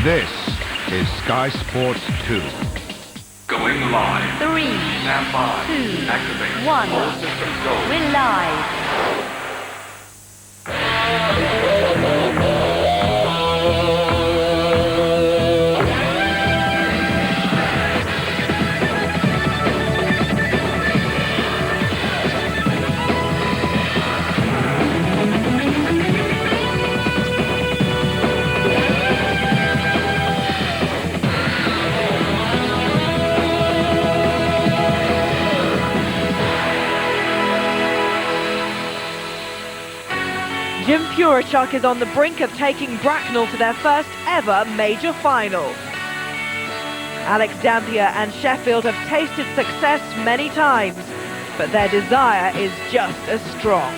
This is Sky Sports 2. Going live. 3, Stand by. 2, Activate. 1. All systems go. We're live. Jim Fuyarchuk is on the brink of taking Bracknell to their first ever major final. Alex Dampier and Sheffield have tasted success many times, but their desire is just as strong.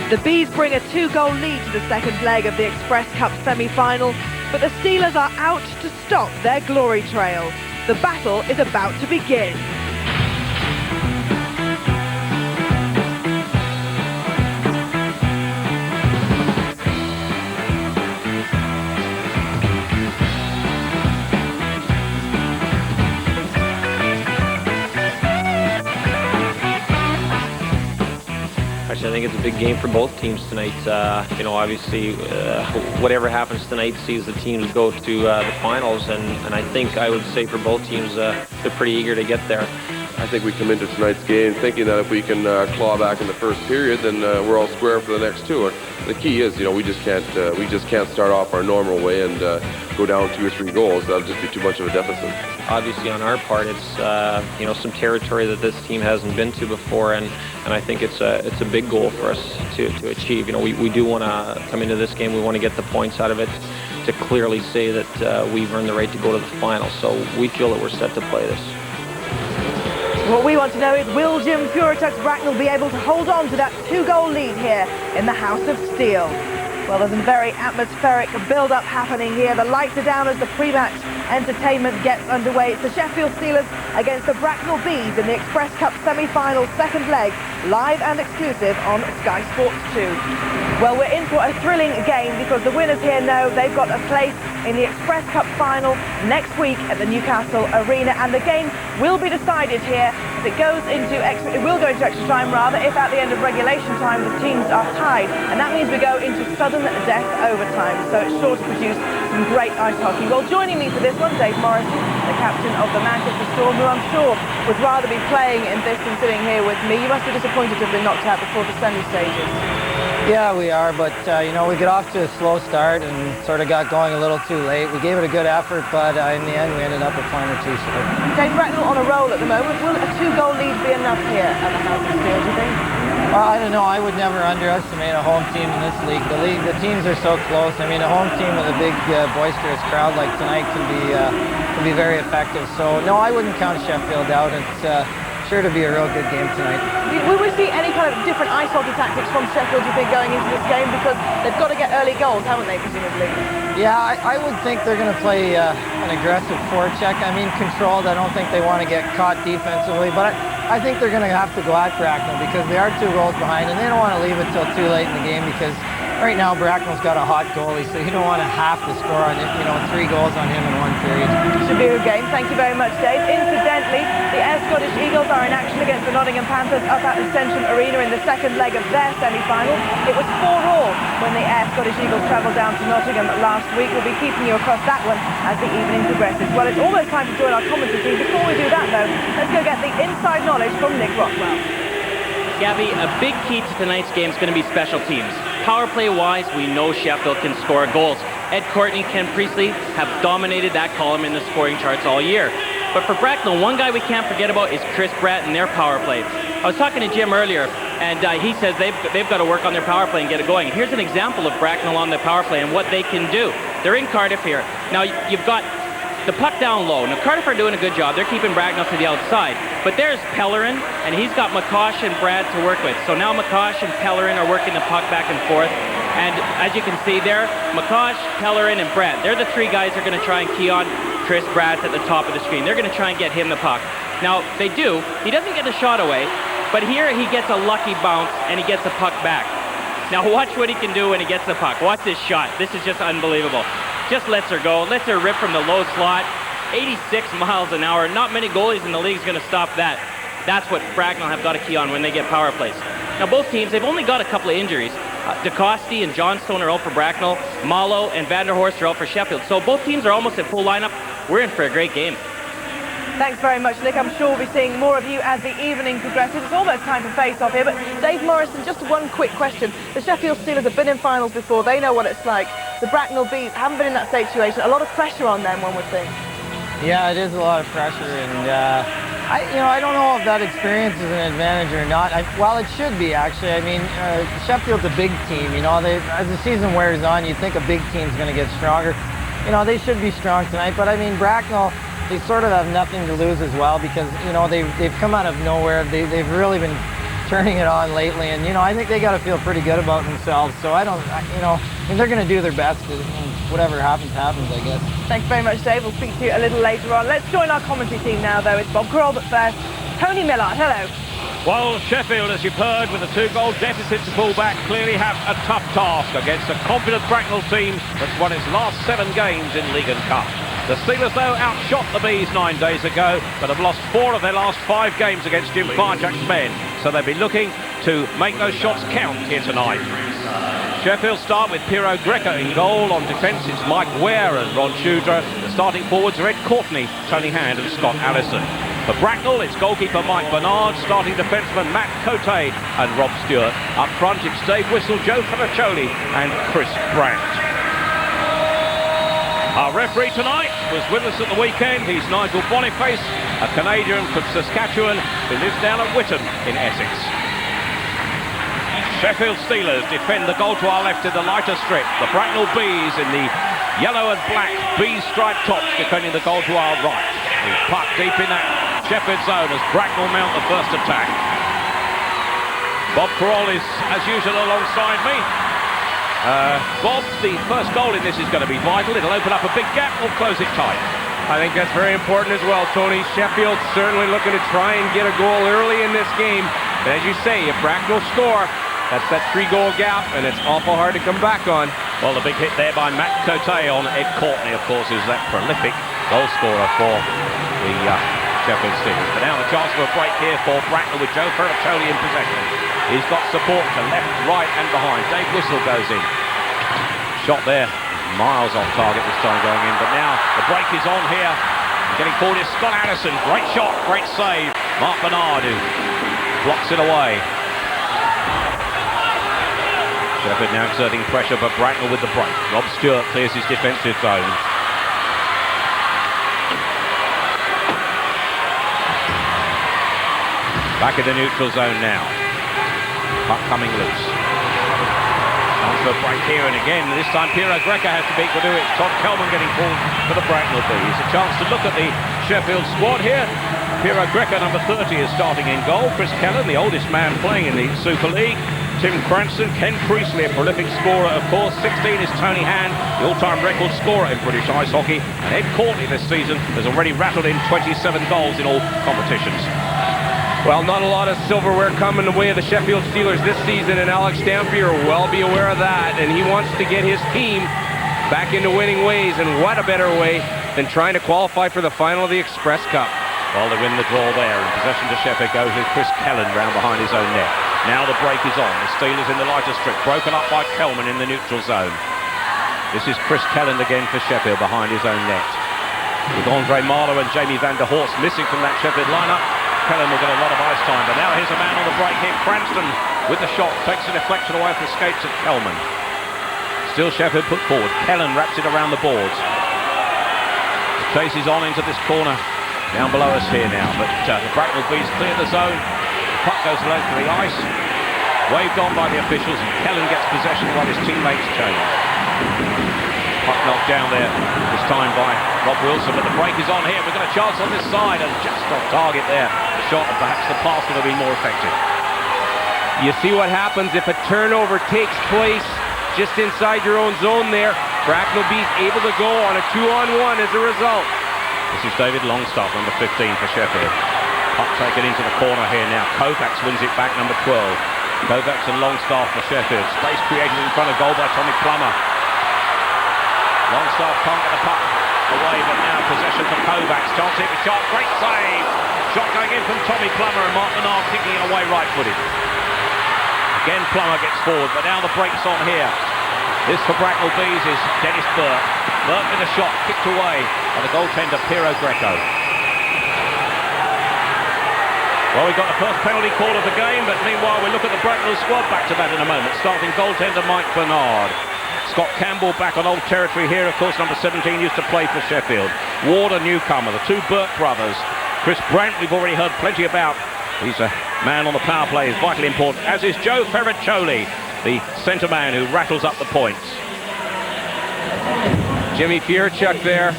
The Bees bring a 2-goal lead to the second leg of the Express Cup semi-final, but the Steelers are out to stop their glory trail. The battle is about to begin. I think it's a big game for both teams tonight. Obviously, whatever happens tonight sees the teams go to the finals, and I think I would say for both teams, they're pretty eager to get there. I think we come into tonight's game thinking that if we can claw back in the first period, then we're all square for the next two. And the key is, we just can't start off our normal way and go down 2 or 3 goals. That'll just be too much of a deficit. Obviously, on our part, it's some territory that this team hasn't been to before, and I think it's a big goal for us to achieve. We do want to come into this game. We want to get the points out of it to clearly say that we've earned the right to go to the final. So we feel that we're set to play this. What we want to know is, will Jim Fuyarchuk's Bracknell be able to hold on to that 2-goal lead here in the House of Steel? Well, there's a very atmospheric build-up happening here. The lights are down as the pre-match entertainment gets underway. It's the Sheffield Steelers against the Bracknell Bees in the Express Cup semi-final second leg, live and exclusive on Sky Sports 2. Well, we're in for a thrilling game because the winners here know they've got a place in the Express Cup final next week at the Newcastle Arena, and the game will be decided here if it will go into extra time rather, if at the end of regulation time the teams are tied, and that means we go into sudden death overtime, so it's sure to produce some great ice hockey. Well, joining me for this one, Dave Morrison, the captain of the Manchester Storm, who I'm sure would rather be playing in this than sitting here with me. You must be disappointed to have been knocked out before the semi-stages. Yeah, we are, but we got off to a slow start and sort of got going a little too late. We gave it a good effort, but in the end we ended up a point or two short. Dave, Bracknell on a roll at the moment. Will a 2-goal lead be enough here at the House of Steel, do you think? Well, I don't know. I would never underestimate a home team in this league. The teams are so close. I mean, a home team with a big, boisterous crowd like tonight can be very effective. So, no, I wouldn't count Sheffield out. It's sure to be a real good game tonight. Will we see any kind of different ice hockey tactics from Sheffield, do you think, going into this game? Because they've got to get early goals, haven't they, presumably? Yeah, I would think they're going to play an aggressive forecheck. I mean, controlled. I don't think they want to get caught defensively, but I think they're going to have to go at Bracknell because they are 2 goals behind, and they don't want to leave it till too late in the game because right now Bracknell's got a hot goalie, so you don't want to have to score on it, 3 goals on him in 1 period. Should be a good game. Thank you very much, Dave. Incidentally, the Scottish Eagles are in action against the Nottingham Panthers up at Ascension Arena in the second leg of their semi-final. It was 4-4 when the Scottish Eagles travelled down to Nottingham last week. We'll be keeping you across that one as the evening progresses. Well, it's almost time to join our commentary team. Before we do that, though, let's go get the inside knowledge from Nick Rockwell. Gabby, a big key to tonight's game is going to be special teams. Power play-wise, we know Sheffield can score goals. Ed Courtney, Ken Priestley have dominated that column in the scoring charts all year. But for Bracknell, one guy we can't forget about is Chris Bratt and their power play. I was talking to Jim earlier, and he says they've got to work on their power play and get it going. Here's an example of Bracknell on the power play and what they can do. They're in Cardiff here. Now, you've got the puck down low. Now, Cardiff are doing a good job. They're keeping Bracknell to the outside. But there's Pellerin, and he's got McCosh and Brad to work with. So now McCosh and Pellerin are working the puck back and forth. And as you can see there, McCosh, Pellerin, and Brad, they're the 3 guys that are going to try and key on Chris Bratt at the top of the screen. They're going to try and get him the puck. Now, they do. He doesn't get the shot away, but here he gets a lucky bounce, and he gets the puck back. Now watch what he can do when he gets the puck. Watch this shot. This is just unbelievable. Just lets her go. Lets her rip from the low slot. 86 miles an hour. Not many goalies in the league is going to stop that. That's what Bracknell have got a key on when they get power plays. Now both teams, they've only got a couple of injuries. DeCoste and Johnstone are out for Bracknell. Malo and Vanderhorst are out for Sheffield. So both teams are almost at full lineup. We're in for a great game. Thanks very much, Nick. I'm sure we'll be seeing more of you as the evening progresses. It's almost time for face-off here, but Dave Morrison, just one quick question. The Sheffield Steelers have been in finals before. They know what it's like. The Bracknell Bees haven't been in that situation. A lot of pressure on them, one would think. Yeah, it is a lot of pressure, and I don't know if that experience is an advantage or not. Well, it should be, actually. I mean, Sheffield's a big team. You know, as the season wears on, you think a big team's going to get stronger. You know, they should be strong tonight, but I mean, Bracknell, they sort of have nothing to lose as well because, you know, they've come out of nowhere. They've really been turning it on lately, and, you know, I think they got to feel pretty good about themselves. So I mean, they're going to do their best, and whatever happens, happens, I guess. Thanks very much, Dave. We'll speak to you a little later on. Let's join our commentary team now, though. It's Bob Kroll, but first, Tony Millard. Hello. Well, Sheffield, as you've heard, with a 2-goal deficit to pull back, clearly have a tough task against a confident Bracknell team that's won its last 7 games in League and Cup. The Steelers, though, outshot the Bees 9 days ago, but have lost 4 of their last 5 games against Jim Fuyarchuk's men. So they'll be looking to make those shots count here tonight. Sheffield start with Piero Greco in goal. On defence, it's Mike Ware and Ron Shudra. The starting forwards are Ed Courtney, Tony Hand and Scott Allison. For Bracknell, it's goalkeeper Mike Bernard, starting defenceman Matt Cote and Rob Stewart. Up front, it's Dave Whistle, Joe Fuyarchuk and Chris Brandt. Our referee tonight was with us at the weekend. He's Nigel Boniface, a Canadian from Saskatchewan who lives down at Whitton in Essex. Sheffield Steelers defend the goal to our left in the lighter strip. The Bracknell Bees in the yellow and black Bees striped tops defending the goal to our right. The puck deep in that Sheffield zone as Bracknell mount the first attack. Bob Kroll is, as usual, alongside me. Bob, the first goal in this is going to be vital. It'll open up a big gap or close it tight. I think that's very important as well, Tony. Sheffield certainly looking to try and get a goal early in this game. But as you say, if Bracknell score, that's that 3-goal gap, and it's awful hard to come back on. Well, the big hit there by Matt Cote on Ed Courtney, of course, is that prolific goal scorer for the Sheffield Steelers. But now the chance for a break here for Bracknell with Joe Fuyarchuk in possession. He's got support to left, right and behind. Dave Whistle goes in. Shot there, miles off target this time going in, but now the break is on here. Getting forward is Scott Allison. Great shot, great save. Mark Bernard who blocks it away. Sheffield now exerting pressure, but Bracknell with the break. Rob Stewart clears his defensive zone. Back in the neutral zone now. Puck coming loose. Chance for a break here, and again, this time Piero Greco has to beat to do it. Todd Kelman getting pulled for the Bracknell Bees. A chance to look at the Sheffield squad here. Piero Greco, number 30, is starting in goal. Chris Kellen, the oldest man playing in the Super League. Tim Cranston, Ken Priestley, a prolific scorer, of course. 16 is Tony Hand, the all-time record scorer in British ice hockey. And Ed Courtney this season has already rattled in 27 goals in all competitions. Well, not a lot of silverware coming the way of the Sheffield Steelers this season, and Alex Dampier will well be aware of that. And he wants to get his team back into winning ways, and what a better way than trying to qualify for the final of the Express Cup. Well, they win the draw there. In possession to Sheffield goes with Chris Kellen round behind his own net. Now the break is on. The Steelers in the lighter strip, broken up by Kelman in the neutral zone. This is Chris Kellen again for Sheffield behind his own net. With Andre Marlowe and Jamie van der Horst missing from that Sheffield lineup, Kellen will get a lot of ice time. But now here's a man on the break here. Cranston with the shot, takes the deflection away from the skates of Kelman. Still Sheffield put forward. Kellen wraps it around the boards. The chase is on into this corner. Down below us here now, but the Bracknell Bees clear the zone. Puck goes the length of the ice. Waved on by the officials, and Kellen gets possession while his teammates change. Puck knocked down there, this time by Rob Wilson, but the break is on here. We've got a chance on this side, and just off target there. The shot, and perhaps the pass would have been more effective. You see what happens if a turnover takes place just inside your own zone there. Bracknell Bees able to go on a 2-on-1 as a result. This is David Longstaff, number 15 for Sheffield. Puck taken into the corner here now. Kovacs wins it back, number 12. Kovacs and Longstaff for Sheffield. Space created in front of goal by Tommy Plummer. Longstaff can't get the puck away, but now possession for Kovacs. Chance hit the shot, great save. Shot going in from Tommy Plummer, and Mark Menard kicking it away right-footed. Again, Plummer gets forward, but now the break's on here. This for Bracknell Bees is Dennis Burke. Burke with a shot, kicked away by the goaltender Piero Greco. Well, we've got the first penalty call of the game, but meanwhile we look at the Bracknell squad. Back to that in a moment. Starting goaltender Mike Bernard. Scott Campbell back on old territory here. Of course, number 17 used to play for Sheffield. Ward, a newcomer. The two Burke brothers. Chris Brandt, we've already heard plenty about. He's a man on the power play, is vitally important, as is Joe Ferraccioli, the centre man who rattles up the points. Jimmy Fuyarchuk there,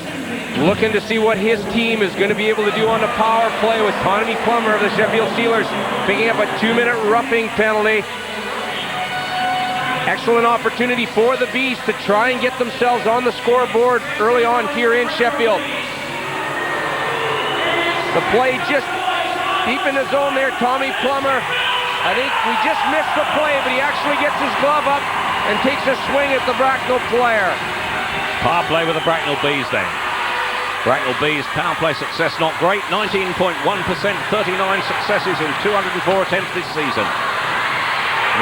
looking to see what his team is going to be able to do on the power play with Tommy Plummer of the Sheffield Steelers picking up a 2-minute roughing penalty. Excellent opportunity for the Bees to try and get themselves on the scoreboard early on here in Sheffield. The play just deep in the zone there, Tommy Plummer. I think we just missed the play, but he actually gets his glove up and takes a swing at the Bracknell player. Power play with the Bracknell Bees then. Bracknell Bees power play success not great, 19.1%, 39 successes in 204 attempts this season.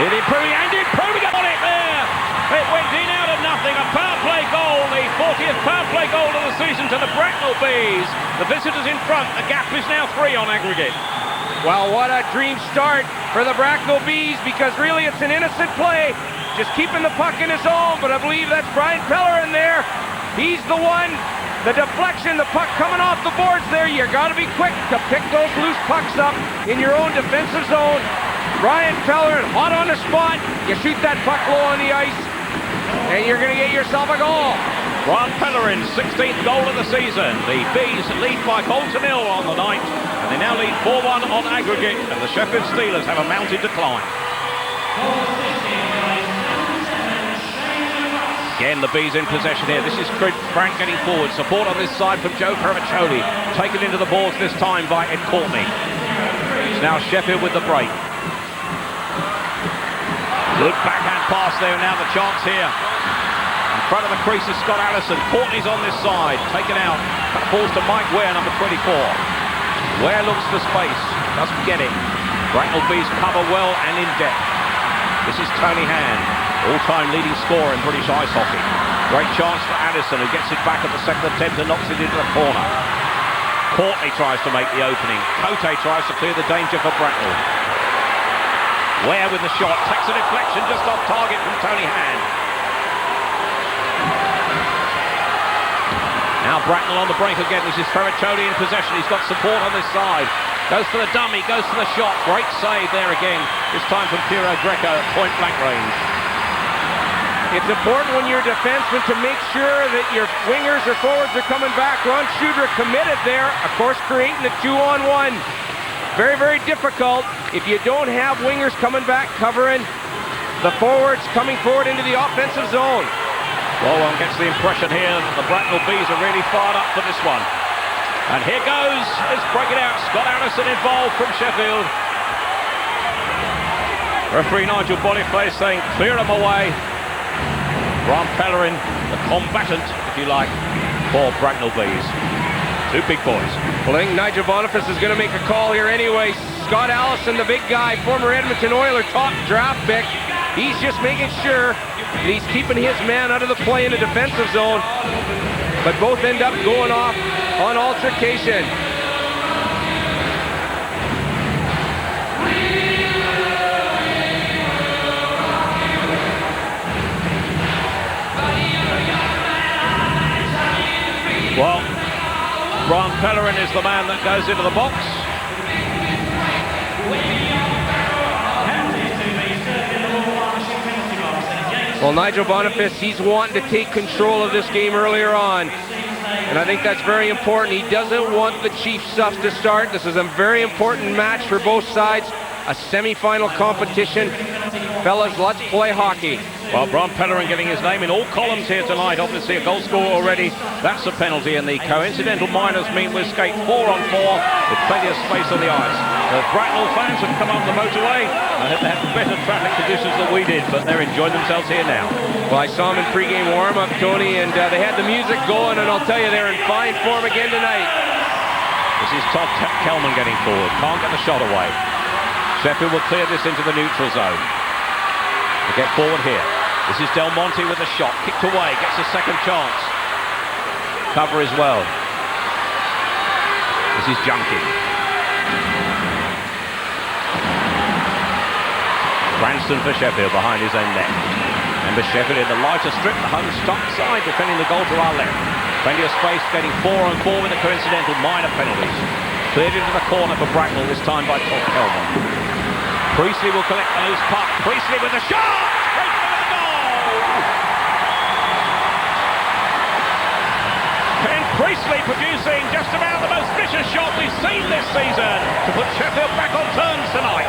Nearly improving and improving on it there. It went in out of nothing. A power play goal, the 40th power play goal of the season to the Bracknell Bees. The visitors in front. The gap is now 3 on aggregate. Well, what a dream start for the Bracknell Bees, because really it's an innocent play, just keeping the puck in his own, but I believe that's Brian Pellerin there. He's the one, the deflection, the puck coming off the boards there. You got to be quick to pick those loose pucks up in your own defensive zone. Brian Pellerin, hot on the spot. You shoot that puck low on the ice, and you're going to get yourself a goal. Brian Pellerin's 16th goal of the season. The Bees lead by 0-0 on the night, and they now lead 4-1 on aggregate, and the Sheffield Steelers have a mounted decline. Again, the Bees in possession here. This is Chris Brandt getting forward. Support on this side from Joe Ferraccioli. Taken into the boards this time by Ed Courtney. It's now Sheffield with the break. Good backhand pass there, now the chance here. In front of the crease is Scott Allison. Courtney's on this side, taken out. That falls to Mike Ware, number 24. Ware looks for space, doesn't get it. Bracknell Bees cover well and in depth. This is Tony Hand, all-time leading scorer in British ice hockey. Great chance for Allison, who gets it back at the second attempt and knocks it into the corner. Courtney tries to make the opening. Cote tries to clear the danger for Bracknell. Ware with the shot, takes a deflection just off target from Tony Hand. Now Bracknell on the break again. This is Ferraccioli in possession. He's got support on this side. Goes for the dummy, goes for the shot. Great save there again. This time from Piero Greco at point blank range. It's important when you're a defenseman to make sure that your wingers or forwards are coming back. Ron Shooter committed there, of course, creating the 2-on-1. Very, very difficult if you don't have wingers coming back, covering the forwards coming forward into the offensive zone. Well, one gets the impression here that the Bracknell Bees are really fired up for this one. And here goes, let's break it out. Scott Allison involved from Sheffield. Referee Nigel Boniface saying, clear them away. Brian Pellerin, the combatant, if you like, for Bracknell Bees. Two big boys. Well, I think Nigel Boniface is going to make a call here anyway. Scott Allison, the big guy, former Edmonton Oiler, top draft pick. He's just making sure that he's keeping his man out of the play in the defensive zone. But both end up going off on altercation. Well, Brian Pellerin is the man that goes into the box. Well, Nigel Boniface, he's wanting to take control of this game earlier on. And I think that's very important. He doesn't want the Chief subs to start. This is a very important match for both sides. A semi-final competition. Fellas, let's play hockey. Well, Brian Pellerin getting his name in all columns here tonight. Obviously a goal scorer already. That's a penalty, and the coincidental minors mean we'll skate 4-on-4 with plenty of space on the ice. The Bracknell fans have come up the motorway. I hope they had better traffic conditions than we did, but they're enjoying themselves here now. Well, I saw them in pre-game warm-up, Tony, and they had the music going, and I'll tell you, they're in fine form again tonight. This is Todd Kelman getting forward. Can't get the shot away. Sheffield will clear this into the neutral zone. They get forward here. This is Del Monte with a shot. Kicked away. Gets a second chance. Cover as well. This is Junkie. Branston for Sheffield behind his own net. Remember Sheffield in the lighter strip, the home stock side, defending the goal to our left. Plenty of space, getting 4-on-4 with the coincidental minor penalties. Cleared into the corner for Bracknell, this time by Todd Kelman. Priestley will collect the loose puck. Priestley with the shot! Straight for the goal! Ken Priestley producing just about the most vicious shot we've seen this season to put Sheffield back on terms tonight.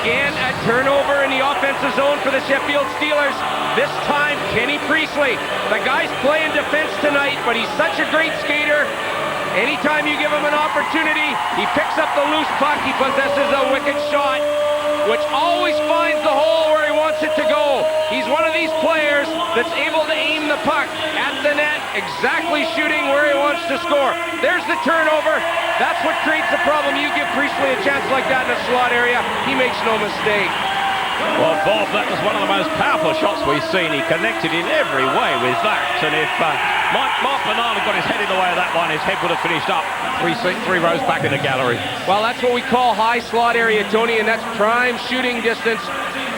Again, a turnover in the offensive zone for the Sheffield Steelers. This time, Kenny Priestley. The guy's playing defense tonight, but he's such a great skater. Anytime you give him an opportunity, he picks up the loose puck. He possesses a wicked shot, which always finds the hole where he wants it to go. He's one of these players that's able to aim the puck at the net, exactly shooting where he wants to score. There's the turnover. That's what creates the problem. You give Priestley a chance like that in the slot area, he makes no mistake. Well, Bob, that was one of the most powerful shots we've seen. He connected in every way with that. And if Mark Bernard had got his head in the way of that one, his head would have finished up three rows back in the gallery. Well, that's what we call high slot area, Tony, and that's prime shooting distance,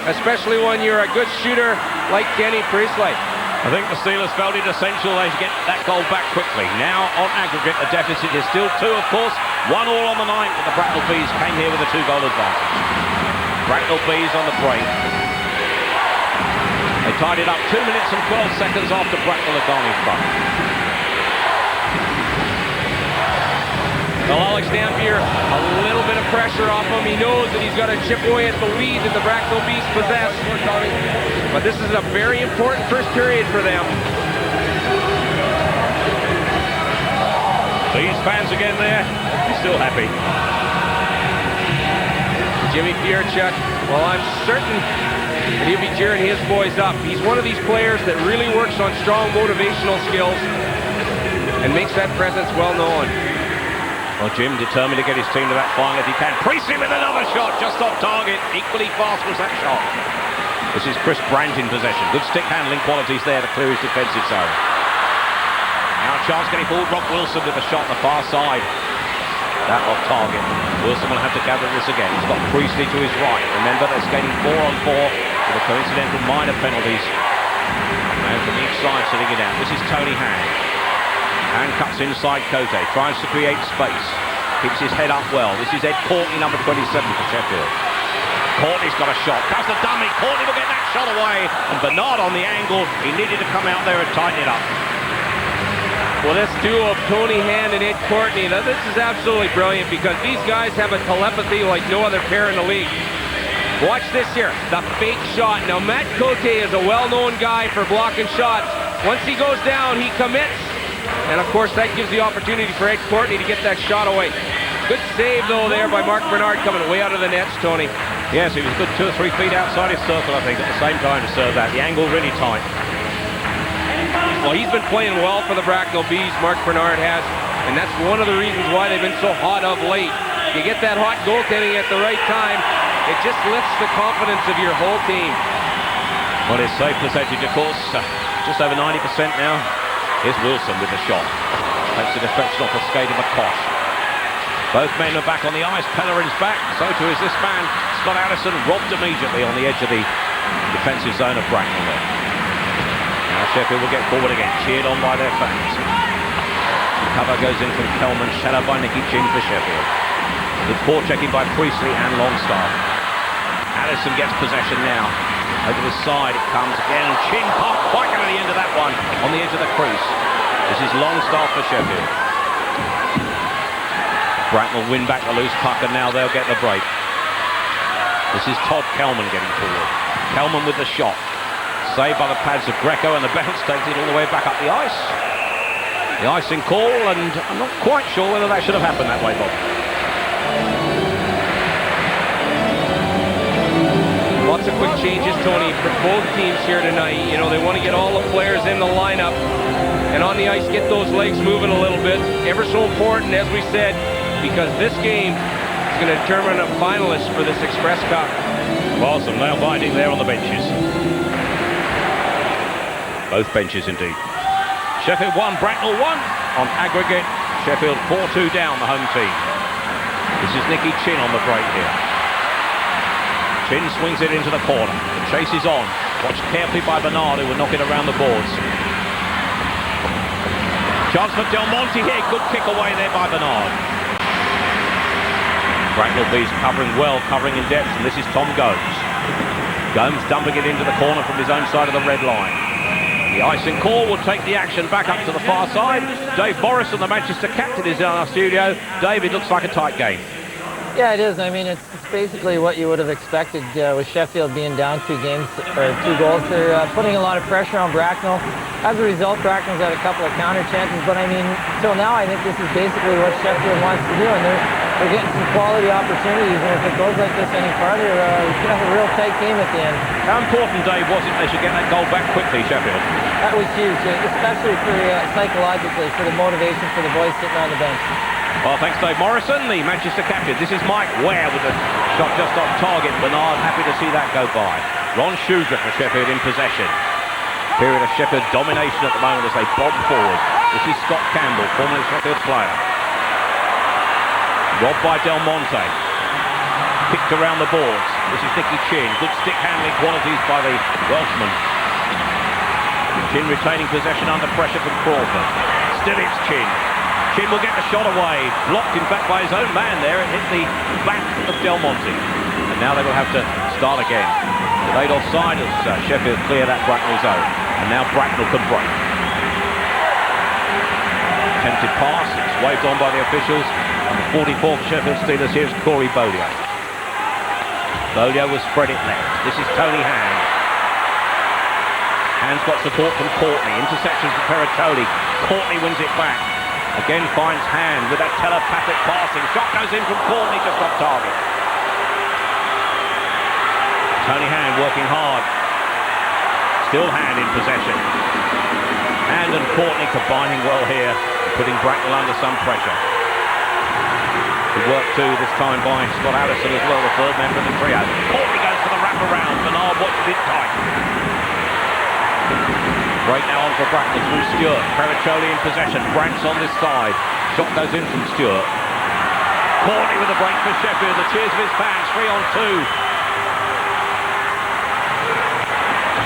especially when you're a good shooter like Kenny Priestley. I think the Steelers felt it essential they get that goal back quickly. Now, on aggregate, the deficit is still 2, of course. 1-1 on the night, but the Bracknell Bees came here with a 2-goal advantage. Bracknell Bees on the break. They tied it up 2 minutes and 12 seconds after Bracknell had gone in front. Well, Alex Dampier, a little bit of pressure off him. He knows that he's got to chip away at the lead that the Bracknell Bees possess. But this is a very important first period for them. Bees fans again there. He's still happy. Jimmy Fuyarchuk, well, I'm certain that he'll be cheering his boys up. He's one of these players that really works on strong motivational skills and makes that presence well known. Well, Jim determined to get his team to that final if he can. Priestley with another shot, just off target. Equally fast was that shot. This is Chris Brandt in possession. Good stick handling qualities there to clear his defensive zone. Now a chance getting forward. Rob Wilson with a shot on the far side. That off target. Wilson will have to gather this again. He's got Priestley to his right. Remember, they're skating 4-on-4 with the coincidental minor penalties. And from each side sitting it down. This is Tony Hand. Hand cuts inside Cote, tries to create space. Keeps his head up well. This is Ed Courtney, number 27 for Sheffield. Courtney's got a shot. Comes the dummy. Courtney will get that shot away. And Bernard on the angle. He needed to come out there and tighten it up. Well, this duo of Tony Hand and Ed Courtney, now this is absolutely brilliant because these guys have a telepathy like no other pair in the league. Watch this here, the fake shot. Now, Matt Cote is a well-known guy for blocking shots. Once he goes down, he commits. And, of course, that gives the opportunity for Ed Courtney to get that shot away. Good save, though, there by Mark Bernard coming way out of the nets, Tony. Yes, he was good 2 or 3 feet outside his circle, I think, at the same time to serve that. The angle really tight. Well, he's been playing well for the Bracknell Bees, Mark Bernard has, and that's one of the reasons why they've been so hot of late. You get that hot goaltending at the right time, it just lifts the confidence of your whole team. Well, his save percentage, of course, just over 90% now. Here's Wilson with the shot. Takes the deflection off the skate of McCosh. Both men are back on the ice. Pellerin's back. So too is this man, Scott Allison, robbed immediately on the edge of the defensive zone of Bracknell there. Now Sheffield will get forward again, cheered on by their fans. The cover goes in from Kelman, shadowed by Nicky Chin for Sheffield. Good forechecking by Priestley and Longstaff. Allison gets possession now. Over the side it comes again, and Chin can't quite get to the end of that one on the edge of the crease. This is Longstaff for Sheffield. Bracknell win back the loose puck, and now they'll get the break. This is Todd Kelman getting forward. Kelman with the shot. Saved by the pads of Greco, and the bounce takes it all the way back up the ice. The icing call, and I'm not quite sure whether that should have happened that way, Bob. Lots of quick changes, Tony, for both teams here tonight. You know, they want to get all the players in the lineup and on the ice, get those legs moving a little bit. Ever so important, as we said, because this game is going to determine a finalist for this Express Cup. Well, some nail biting there on the benches. Both benches indeed. Sheffield 1, Bracknell 1 on aggregate. Sheffield 4-2 down, the home team. This is Nicky Chin on the break here. Chin swings it into the corner. The chase is on. Watched carefully by Bernard, who will knock it around the boards. Chance for Del Monte here. Good kick away there by Bernard. Bracknell Bees covering well, covering in depth, and this is Tom Gomes. Gomes dumping it into the corner from his own side of the red line. The icing call will take the action back up to the far side. Dave Morrison, the Manchester captain, is in our studio. Dave, it looks like a tight game. Yeah, it is. I mean, it's basically what you would have expected with Sheffield being down 2 goals. They're putting a lot of pressure on Bracknell. As a result, Bracknell's had a couple of counter chances, but I mean, till now, I think this is basically what Sheffield wants to do, and they're getting some quality opportunities, and if it goes like this any farther, we could have a real tight game at the end. How important, Dave, was it they should get that goal back quickly, Sheffield? That was huge, especially for psychologically, for the motivation for the boys sitting on the bench. Well, thanks, Dave Morrison, the Manchester captain. This is Mike Ware with a shot just off target. Bernard happy to see that go by. Ron Schuster for Sheffield in possession. Period of Sheffield domination at the moment as they bob forward. This is Scott Campbell, formerly Sheffield player. Robbed by Del Monte. Kicked around the boards. This is Nicky Chin. Good stick handling qualities by the Welshman. Chin retaining possession under pressure from Crawford. Still it's Chin. Chin will get the shot away. Blocked, in fact, by his own man there. It hit the back of Del Monte. And now they will have to start again. Delayed offside as Sheffield clear that Bracknell zone. And now Bracknell can break. Attempted pass. It's waved on by the officials. And the 44th Sheffield Steelers, here's Corey Bolio. Bolio will spread it left. This is Tony Hand. Hand's got support from Courtney. Interception from Pericoli. Courtney wins it back. Again finds Hand with that telepathic passing. Shot goes in from Courtney, just off target. Tony Hand working hard. Still Hand in possession. Hand and Courtney combining well here, putting Bracknell under some pressure. Good work too this time by Scott Allison as well, the third member of the trio. Courtney goes for the wraparound. Bernard watches it tight. Break now on for Bracknell through Stewart. Pericoli in possession. Brant's on this side. Shot goes in from Stewart. Courtney with a break for Sheffield. The cheers of his fans. 3 on 2.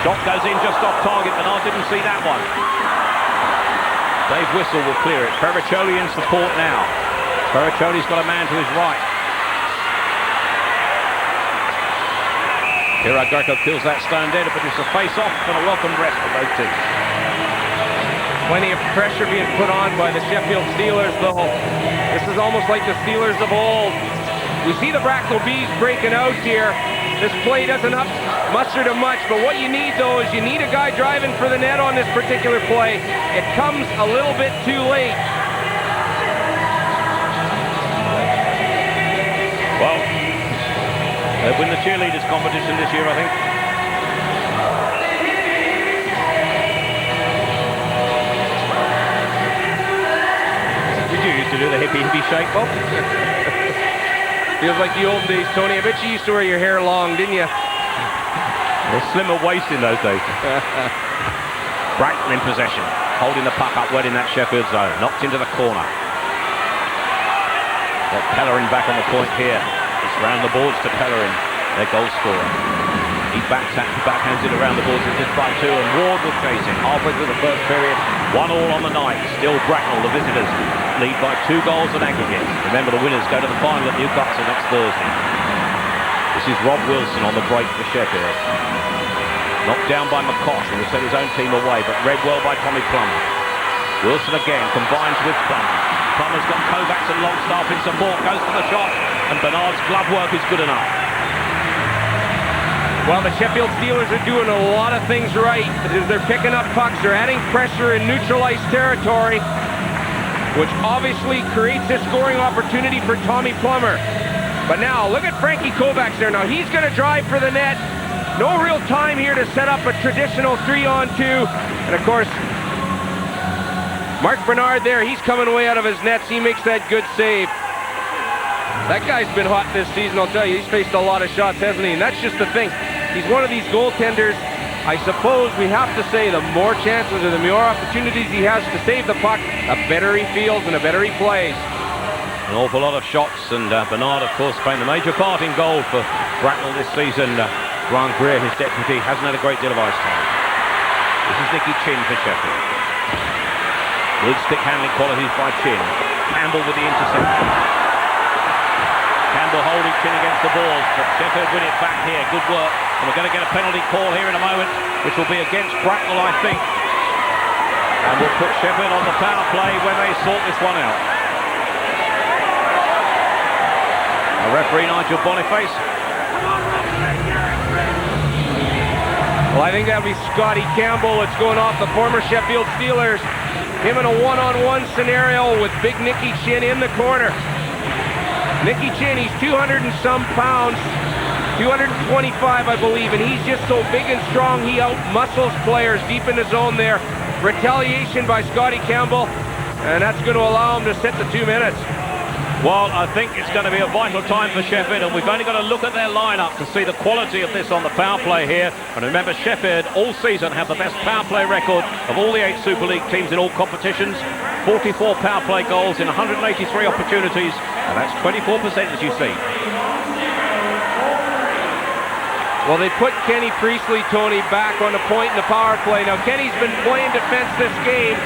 Shot goes in just off target. Bernard didn't see that one. Dave Whistle will clear it. Pericoli in support now. Pericoli's got a man to his right. Hiro Greco kills that stone dead to produce a face-off and a welcome rest for both teams. Plenty of pressure being put on by the Sheffield Steelers, though. This is almost like the Steelers of old. We see the Bracknell Bees breaking out here. This play doesn't muster to much, but what you need, though, is you need a guy driving for the net on this particular play. It comes a little bit too late. Well, they win the cheerleaders competition this year, I think. Did you used to do the hippie shake, Bob? Feels like the old days, Tony. I bet you used to wear your hair long, didn't you? A slimmer waist in those days. Bracknell in possession, holding the puck up wet in that Sheffield zone. Knocked into the corner. Got Pellerin back on the point here. It's round the boards to Pellerin, their goal scorer. He backhands it around the boards. It's just by 2, and Ward will chase it. Halfway through the first period, 1-1 on the night. Still Bracknell, the visitors, lead by 2 goals in aggregate. Remember, the winners go to the final at Newcastle next Thursday. This is Rob Wilson on the break for Sheffield. Knocked down by McCosh, and will set his own team away, but read well by Tommy Plummer. Wilson again combines with Plummer. Plummer's got Kovacs and Longstaff in support, goes for the shot, and Bernard's glove work is good enough. Well, the Sheffield Steelers are doing a lot of things right. They're picking up pucks, they're adding pressure in neutralized territory, which obviously creates a scoring opportunity for Tommy Plummer. But now, look at Frankie Kovacs there. Now, he's going to drive for the net. No real time here to set up a traditional 3-on-2. And of course, Mark Bernard there, he's coming way out of his nets. He makes that good save. That guy's been hot this season, I'll tell you. He's faced a lot of shots, hasn't he? And that's just the thing. He's one of these goaltenders. I suppose we have to say the more chances or the more opportunities he has to save the puck, the better he feels and the better he plays. An awful lot of shots, and Bernard, of course, playing the major part in goal for Bracknell this season. Grant Greer, his deputy, hasn't had a great deal of ice time. This is Nicky Chin for Sheffield. Good stick handling qualities by Chin. Campbell with the interception. Campbell holding Chin against the ball, but Sheffield win it back here. Good work. And we're going to get a penalty call here in a moment, which will be against Bracknell, I think. And we'll put Sheffield on the power play when they sort this one out. Our referee, Nigel Boniface. Well, I think that'll be Scotty Campbell. It's going off the former Sheffield Steelers. Him in a one-on-one scenario with big Nicky Chin in the corner. Nicky Chin, he's 200 and some pounds, 225 I believe, and he's just so big and strong he out-muscles players deep in the zone there. Retaliation by Scotty Campbell, and that's going to allow him to set the 2 minutes. Well, I think it's going to be a vital time for Sheffield, and we've only got to look at their lineup to see the quality of this on the power play here. And remember, Sheffield all season have the best power play record of all the 8 Super League teams in all competitions. 44 power play goals in 183 opportunities, and that's 24% as you see. Well, they put Kenny Priestley, Tony, back on the point in the power play. Now, Kenny's been playing defense this game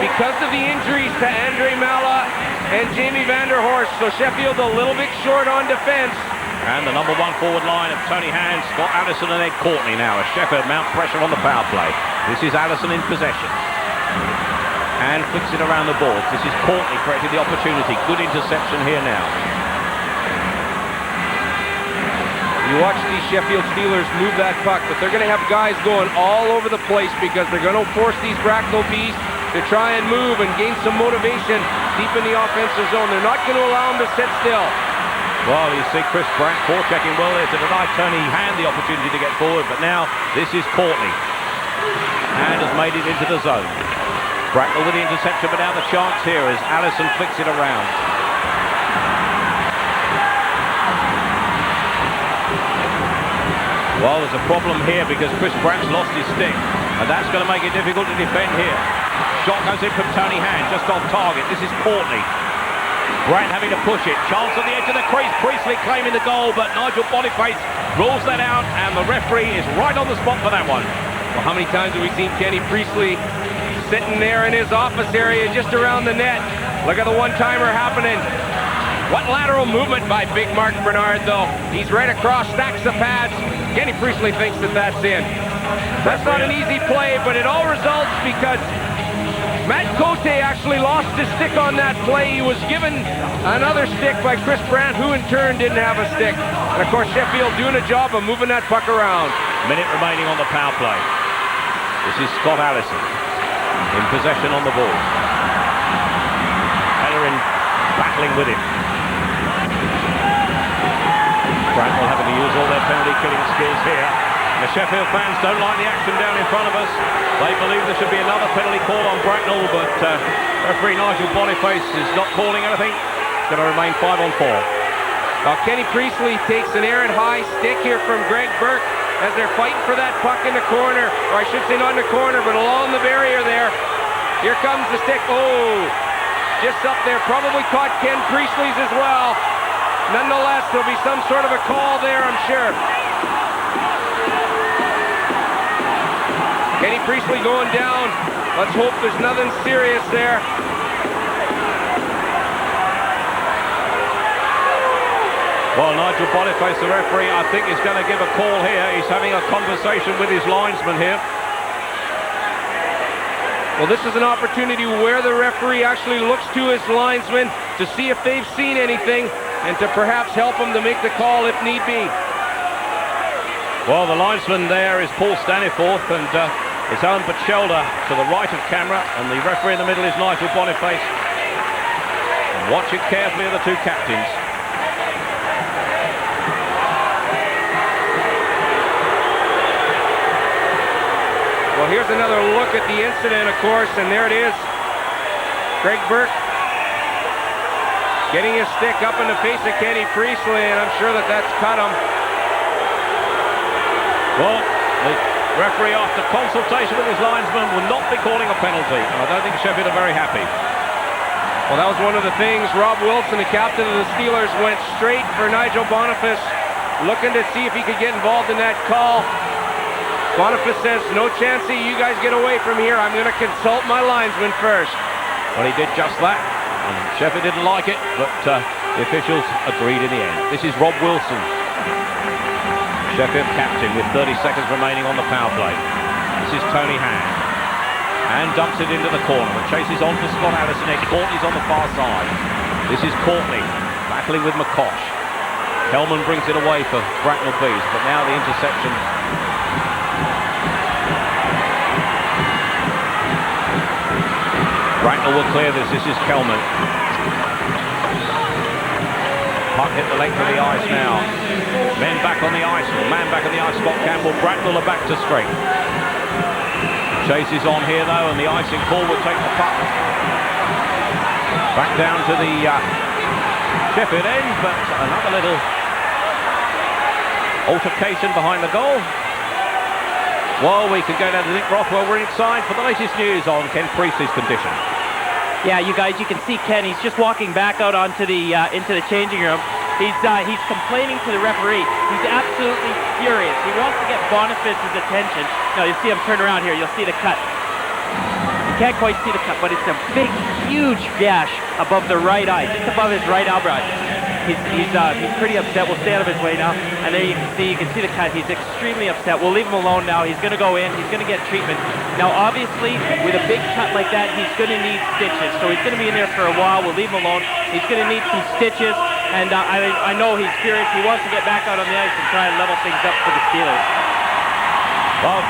because of the injuries to Andre Mala and Jamie Vanderhorst, so Sheffield a little bit short on defense. And the number 1 forward line of Tony Hand, Scott Allison and Ed Courtney now as Sheffield mount pressure on the power play. This is Allison in possession. And flicks it around the boards. This is Courtney creating the opportunity. Good interception here now. You watch these Sheffield Steelers move that puck, but they're going to have guys going all over the place because they're going to force these Bracknell Bees to try and move and gain some motivation deep in the offensive zone. They're not going to allow them to sit still. Well, you see Chris Brandt forechecking well there to deny Tony Hand the opportunity to get forward, but now this is Courtney. Hand has made it into the zone. Bracknell with the interception, but now the chance here as Allison flicks it around. Well, there's a problem here because Chris Brandt's lost his stick, and that's going to make it difficult to defend here. Shot goes in from Tony Hand, just off target. This is Courtney. Brandt having to push it. Chance on the edge of the crease. Priestley claiming the goal, but Nigel Boniface rules that out, and the referee is right on the spot for that one. Well, how many times have we seen Kenny Priestley sitting there in his office area just around the net? Look at the one-timer happening. What lateral movement by big Mark Bernard, though. He's right across, stacks of pads. Kenny Priestley thinks that that's in. That's not an easy play, but it all results because Matt Cote actually lost his stick on that play. He was given another stick by Chris Brandt, who in turn didn't have a stick. And of course, Sheffield doing a job of moving that puck around. Minute remaining on the power play. This is Scott Allison in possession on the ball. Pellerin battling with him. Bracknell having to use all their penalty killing skills here. The Sheffield fans don't like the action down in front of us. They believe there should be another penalty call on Bracknell, but referee Nigel Boniface is not calling anything. It's going to remain 5-on-4. Now Kenny Priestley takes an errant high stick here from Greg Burke as they're fighting for that puck in the corner, or I should say not in the corner, but along the barrier there. Here comes the stick. Oh, just up there, probably caught Ken Priestley's as well. Nonetheless, there'll be some sort of a call there, I'm sure. Kenny Priestley going down. Let's hope there's nothing serious there. Well, Nigel Boniface, the referee, I think is going to give a call here. He's having a conversation with his linesman here. Well, this is an opportunity where the referee actually looks to his linesman to see if they've seen anything and to perhaps help him to make the call if need be. Well, the linesman there is Paul Staniforth, and it's Alan Batchelder to the right of camera, and the referee in the middle is Nigel Boniface. And watch it carefully of the two captains. Well, here's another look at the incident, of course, and there it is. Greg Burke getting his stick up in the face of Kenny Priestley, and I'm sure that's cut him. Well, the referee, after consultation with his linesman, will not be calling a penalty. I don't think Sheffield are very happy. Well, that was one of the things. Rob Wilson, the captain of the Steelers, went straight for Nigel Boniface, looking to see if he could get involved in that call. Boniface says, no chance, you guys get away from here. I'm going to consult my linesman first. Well, he did just that. And Sheffield didn't like it, but the officials agreed in the end. This is Rob Wilson, Sheffield captain, with 30 seconds remaining on the power play. This is Tony Hand. And dumps it into the corner and chases on for Scott Addison. Courtney's on the far side. This is Courtney battling with McCosh. Kelman brings it away for Bracknell Bees, but now the interception. Bracknell will clear this. This is Kelman. Puck hit the length of the ice now. Men back on the ice. Man back on the ice. Scott Campbell. Bracknell are back to straight. Chase is on here though, and the icing call will take the puck back down to the Sheffield end, but another little altercation behind the goal. Well, we can go down to Nick Rothwell. We're inside for the latest news on Ken Priestley's condition. Yeah, you guys, you can see Ken. He's just walking back out onto the into the changing room. He's complaining to the referee. He's absolutely furious. He wants to get Boniface's attention. Now you'll see him turn around here. You'll see the cut. You can't quite see the cut, but it's a big, huge gash above the right eye, just above his right eyebrow. He's pretty upset. We'll stay out of his way now. And there you can see the cut. He's extremely upset. We'll leave him alone now. He's going to go in. He's going to get treatment. Now, obviously, with a big cut like that, he's going to need stitches. So he's going to be in there for a while. We'll leave him alone. He's going to need some stitches. And I know he's furious. He wants to get back out on the ice and try and level things up for the Steelers. Well,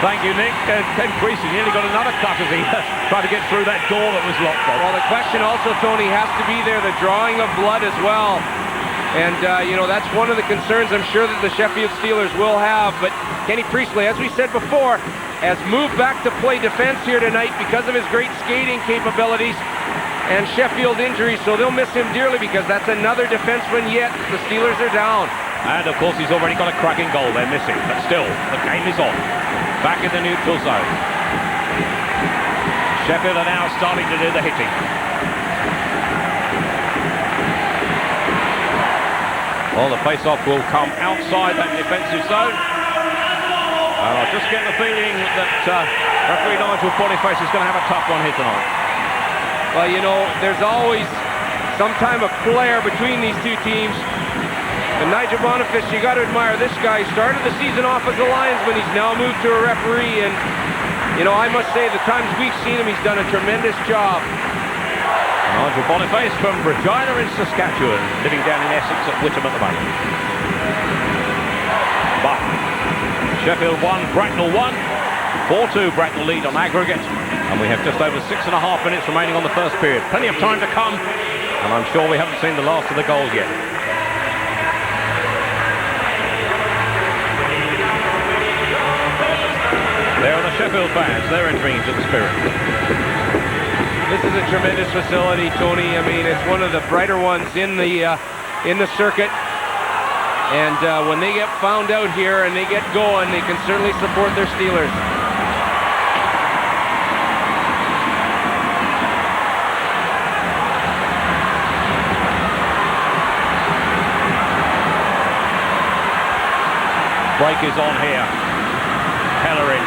thank you, Nick. Ken Priestley nearly got another cut as he tried to get through that door that was locked. Well, the question also, Tony, has to be there, the drawing of blood as well. And, you know, that's one of the concerns I'm sure that the Sheffield Steelers will have. But Kenny Priestley, as we said before, has moved back to play defense here tonight because of his great skating capabilities and Sheffield injuries. So they'll miss him dearly because that's another defenseman yet. The Steelers are down. And, of course, he's already got a cracking goal they're missing. But still, the game is on. Back in the neutral zone. Sheffield are now starting to do the hitting. Well, the face-off will come outside that defensive zone. And I just get the feeling that referee Nigel Boniface is going to have a tough one here tonight. Well, you know, there's always some time of flair between these two teams. And Nigel Boniface, you got to admire this guy. He started the season off as a linesman. He's now moved to a referee. And, you know, I must say, the times we've seen him, he's done a tremendous job. Nigel Boniface from Regina in Saskatchewan, living down in Essex at Whittam at the moment. But Sheffield 1, Bracknell 1. 4-2 Bracknell lead on aggregate. And we have just over 6.5 minutes remaining on the first period. Plenty of time to come. And I'm sure we haven't seen the last of the goals yet. There are the Sheffield fans. They're entering into the spirit. This is a tremendous facility, Tony. I mean, it's one of the brighter ones in the circuit. And when they get found out here and they get going, they can certainly support their Steelers. Break is on here. Pellerin.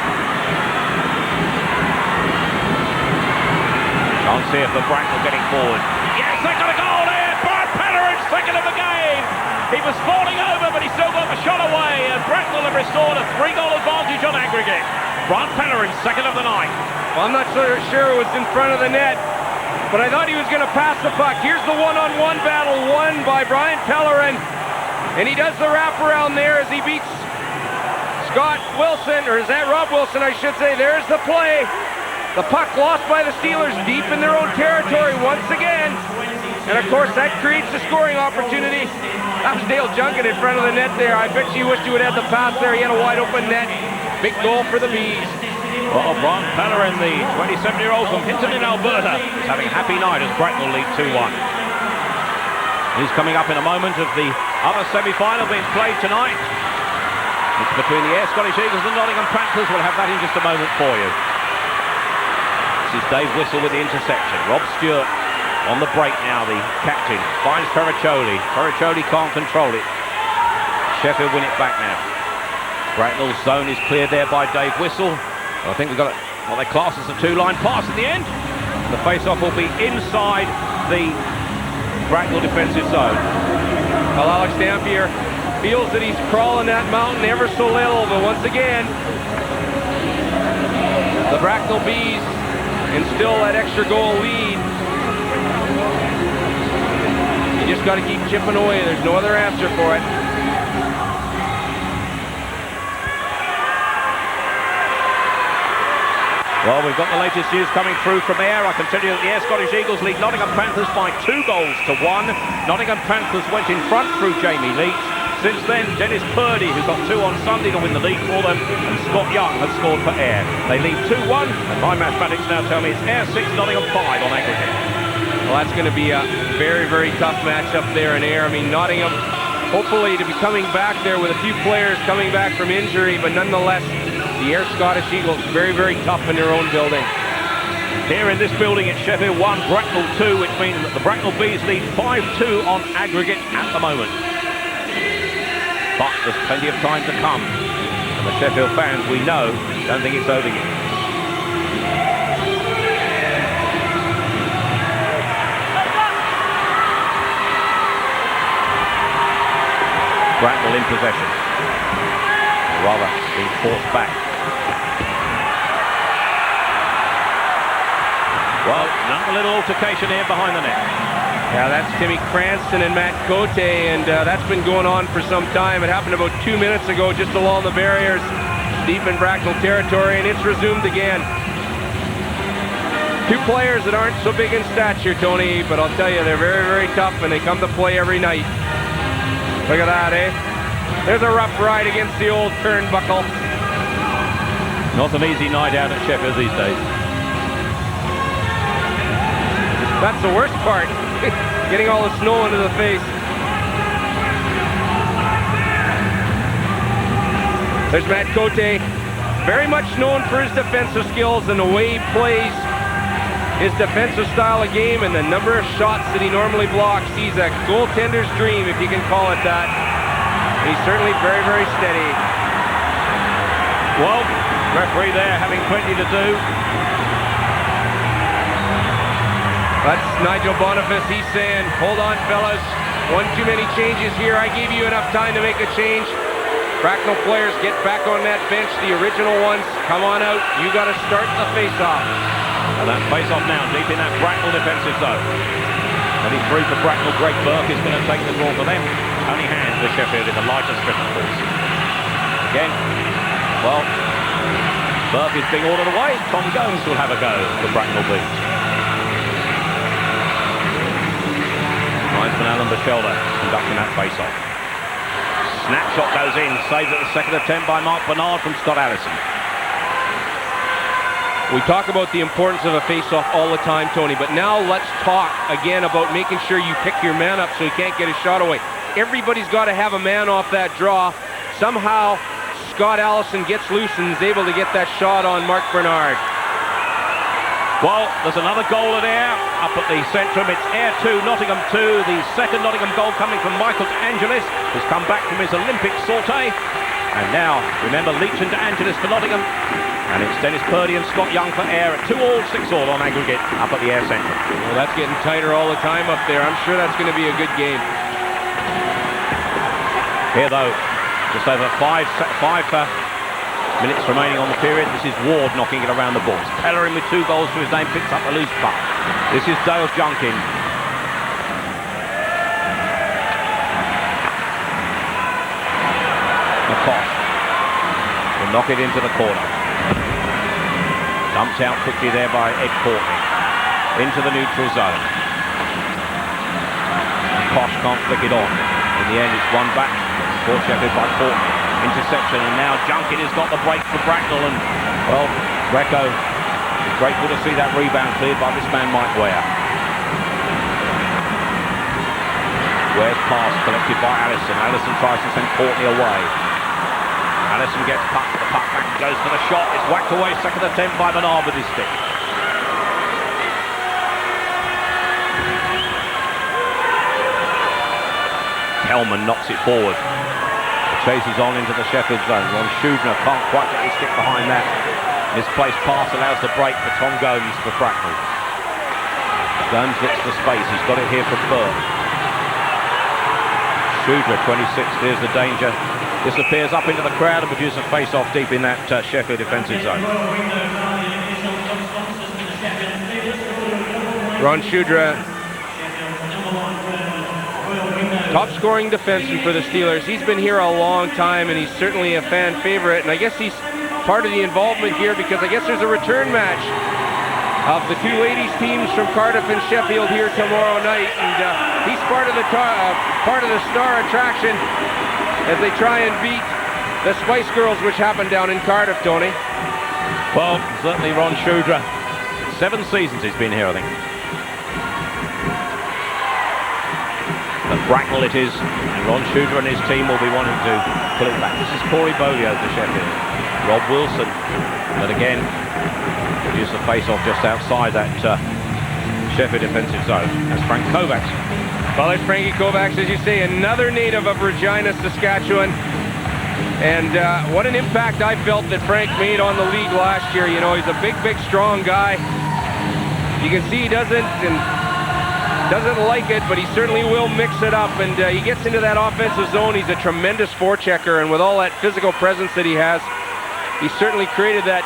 Can't see if the Bracknell getting forward. Yes, they got a goal there. Brian Pellerin, second of the game. He was falling over, but he still got the shot away. And Bracknell have restored a 3-goal advantage on aggregate. Brian Pellerin, second of the night. Well, I'm not sure it was in front of the net, but I thought he was going to pass the puck. Here's the one-on-one battle won by Brian Pellerin. And he does the wraparound there as he beats Scott Wilson, or is that Rob Wilson, I should say. There's the play. The puck lost by the Steelers deep in their own territory once again. And of course, that creates a scoring opportunity. That was Dale Junkin in front of the net there. I bet you wished you would have the pass there. He had a wide open net. Big goal for the Bees. Well, Brian Pellerin, the 27-year-old from Hinton in Alberta, is having a happy night as Bracknell lead 2-1. He's coming up in a moment of the other semi-final being played tonight. It's between the Ayr Scottish Eagles and Nottingham Panthers. We'll have that in just a moment for you. This is Dave Whistle with the interception. Rob Stewart on the break now, the captain. Finds Fuyarchuk. Fuyarchuk can't control it. Sheffield win it back now. Bracknell's zone is cleared there by Dave Whistle. I think we've got what they class as a two-line pass at the end. The face-off will be inside the Bracknell defensive zone. Well, Alex Dampier feels that he's crawling that mountain ever so little, but once again, the Bracknell Bees instill that extra goal lead. You just got to keep chipping away. There's no other answer for it. Well, we've got the latest news coming through from Ayr. I can tell you that the Ayr Scottish Eagles lead Nottingham Panthers by 2 goals to 1. Nottingham Panthers went in front through Jamie Leach. Since then, Dennis Purdy, who got 2 on Sunday to win the league for them, and Scott Young has scored for Ayr. They lead 2-1, and my mathematics now tell me it's Ayr 6, Nottingham 5 on aggregate. Well, that's going to be a very, very tough match up there in Ayr. I mean, Nottingham, hopefully to be coming back there with a few players coming back from injury, but nonetheless, the Ayr Scottish Eagles very, very tough in their own building. Here in this building, it's Sheffield 1, Bracknell 2, which means that the Bracknell Bees lead 5-2 on aggregate at the moment. But there's plenty of time to come. And the Sheffield fans, we know, don't think it's over yet. Bracknell in possession. Rather being forced back. Well, another little altercation here behind the net. Yeah, that's Timmy Cranston and Matt Cote, and that's been going on for some time. It happened about 2 minutes ago, just along the barriers, deep in Bracknell territory, and it's resumed again. 2 players that aren't so big in stature, Tony, but I'll tell you, they're very, very tough, and they come to play every night. Look at that, eh? There's a rough ride against the old turnbuckle. Not an easy night out at Sheffield these days. That's the worst part, getting all the snow into the face. There's Matt Cote, very much known for his defensive skills and the way he plays his defensive style of game and the number of shots that he normally blocks. He's a goaltender's dream, if you can call it that. He's certainly very, very steady. Well, referee there having plenty to do. That's Nigel Boniface. He's saying, hold on, fellas. 1 too many changes here. I gave you enough time to make a change. Bracknell players, get back on that bench. The original ones, come on out. You got to start the face-off. And that face-off now, deep in that Bracknell defensive zone. 23 for Bracknell. Greg Burke is going to take the ball for them. Tony Hand for Sheffield in the lighter strip, of course. Again, well, Burke is being ordered away. Tom Gomes will have a go for Bracknell Bees. Linesman Alan Bachelder conducting that face-off. Snapshot goes in, saved at the second attempt by Mark Bernard from Scott Allison. We talk about the importance of a face-off all the time, Tony, but now let's talk again about making sure you pick your man up so he can't get a shot away. Everybody's got to have a man off that draw. Somehow, Scott Allison gets loose and is able to get that shot on Mark Bernard. Well, there's another goal at Ayr up at the centrum. It's Ayr 2, Nottingham 2. The second Nottingham goal coming from Michael De Angelis, who's come back from his Olympic saute. And now, remember, Leach and De Angelis for Nottingham. And it's Dennis Purdy and Scott Young for Ayr at 2-all, 6-all on aggregate up at the Ayr centrum. Well, that's getting tighter all the time up there. I'm sure that's going to be a good game. Here, though, just over five minutes remaining on the period. This is Ward knocking it around the boards. Pellerin with 2 goals to his name, picks up a loose puck. This is Dale Junkin. McCosh will knock it into the corner. Dumped out quickly there by Ed Courtney. Into the neutral zone. McCosh can't flick it on. In the end, it's won back for Sheffield by Courtney. Interception, and now Junkin has got the break for Bracknell, and well, Greco is grateful to see that rebound cleared by this man, Mike Ware. Ware's pass collected by Allison. Allison tries to send Courtney away. Allison gets cut for the putback, goes for the shot. It's whacked away, second attempt by Menard with his stick. Kelman knocks it forward. The chase is on into the Sheffield zone. Ron Schudner can't quite get his stick behind that. Misplaced pass allows the break for Tom Gomes for Bracknell. Gomes looks for space. He's got it here from Burke. Schudner, 26, clears the danger. Disappears up into the crowd and produces a face-off deep in that Sheffield defensive zone. Ron Schudner, top scoring defenseman for the Steelers. He's been here a long time and he's certainly a fan favorite. And I guess he's part of the involvement here because I guess there's a return match of the two ladies teams from Cardiff and Sheffield here tomorrow night. And he's part of the star attraction as they try and beat the Spice Girls, which happened down in Cardiff, Tony. Well, certainly Ron Schudner. 7 seasons he's been here, I think. But Bracknell it is, and Ron Schudner and his team will be wanting to pull it back. This is Corey Bolio for Sheffield. Rob Wilson, but again, used the face-off just outside that Sheffield defensive zone. That's Frank Kovacs. Well, there's Frankie Kovacs, as you say, another native of Regina, Saskatchewan. And what an impact I felt that Frank made on the league last year. You know, he's a big, strong guy. You can see he doesn't like it, but he certainly will mix it up. And he gets into that offensive zone. He's a tremendous forechecker, and with all that physical presence that he has, he certainly created that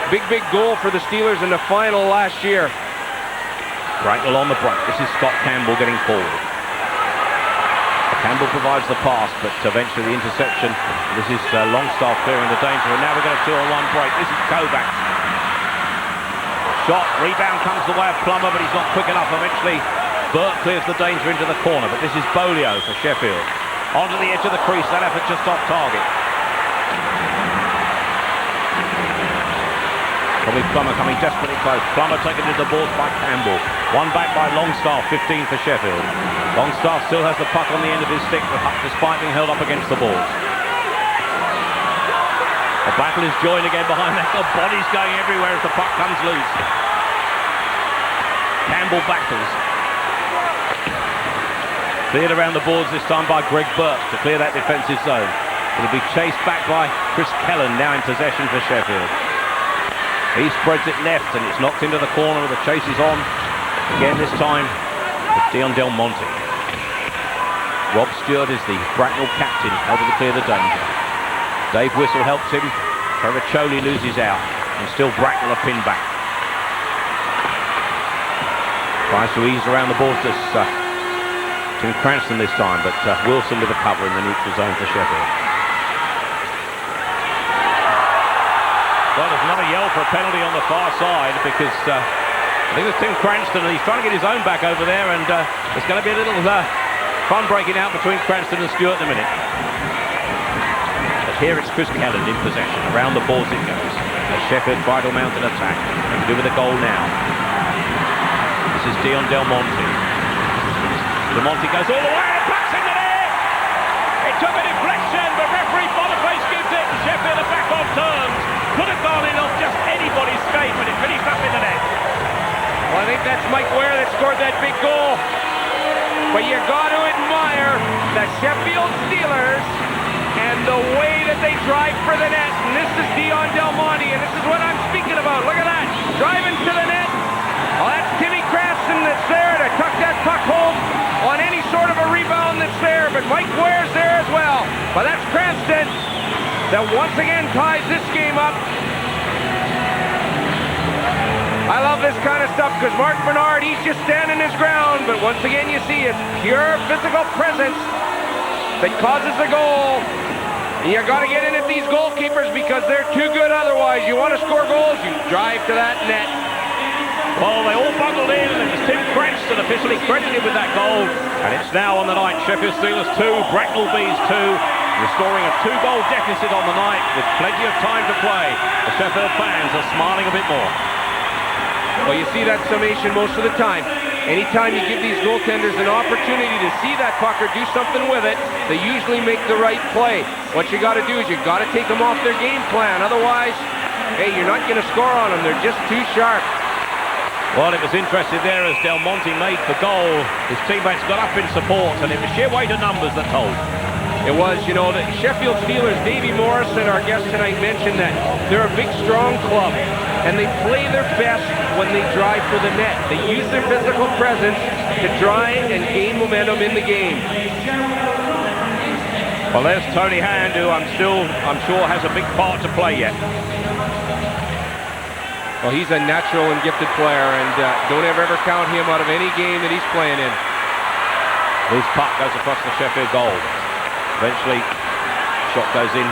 big goal for the Steelers in the final last year. Bracknell on the break. This is Scott Campbell getting forward. Campbell provides the pass, but eventually the interception. This is Longstaff clearing the danger, and now we're going to 2-on-1 break. This is Kovacs. Shot, rebound comes the way of Plummer, but he's not quick enough. Eventually, Burke clears the danger into the corner, but this is Bolio for Sheffield. Onto the edge of the crease, that effort just off target. Probably Plummer coming desperately close. Plummer taken to the boards by Campbell. One back by Longstaff, 15 for Sheffield. Longstaff still has the puck on the end of his stick, despite being held up against the boards. The battle is joined again behind that. The body's going everywhere as the puck comes loose. Campbell battles. Cleared around the boards this time by Greg Burke to clear that defensive zone. It'll be chased back by Chris Kellen, now in possession for Sheffield. He spreads it left and it's knocked into the corner. The chase is on. Again this time with Dion Del Monte. Rob Stewart is the Bracknell captain, able to clear the danger. Dave Whistle helps him. Trevor Choley loses out. And still Bracknell a pin back. Tries to ease around the boards this Tim Cranston this time, but Wilson with a cover in the neutral zone for Sheffield. Well, there's another yell for a penalty on the far side because I think it's Tim Cranston and he's trying to get his own back over there, and there's going to be a little fun breaking out between Cranston and Stewart in a minute. But here it's Chris Kellen in possession. Around the boards it goes. As Sheffield try to mount an attack. They can do with a goal now. This is Dion Del Monte. Del Monte goes all the way and backs in the net! It took a deflection, but referee Boniface gives it. Sheffield are back on terms. Could have gone in off just anybody's skate, but it finished up in the net. Well, I think that's Mike Ware that scored that big goal. But you got to admire the Sheffield Steelers and the way that they drive for the net. And this is Dion Del Monte, and this is what I'm speaking about. Look at that, driving to the net. Well, that's Timmy Cranston that's there to tuck that puck home on any sort of a rebound that's there. But Mike Ware's there as well. But that's Cranston that once again ties this game up. I love this kind of stuff because Mark Bernard, he's just standing his ground, but once again you see it's pure physical presence that causes the goal. And you got to get in at these goalkeepers because they're too good otherwise. You want to score goals, you drive to that net. Well, they all bundled in, and it was Tim Cranston officially credited with that goal. And it's now on the night. Sheffield Steelers 2, Bracknell Bees 2. restoring a 2-goal deficit on the night with plenty of time to play. The Sheffield fans are smiling a bit more. Well, you see that summation most of the time. Anytime you give these goaltenders an opportunity to see that puck or do something with it, they usually make the right play. What you got to do is you got to take them off their game plan. Otherwise, hey, you're not going to score on them. They're just too sharp. Well, it was interesting there as Del Monte made the goal. His teammates got up in support, and it was sheer weight of numbers that told. It was, you know, the Sheffield Steelers, Davey Morrison, our guest tonight, mentioned that they're a big, strong club, and they play their best when they drive for the net. They use their physical presence to try and gain momentum in the game. Well, there's Tony Hand, who I'm sure has a big part to play yet. Well, he's a natural and gifted player, and don't ever count him out of any game that he's playing in. His puck goes across the Sheffield goal. Eventually, shot goes in.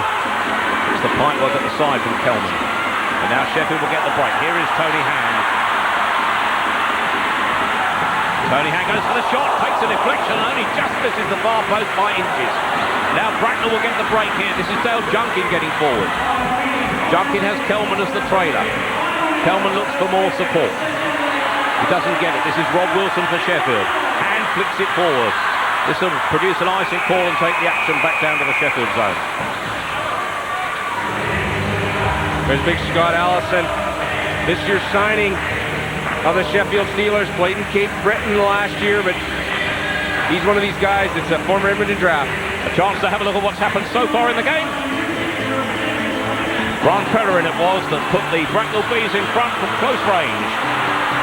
It's the pipe work at the side from Kelman. And now Sheffield will get the break. Here is Tony Hand. Tony Hand goes for the shot, takes a deflection, and only just misses the far post by inches. Now Bracknell will get the break here. This is Dale Junkin getting forward. Junkin has Kelman as the trailer. Kelman looks for more support. He doesn't get it. This is Rob Wilson for Sheffield. Hand flicks it forward. This will produce an icing call and take the action back down to the Sheffield zone. There's big Scott Allison. This year's signing of the Sheffield Steelers. Played in Cape Breton last year, but he's one of these guys that's a former Edmonton draft. A chance to have a look at what's happened so far in the game. Ron Pellerin it was that put the Bracknell Bees in front from close range.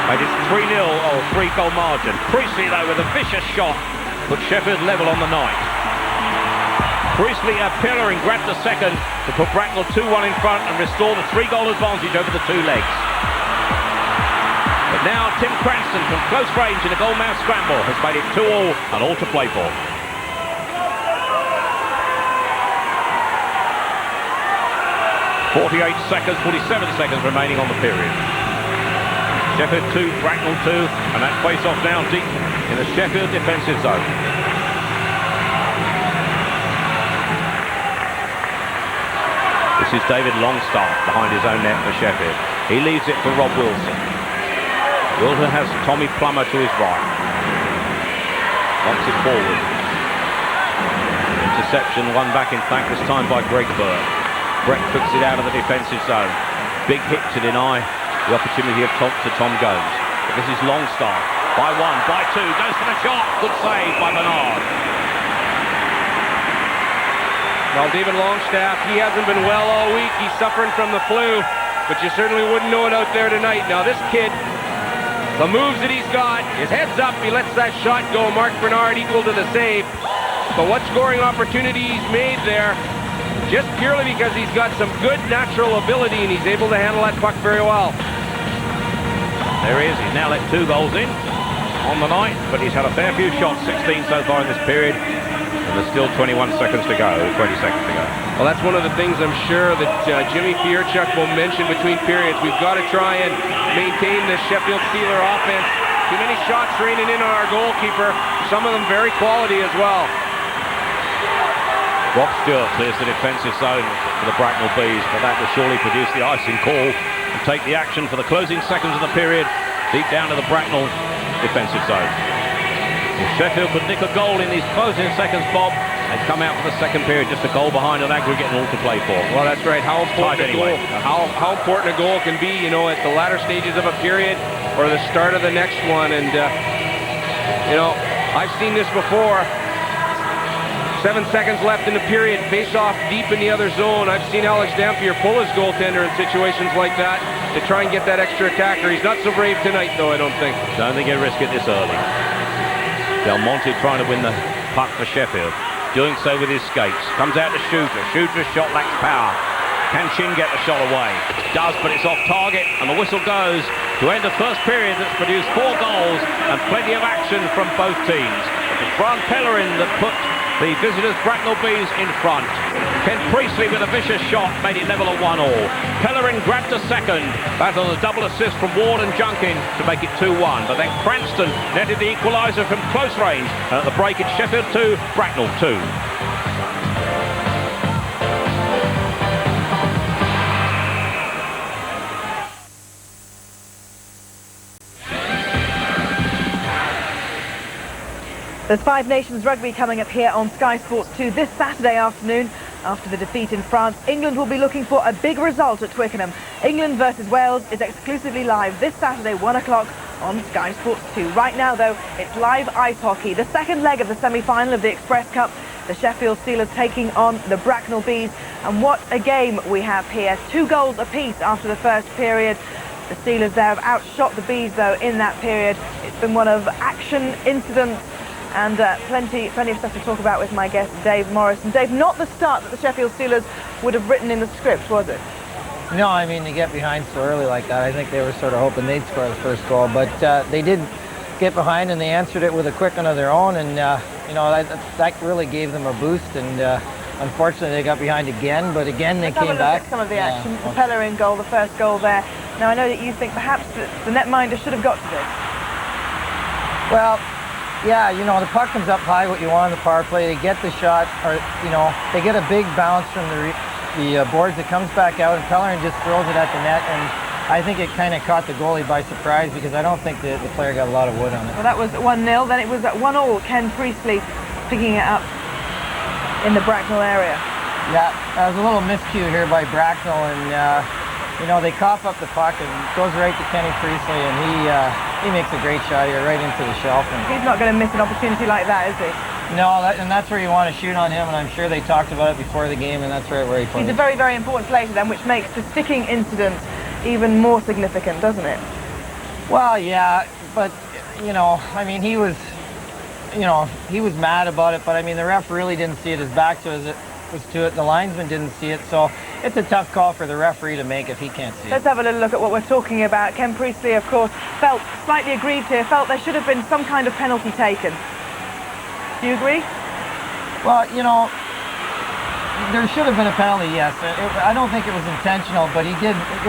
Made it 3-0 or 3-goal margin. Priestley though with a vicious shot put Sheffield level on the night. Priestley Pellerin grabbed the second to put Bracknell 2-1 in front and restore the 3-goal advantage over the two legs. But now Tim Cranston from close range in a goal-mouth scramble has made it 2-all and all to play for. 47 seconds remaining on the period. Sheffield 2, Bracknell 2, and that face-off now deep in the Sheffield defensive zone. This is David Longstaff behind his own net for Sheffield. He leaves it for Rob Wilson. Wilson has Tommy Plummer to his right. Wants it forward. Interception won back in fact this time by Greg Burke. Brett puts it out of the defensive zone. Big hit to deny the opportunity of Tom Gomes. But this is Longstaff. By one, by two, goes for the shot. Good save by Bernard. Well, David Longstaff, he hasn't been well all week. He's suffering from the flu, but you certainly wouldn't know it out there tonight. Now this kid, the moves that he's got, his head's up, he lets that shot go. Mark Bernard equal to the save. But what scoring opportunity he's made there, just purely because he's got some good natural ability and he's able to handle that puck very well. There he is. He's now let 2 goals in on the night, but he's had a fair few shots, 16 so far in this period, and there's still 21 seconds to go, 20 seconds to go. Well, that's one of the things I'm sure that Jimmy Fuyarchuk will mention between periods. We've got to try and maintain the Sheffield Steeler offense. Too many shots raining in on our goalkeeper, some of them very quality as well. Rob Stewart clears the defensive zone for the Bracknell Bees, but that will surely produce the icing call and take the action for the closing seconds of the period deep down to the Bracknell defensive zone. If Sheffield could nick a goal in these closing seconds, Bob, they'd come out for the second period just a goal behind on aggregate and all to play for. Well, that's right. How important anyway. How important a goal can be, you know, at the latter stages of a period or the start of the next one. And you know, I've seen this before. 7 seconds left in the period, face off deep in the other zone. I've seen Alex Dampier pull his goaltender in situations like that to try and get that extra attacker. He's not so brave tonight, though, I don't think. Don't think he'll risk it this early. Del Monte trying to win the puck for Sheffield. Doing so with his skates. Comes out to Shooter. Shooter's shot lacks power. Can Chin get the shot away? Does, but it's off target, and the whistle goes to end the first period that's produced 4 goals and plenty of action from both teams. It was Ron Pellerin that put the visitors Bracknell Bees in front. Ken Priestley with a vicious shot made it level at 1-all. Pellerin grabbed a second. That was a double assist from Ward and Junkin to make it 2-1. But then Cranston netted the equaliser from close range. And at the break it's Sheffield 2, Bracknell 2. There's Five Nations Rugby coming up here on Sky Sports 2 this Saturday afternoon. After the defeat in France, England will be looking for a big result at Twickenham. England versus Wales is exclusively live this Saturday, 1 o'clock on Sky Sports 2. Right now, though, it's live ice hockey. The second leg of the semi-final of the Express Cup. The Sheffield Steelers taking on the Bracknell Bees. And what a game we have here. 2 goals apiece after the first period. The Steelers there have outshot the Bees, though, in that period. It's been one of action, incidents, and plenty of stuff to talk about with my guest, Dave Morrison. Dave, not the start that the Sheffield Steelers would have written in the script, was it? No, I mean, to get behind so early like that, I think they were sort of hoping they'd score the first goal. But they did get behind, and they answered it with a quick one of their own. And, you know, that really gave them a boost. And unfortunately, they got behind again. But again, they came back. At some of the action. The Pellerin goal, the first goal there. Now, I know that you think perhaps the netminder should have got to this. Well, yeah, you know, the puck comes up high, what you want on the power play. They get the shot, or, you know, they get a big bounce from the boards. It comes back out, and Pellerin just throws it at the net. And I think it kind of caught the goalie by surprise, because I don't think the player got a lot of wood on it. Well, that was 1-0. Then it was at 1-1. Ken Priestley picking it up in the Bracknell area. Yeah, that was a little miscue here by Bracknell, and you know, they cough up the puck and it goes right to Kenny Priestley, and he makes a great shot here right into the shelf. And he's not going to miss an opportunity like that, is he? No, and that's where you want to shoot on him, and I'm sure they talked about it before the game, and that's right where he put it. He's a very, very important player to them, which makes the sticking incident even more significant, doesn't it? Well, yeah, but, you know, I mean, he was mad about it, but I mean, the ref really didn't see it. His back to it was to it. The linesman didn't see it, so it's a tough call for the referee to make if he can't see it. Let's have a little look at what we're talking about. Ken Priestley, of course, felt slightly aggrieved here, felt there should have been some kind of penalty taken. Do you agree? Well, you know, there should have been a penalty, yes. I don't think it was intentional, but it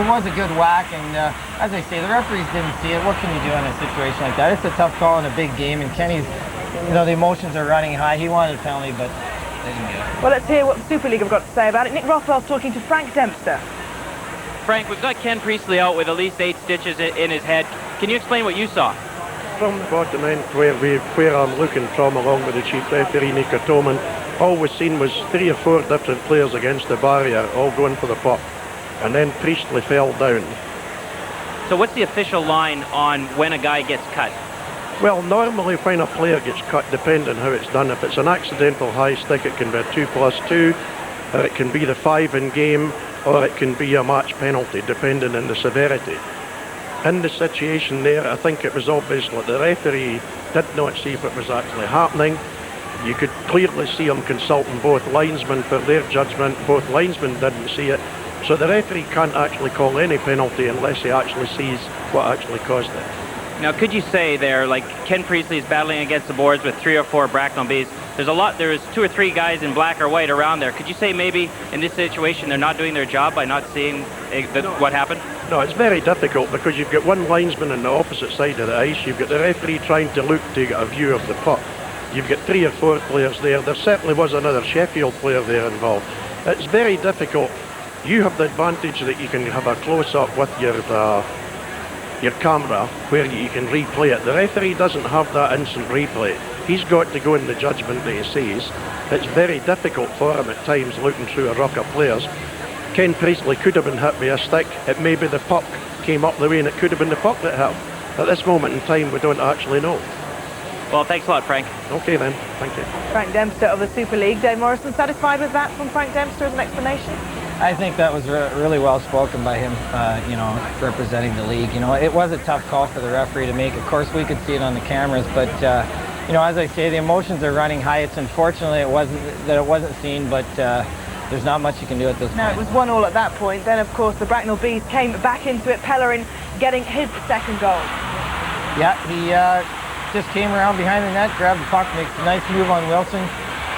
was a good whack, and as I say, the referees didn't see it. What can you do in a situation like that? It's a tough call in a big game, and Kenny's, you know, the emotions are running high. He wanted a penalty, but they didn't get it. Well, let's hear what the Super League have got to say about it. Nick Rothwell's talking to Frank Dempster. Frank, we've got Ken Priestley out with at least 8 stitches in his head. Can you explain what you saw? From the bottom end where I'm looking from, along with the chief referee, Nico Toman, all we've seen was 3 or 4 different players against the barrier, all going for the puck. And then Priestley fell down. So what's the official line on when a guy gets cut? Well, normally when a player gets cut, depending how it's done, if it's an accidental high stick, it can be a 2+2, or it can be the 5 in game, or it can be a match penalty, depending on the severity. In the situation there, I think it was obvious that the referee did not see if it was actually happening. You could clearly see him consulting both linesmen for their judgment. Both linesmen didn't see it. So the referee can't actually call any penalty unless he actually sees what actually caused it. Now, could you say there, like Ken Priestley is battling against the boards with 3 or 4 Bracknell Bees. There's 2 or 3 guys in black or white around there. Could you say maybe in this situation they're not doing their job by not seeing what happened? No, it's very difficult because you've got one linesman on the opposite side of the ice. You've got the referee trying to look to get a view of the puck. You've got 3 or 4 players there. There certainly was another Sheffield player there involved. It's very difficult. You have the advantage that you can have a close-up with your camera where you can replay it. The referee doesn't have that instant replay. He's got to go in the judgment that he sees. It's very difficult for him at times looking through a ruck of players. Ken Priestley could have been hit by a stick. It may be the puck came up the way and it could have been the puck that hit him. At this moment in time, we don't actually know. Well, thanks a lot, Frank. Okay then, thank you. Frank Dempster of the Super League. Dave Morrison, satisfied with that from Frank Dempster as an explanation? I think that was really well spoken by him, you know, representing the league. You know, it was a tough call for the referee to make. Of course, we could see it on the cameras, but, you know, as I say, the emotions are running high. It's unfortunately it wasn't seen, but there's not much you can do at this point. No, it was 1-1 at that point. Then, of course, the Bracknell Bees came back into it. Pellerin getting his second goal. Yeah, he just came around behind the net, grabbed the puck, makes a nice move on Wilson,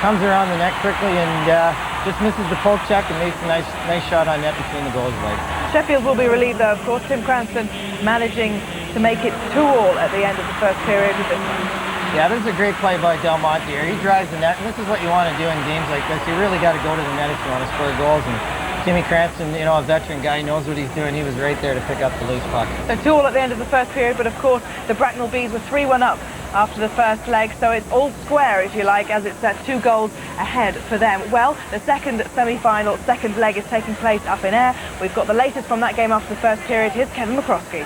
comes around the net quickly, and just misses the poke check and makes a nice shot on net between the goals legs. Sheffield will be relieved, though, of course. Tim Cranston managing to make it 2-2 at the end of the first period with this one. Yeah, this is a great play by Del Monte here. He drives the net, and this is what you want to do in games like this. You really got to go to the net if you want to score goals. And Timmy Cranston, you know, a veteran guy, knows what he's doing. He was right there to pick up the loose puck. So 2-2 at the end of the first period, but of course the Bracknell Bees were 3-1 up after the first leg, so it's all square, if you like, as it's 2 goals ahead for them. Well, the second semi-final, second leg is taking place up in Ayr. We've got the latest from that game after the first period. Here's Kevin McCroskey.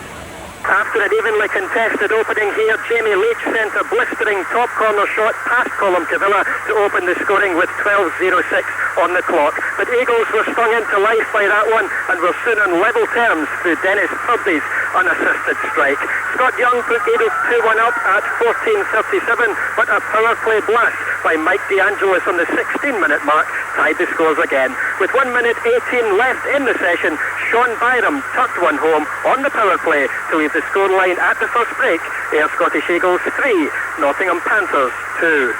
After an evenly contested opening here, Jamie Leach sent a blistering top corner shot past Colm Cavilla to open the scoring with 12:06 on the clock. But Eagles were stung into life by that one and were soon on level terms through Dennis Purdy's unassisted strike. Scott Young put Eagles 2-1 up at 14:37, but a power play blast by Mike DeAngelis on the 16-minute mark tied the scores again. With 1 minute 18 left in the session, Sean Byram tucked one home on the power play to leave the scoreline at the first break. Ayr Scottish Eagles 3, Nottingham Panthers 2.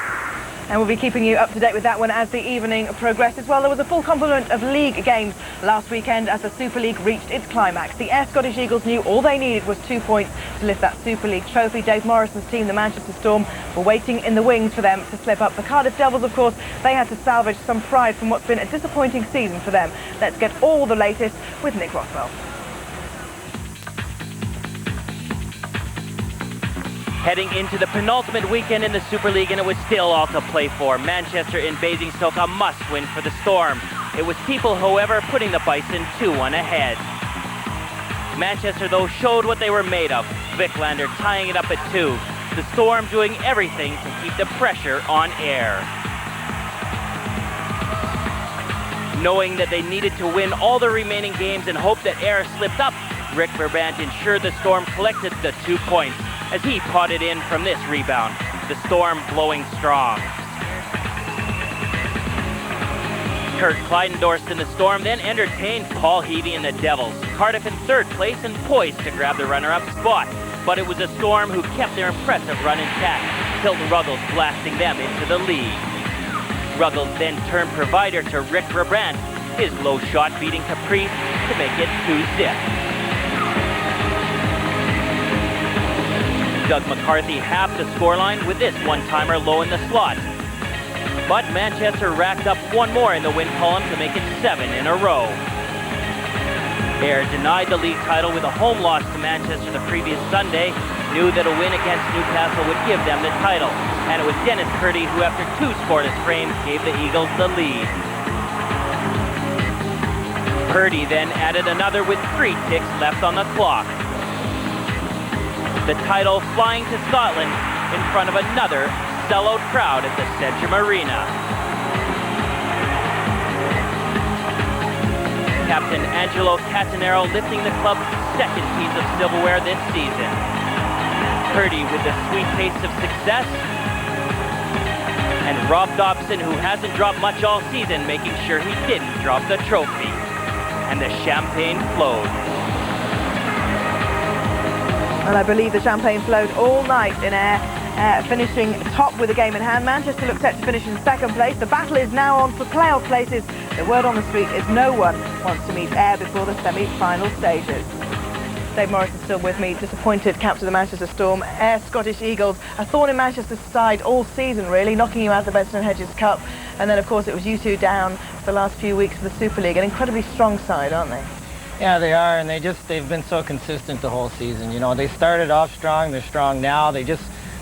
And we'll be keeping you up to date with that one as the evening progresses. Well, there was a full complement of league games last weekend as the Super League reached its climax. The Ayr Scottish Eagles knew all they needed was 2 points to lift that Super League trophy. Dave Morrison's team, the Manchester Storm, were waiting in the wings for them to slip up. The Cardiff Devils, of course, they had to salvage some pride from what's been a disappointing season for them. Let's get all the latest with Nick Rothwell. Heading into the penultimate weekend in the Super League, and it was still all to play for. Manchester in Basingstoke, a must-win for the Storm. It was people, however, putting the Bison 2-1 ahead. Manchester, though, showed what they were made of. Vicklander tying it up at 2. The Storm doing everything to keep the pressure on Ayr. Knowing that they needed to win all the remaining games and hope that Ayr slipped up, Rick Verband ensured the Storm collected the 2 points as he potted in from this rebound. The Storm blowing strong. Kurt Kleidendorst and the Storm then entertained Paul Heavey and the Devils. Cardiff in 3rd place and poised to grab the runner-up spot. But it was the Storm who kept their impressive run intact. Hilton Ruggles blasting them into the lead. Ruggles then turned provider to Rick Verband. His low shot beating Caprice to make it 2-zip. Doug McCarthy halved the scoreline with this one-timer low in the slot. But Manchester racked up one more in the win column to make it 7 in a row. Ayr denied the league title with a home loss to Manchester the previous Sunday, knew that a win against Newcastle would give them the title, and it was Dennis Purdy who, after 2 scoreless frames, gave the Eagles the lead. Purdy then added another with 3 ticks left on the clock. The title flying to Scotland in front of another sellout crowd at the Centrum Arena. Captain Angelo Catanero lifting the club's 2nd piece of silverware this season. Purdy with the sweet taste of success. And Rob Dobson, who hasn't dropped much all season, making sure he didn't drop the trophy. And the champagne flowed. Well, I believe the champagne flowed all night in Ayr, finishing top with the game in hand. Manchester looks set to finish in 2nd place. The battle is now on for playoff places. The word on the street is no one wants to meet Ayr before the semi-final stages. Dave Morrison still with me, disappointed captain of the Manchester Storm. Ayr Scottish Eagles, a thorn in Manchester's side all season really, knocking you out of the Benson & Hedges Cup. And then of course it was you two down for the last few weeks of the Super League. An incredibly strong side, aren't they? Yeah, they are, and they've been so consistent the whole season. You know, they started off strong, they're strong now. They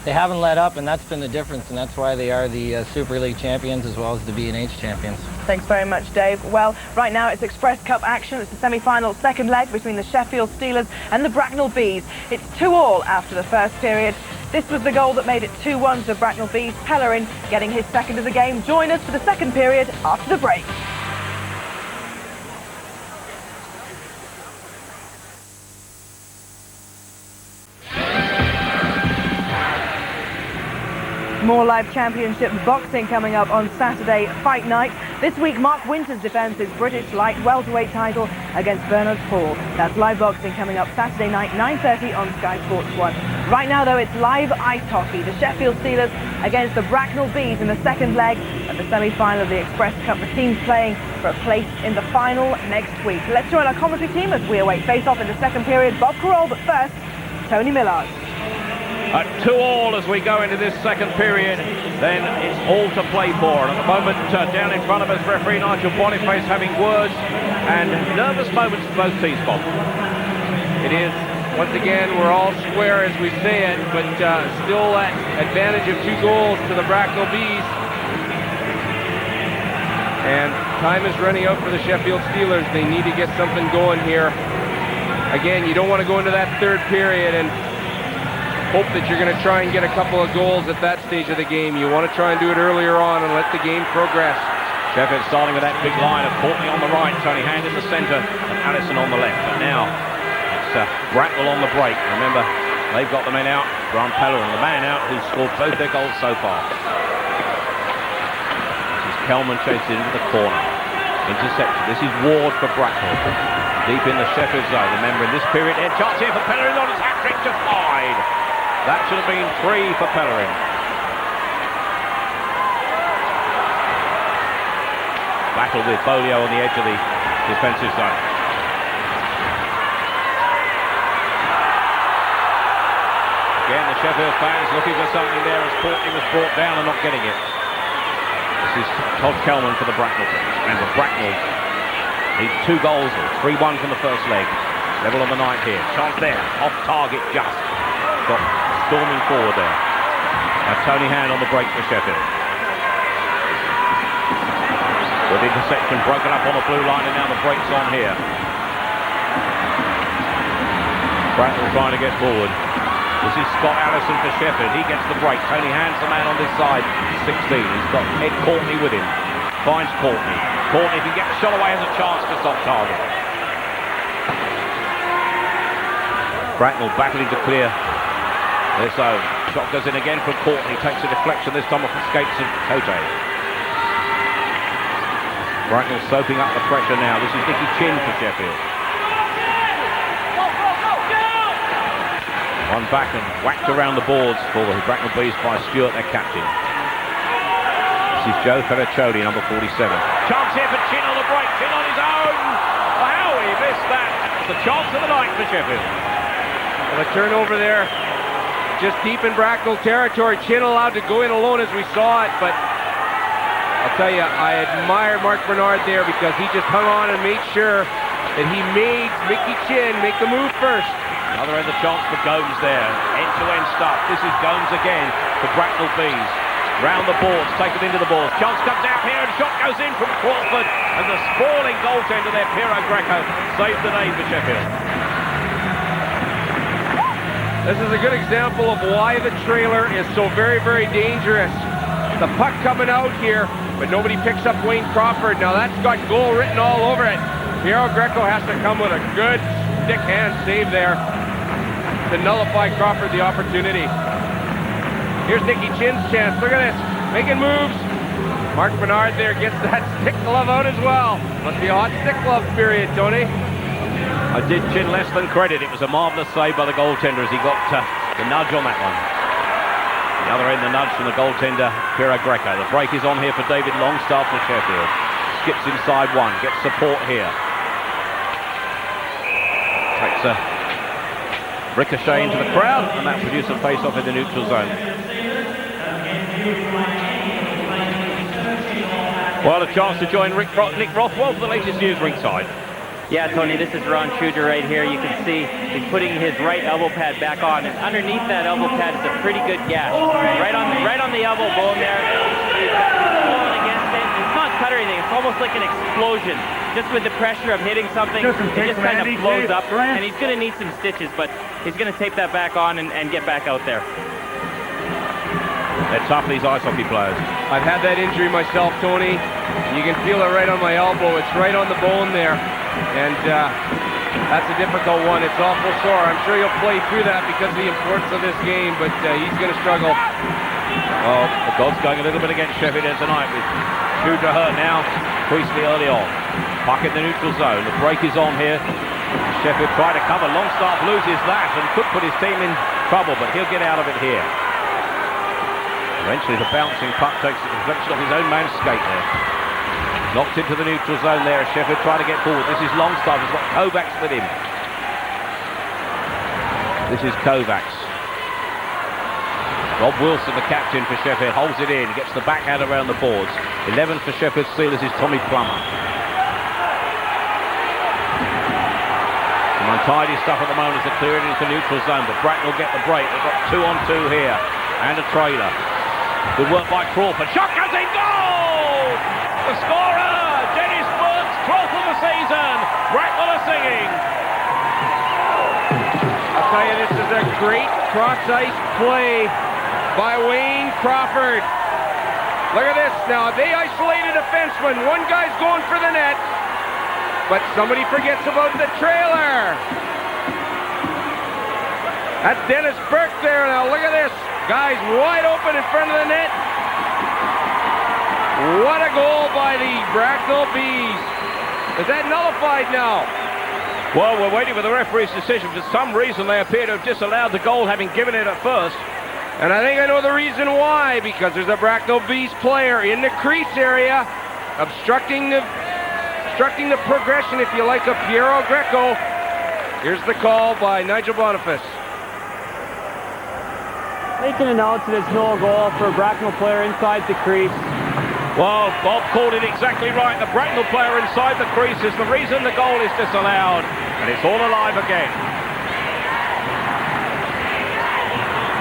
haven't let up, and that's been the difference, and that's why they are the Super League champions as well as the B&H champions. Thanks very much, Dave. Well, right now it's Express Cup action. It's the semi-final 2nd leg between the Sheffield Steelers and the Bracknell Bees. It's 2-2 after the first period. This was the goal that made it 2-1 to Bracknell Bees. Pellerin getting his 2nd of the game. Join us for the 2nd period after the break. More live championship boxing coming up on Saturday fight night. This week, Mark Winters defends his British light welterweight title against Bernard Hall. That's live boxing coming up Saturday night, 9:30 on Sky Sports 1. Right now, though, it's live ice hockey. The Sheffield Steelers against the Bracknell Bees in the 2nd leg of the semi-final of the Express Cup. The team's playing for a place in the final next week. Let's join our commentary team as we await face-off in the 2nd period. Bob Carroll, but first, Tony Millard. At 2-2 as we go into this 2nd period, then it's all to play for. And at the moment, down in front of us, referee Nigel Boniface having words and nervous moments for both teams, Bob. It is Once again, we're all square as we say it, but still at advantage of 2 goals to the Bracknell Bees. And time is running out for the Sheffield Steelers. They need to get something going here. Again, you don't want to go into that third period and hope that you're going to try and get a couple of goals at that stage of the game. You want to try and do it earlier on and let the game progress. Sheffield starting with that big line of Courtney on the right, Tony Hand in the centre, and Allison on the left. But now it's Bracknell on the break. Remember, they've got the men out. Grant Pellerin, the man out, who's scored both their goals so far. This is Kelman chasing into the corner. Interception. This is Ward for Bracknell. Deep in the Sheffield zone. Remember, in this period, chance here for Pellerin on his hat-trick, just wide. That should have been 3 for Pellerin. Battle with Bolio on the edge of the defensive zone. Again, the Sheffield fans looking for something there as Courtney was brought down and not getting it. This is Todd Kelman for the Bracknell Bees. Remember, Bracknell needs 2 goals, 3-1 from the first leg. Level on the night here. Chance there, off target just. Got storming forward there. Now Tony Hand on the break for Sheffield. Good interception, broken up on the blue line, and now the break's on here. Bracknell trying to get forward. This is Scott Allison for Sheffield. He gets the break. Tony Hand's the man on this side. 16. He's got Ed Courtney with him. Finds Courtney. Courtney, if he gets the shot away, has a chance to stop target. Bracknell battling to clear their zone. Shot goes in again from Courtney. Takes a deflection, this time off the skates of Cote. Bracknell soaping up the pressure now. This is Nicky Chin for Sheffield. One back and whacked around the boards for the Bracknell Bees by Stewart, their captain. This is Joe Ferraccioli, number 47. Chance here for Chin on the break. Chin on his own. How he missed that. It's the chance of the night for Sheffield. Well, a turnover there. Just deep in Bracknell territory. Chin allowed to go in alone as we saw it, but I'll tell you, I admire Mark Bernard there because he just hung on and made sure that he made Mickey Chin make the move first. Another end of chance for Gomes there. End-to-end stuff. This is Gomes again for Bracknell Bees. Round the boards, take it into the boards. Chance comes out here and shot goes in from Crawford. And the sprawling goaltender there, Piero Greco, saves the day for Sheffield. This is a good example of why the trailer is so very, very dangerous. The puck coming out here, but nobody picks up Wayne Crawford. Now that's got goal written all over it. Piero Greco has to come with a good stick hand save there to nullify Crawford the opportunity. Here's Nicky Chin's chance. Look at this. Making moves. Mark Bernard there gets that stick glove out as well. Must be a hot stick glove period, Tony. I did Chin less than credit. It was a marvellous save by the goaltender as he got the nudge on that one. The other end, the nudge from the goaltender, Piero Greco. The break is on here for David Longstaff for Sheffield. Skips inside one, gets support here. Takes a ricochet into the crowd, and that produces a face-off in the neutral zone. Well, a chance to join Nick Rothwell for the latest news ringside. Yeah, Tony, this is Ron Schuger right here. You can see he's putting his right elbow pad back on, and underneath that elbow pad is a pretty good gash. Right on the elbow bone there. He's pulling against it. It's not cut or anything. It's almost like an explosion. Just with the pressure of hitting something, it just kind of blows up, and he's going to need some stitches, but he's going to tape that back on and get back out there. They're tough, these ice hockey players. I've had that injury myself, Tony. You can feel it right on my elbow. It's right on the bone there. And that's a difficult one. It's awful sore. I'm sure he'll play through that because of the importance of this game, but he's going to struggle. Well, the Gods going a little bit against Sheffield here tonight with Schuger hurt now. Priestley early on. Puck in the neutral zone. The break is on here. Sheffield try to cover. Longstaff loses that and could put his team in trouble, but he'll get out of it here. Eventually the bouncing puck takes the deflection off his own man's skate there. Knocked into the neutral zone there. Sheffield trying to get forward. This is Longstaff. He's got Kovacs with him. This is Kovacs. Rob Wilson, the captain for Sheffield, holds it in. Gets the backhand around the boards. 11 for Sheffield Steelers is Tommy Plummer. Untidy stuff at the moment as they clear it into neutral zone, but Bracknell get the break. They've got 2-on-2 here, and a trailer. Good work by Crawford. Shot goes in, goal! The scorer, Dennis Burke's 12th of the season. Bracknell are singing. I'll tell you, this is a great cross-ice play by Wayne Crawford. Look at this now. They isolated a defenseman. One guy's going for the net, but somebody forgets about the trailer. That's Dennis Burke there now. Look at this. Guy's wide open in front of the net. What a goal by the Bracknell Bees. Is that nullified now? Well, we're waiting for the referee's decision. For some reason, they appear to have disallowed the goal, having given it at first. And I think I know the reason why, because there's a Bracknell Bees player in the crease area, obstructing the progression, if you like, of Piero Greco. Here's the call by Nigel Boniface. They can announce that it's no goal for a Bracknell player inside the crease. Well, Bob called it exactly right. The Bracknell player inside the crease is the reason the goal is disallowed. And it's all alive again.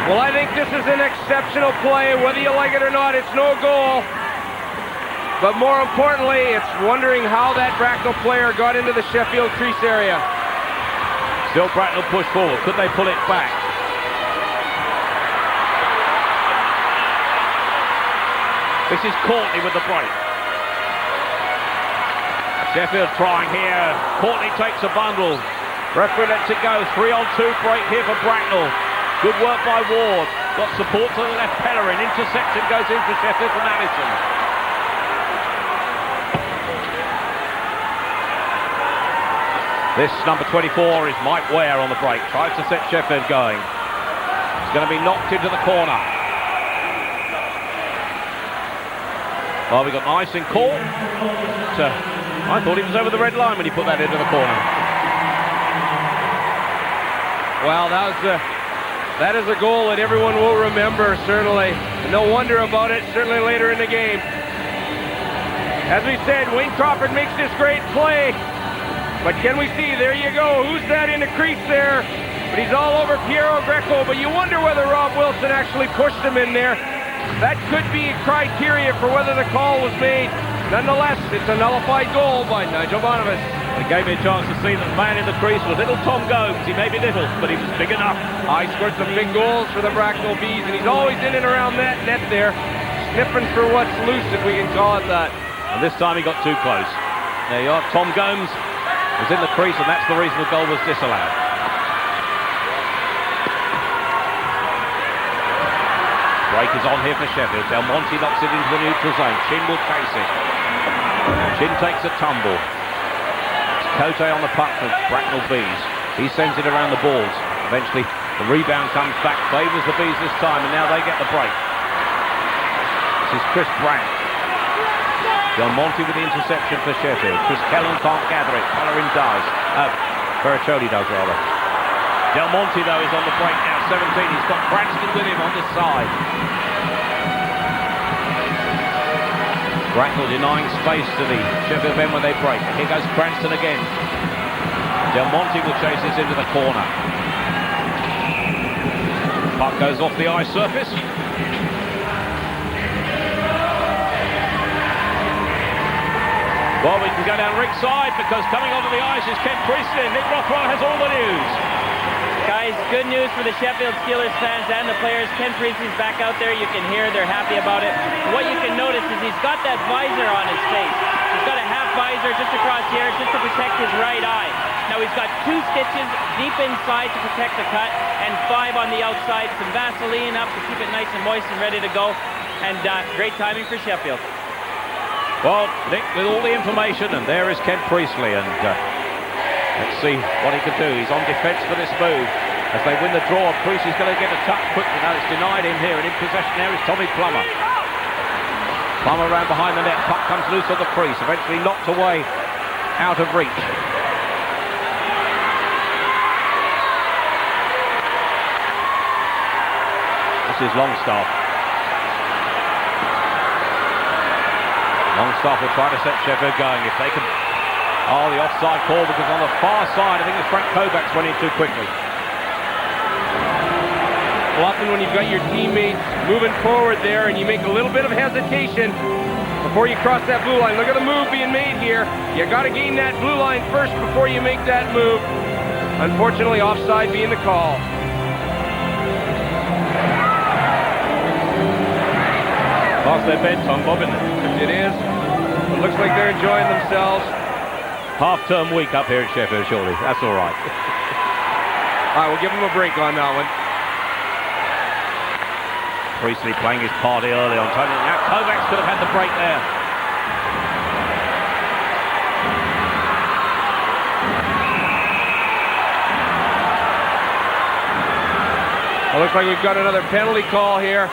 Well, I think this is an exceptional play. Whether you like it or not, it's no goal. But more importantly, it's wondering how that Bracknell player got into the Sheffield crease area. Still Bracknell push forward. Could they pull it back? This is Courtney with the break. Sheffield trying here. Courtney takes a bundle. Referee lets it go. 3-on-2 break here for Bracknell. Good work by Ward. Got support to the left. Pellerin intercepted, goes into Sheffield from Allison. This number 24 is Mike Ware on the break. Tries to set Sheffield going. It's going to be knocked into the corner. Well, we got an icing call. I thought he was over the red line when he put that into the corner. Well, that is a goal that everyone will remember, certainly. No wonder about it, certainly later in the game. As we said, Wayne Crawford makes this great play. But can we see, there you go, who's that in the crease there? But he's all over Piero Greco, but you wonder whether Rob Wilson actually pushed him in there. That could be criteria for whether the call was made. Nonetheless, it's a nullified goal by Nigel Boniface. It gave me a chance to see that the man in the crease was little Tom Gomes. He may be little, but he was big enough. He scored some big goals for the Bracknell Bees, and he's always in and around that net there, sniffing for what's loose, if we can call it that. And this time he got too close. There you are, Tom Gomes was in the crease, and that's the reason the goal was disallowed. Break is on here for Sheffield. Del Monte knocks it into the neutral zone. Chin will chase it. Chin takes a tumble. It's Cote on the puck for Bracknell Bees. He sends it around the balls. Eventually the rebound comes back, favours the Bees this time, and now they get the break. This is Chris Brandt. Del Monte with the interception for Sheffield. Chris Kellen can't gather it. Pellerin does. Fuyarchuk does, rather. Del Monte, though, is on the break now. 17. He's got Braxton with him on the side. Bracknell denying space to the Sheffield men when they break. Here goes Cranston again. Del Monte will chase this into the corner. Puck goes off the ice surface. Well, we can go down Rick's side because coming onto the ice is Ken Priestley. Nick Rothwell has all the news. Guys, good news for the Sheffield Steelers fans and the players. Ken Priestley's back out there. You can hear they're happy about it. What you can notice is he's got that visor on his face. He's got a half visor just across here just to protect his right eye. Now he's got 2 stitches deep inside to protect the cut and 5 on the outside. Some Vaseline up to keep it nice and moist and ready to go. And great timing for Sheffield. Well, Nick with all the information, and there is Ken Priestley, and let's see what he can do. He's on defence for this move. As they win the draw, Priestley's going to get a touch quickly. Now it's denied him here, and in possession there is Tommy Plummer. Plummer around behind the net, puck comes loose on the crease, eventually knocked away out of reach. This is Longstaff. Longstaff will try to set Sheffield going. If they can Oh, the offside call, because on the far side, I think it's Frank Kovacs went in too quickly. Well, often when you've got your teammates moving forward there and you make a little bit of hesitation before you cross that blue line. Look at the move being made here. You got to gain that blue line first before you make that move. Unfortunately, offside being the call. Lost their bed, Tom Bob, isn't it? It is. It looks like they're enjoying themselves. Half-term week up here at Sheffield, surely. That's all right. All right, we'll give them a break on that one. Priestley playing his party early on. Now Kovacs could have had the break there. It looks like we've got another penalty call here.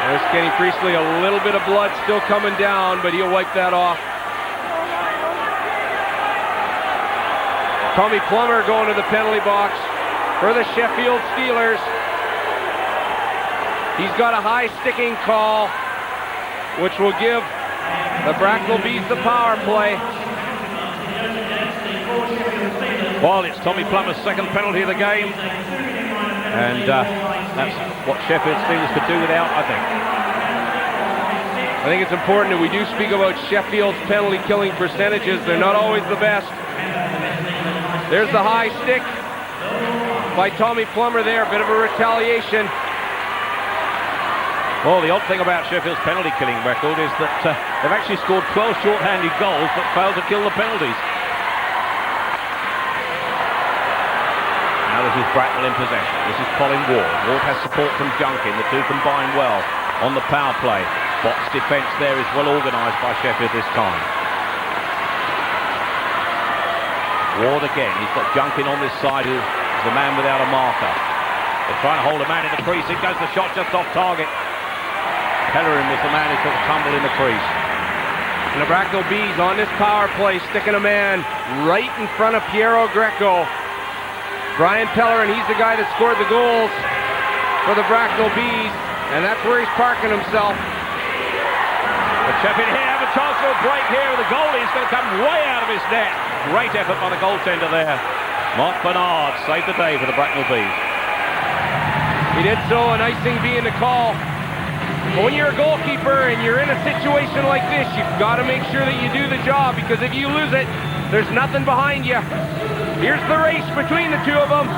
There's Kenny Priestley, a little bit of blood still coming down, but he'll wipe that off. Tommy Plummer going to the penalty box for the Sheffield Steelers. He's got a high sticking call, which will give the Bracknell Bees the power play. Well, it's Tommy Plummer's second penalty of the game. And that's what Sheffield Steelers could do without, I think. I think it's important that we do speak about Sheffield's penalty killing percentages. They're not always the best. There's the high stick by Tommy Plummer there, a bit of a retaliation. Well, the odd thing about Sheffield's penalty killing record is that they've actually scored 12 short-handed goals but failed to kill the penalties. Now this is Bracknell in possession. This is Colin Ward. Ward has support from Junkin. The two combine well on the power play. Box defence there is well organised by Sheffield this time. Ward again. He's got Junkin on this side, who is the man without a marker. They're trying to hold a man in the crease. In goes the shot just off target. Pellerin was the man who took a tumble in the crease. And the Bracknell Bees on this power play, sticking a man right in front of Piero Greco. Brian Pellerin, he's the guy that scored the goals for the Bracknell Bees, and that's where he's parking himself. But Sheffield here have a chance for a break here. The goalie is going to come way out of his net. Great effort by the goaltender there. Mark Bernard saved the day for the Bracknell Bees. He did so, an icing being the call. But when you're a goalkeeper and you're in a situation like this, you've got to make sure that you do the job, because if you lose it, there's nothing behind you. Here's the race between the two of them.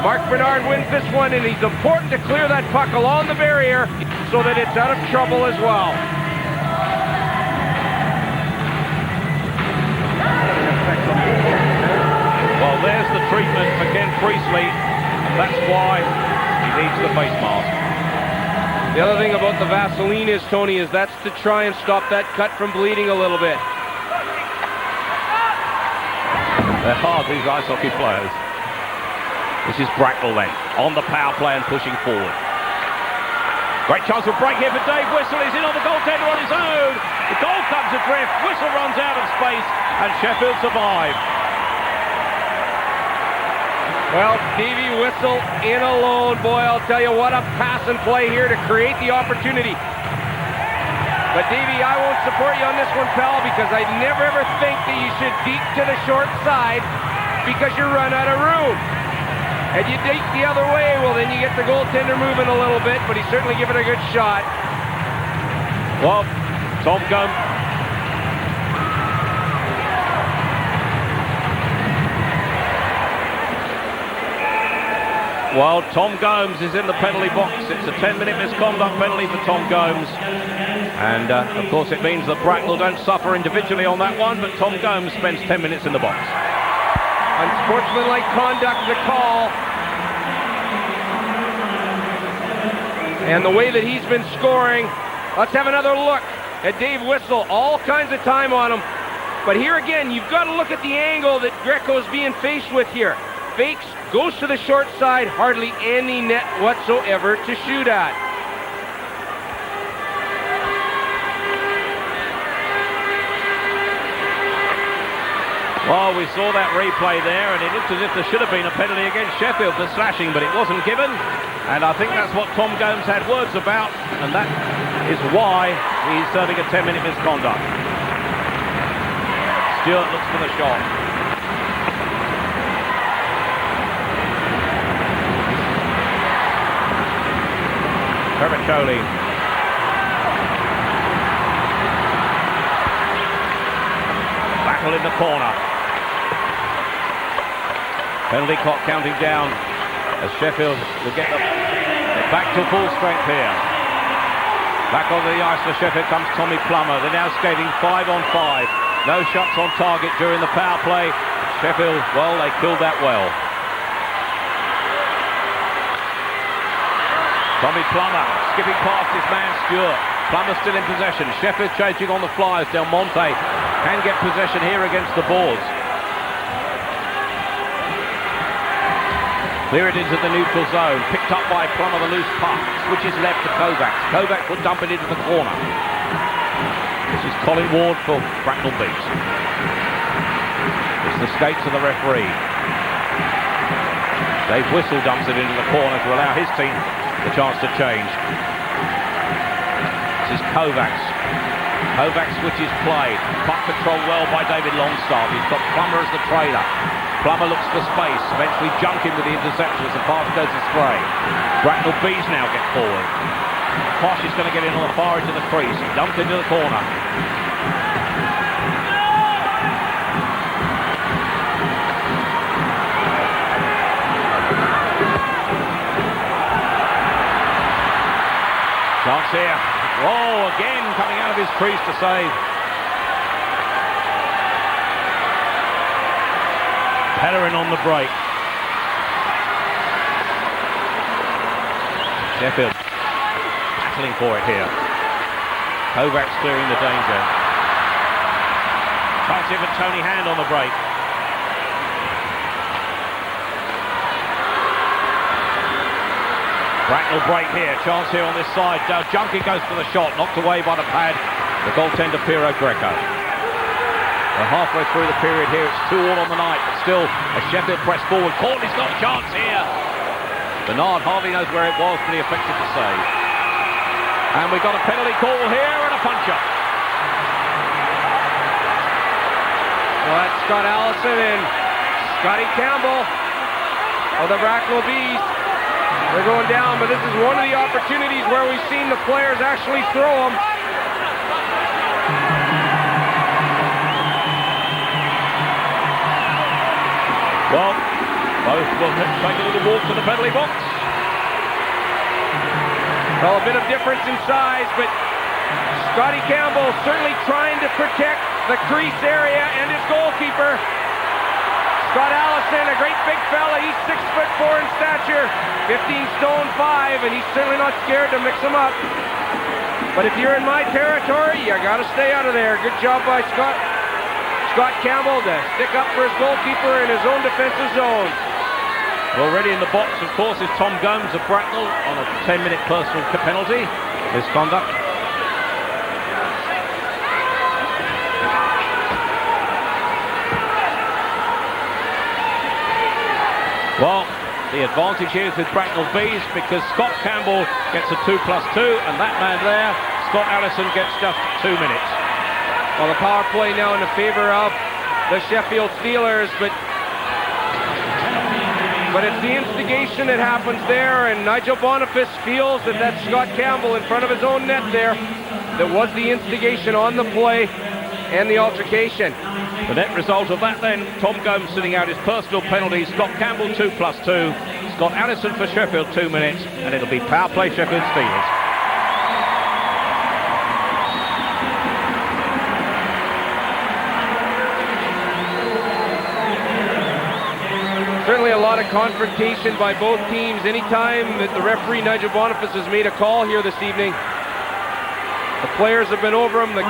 Mark Bernard wins this one, and it's important to clear that puck along the barrier so that it's out of trouble as well. Well, there's the treatment for Ken Priestley, and that's why he needs the face mask. The other thing about the Vaseline is, Tony, is that's to try and stop that cut from bleeding a little bit. They're hard, these ice hockey players. This is Bracknell then, on the power play and pushing forward. Great chance for break here for Dave Whistle. He's in on the goaltender on his own. The goal comes adrift. Whistle runs out of space, and Sheffield survive. Well, Davey Whistle in alone. Boy, I'll tell you what a pass and play here to create the opportunity. But Davey, I won't support you on this one, pal, because I never ever think that you should deep to the short side because you run out of room. And you deep the other way, well, then you get the goaltender moving a little bit, but he's certainly given a good shot. Well, Tom Gum. Well, Tom Gomes is in the penalty box. It's a 10-minute misconduct penalty for Tom Gomes. And, of course, it means that Bracknell don't suffer individually on that one, but Tom Gomes spends 10 minutes in the box. Unsportsmanlike conduct, the call. And the way that he's been scoring, let's have another look at Dave Whistle. All kinds of time on him. But here again, you've got to look at the angle that Greco's being faced with here. Fakes, goes to the short side, hardly any net whatsoever to shoot at. Well, we saw that replay there, and it looked as if there should have been a penalty against Sheffield for slashing, but it wasn't given. And I think that's what Tom Gomes had words about, and that is why he's serving a 10-minute misconduct. Stewart looks for the shot. Fuyarchuk. Battle in the corner. Penalty clock counting down as Sheffield will get them back to full strength here. Back onto the ice for Sheffield comes Tommy Plummer. They're now skating 5 on 5. No shots on target during the power play. Sheffield, well, they killed that well. Tommy Plummer skipping past his man Stewart. Plummer still in possession. Sheffield changing on the flyers. Del Monte can get possession here against the boards. Clear it into the neutral zone. Picked up by Plummer, the loose puck. Switches left to Kovacs. Kovacs will dump it into the corner. This is Colin Ward for Bracknell Bees. It's the skates of the referee. Dave Whistle dumps it into the corner to allow his team the chance to change. This is Kovacs. Kovacs switches play. Puck controlled well by David Longstaff. He's got Plummer as the trailer. Plummer looks for space, eventually junking with the interception as the pass goes astray. Bracknell Bees now get forward. Posh is going to get in on the far edge of the crease. Dumped into the corner. Chance here. Oh, again coming out of his crease to save. Pellerin on the break. Sheffield battling for it here. Kovacs clearing the danger. Chance here for Tony Hand on the break. Bracknell break here. Chance here on this side. Junkie goes for the shot. Knocked away by the pad. The goaltender Piero Greco. We're halfway through the period here. It's 2-2 on the night, but still a Sheffield press forward. Courtney's got a chance here. Bernard hardly knows where it was, but he effected the save. And we've got a penalty call here and a punch-up. Well, that's Scott Allison and Scotty Campbell of the Bracknell Bees. They're going down, but this is one of the opportunities where we've seen the players actually throw them. Well, both will take a little walk to the penalty box. Well, a bit of difference in size, but Scotty Campbell certainly trying to protect the crease area and his goalkeeper. Scott Allison, a great big fella. He's 6'4" in stature, 15 stone 5, and he's certainly not scared to mix them up. But if you're in my territory, you got to stay out of there. Good job by Scott Campbell to stick up for his goalkeeper in his own defensive zone. Already in the box, of course, is Tom Gomes of Bracknell on a 10-minute personal penalty. Misconduct. Well, the advantage here is with Bracknell Bees because Scott Campbell gets a 2+2, and that man there, Scott Allison, gets just 2 minutes. Well, the power play now in the favor of the Sheffield Steelers, but it's the instigation that happens there, and Nigel Boniface feels that that's Scott Campbell in front of his own net there that was the instigation on the play and the altercation. The net result of that then, Tom Gomes sitting out his personal penalty, Scott Campbell 2+2, Scott Allison for Sheffield 2 minutes, and it'll be power play Sheffield Steelers. Certainly a lot of confrontation by both teams. Anytime that the referee Nigel Boniface has made a call here this evening, the players have been over him, the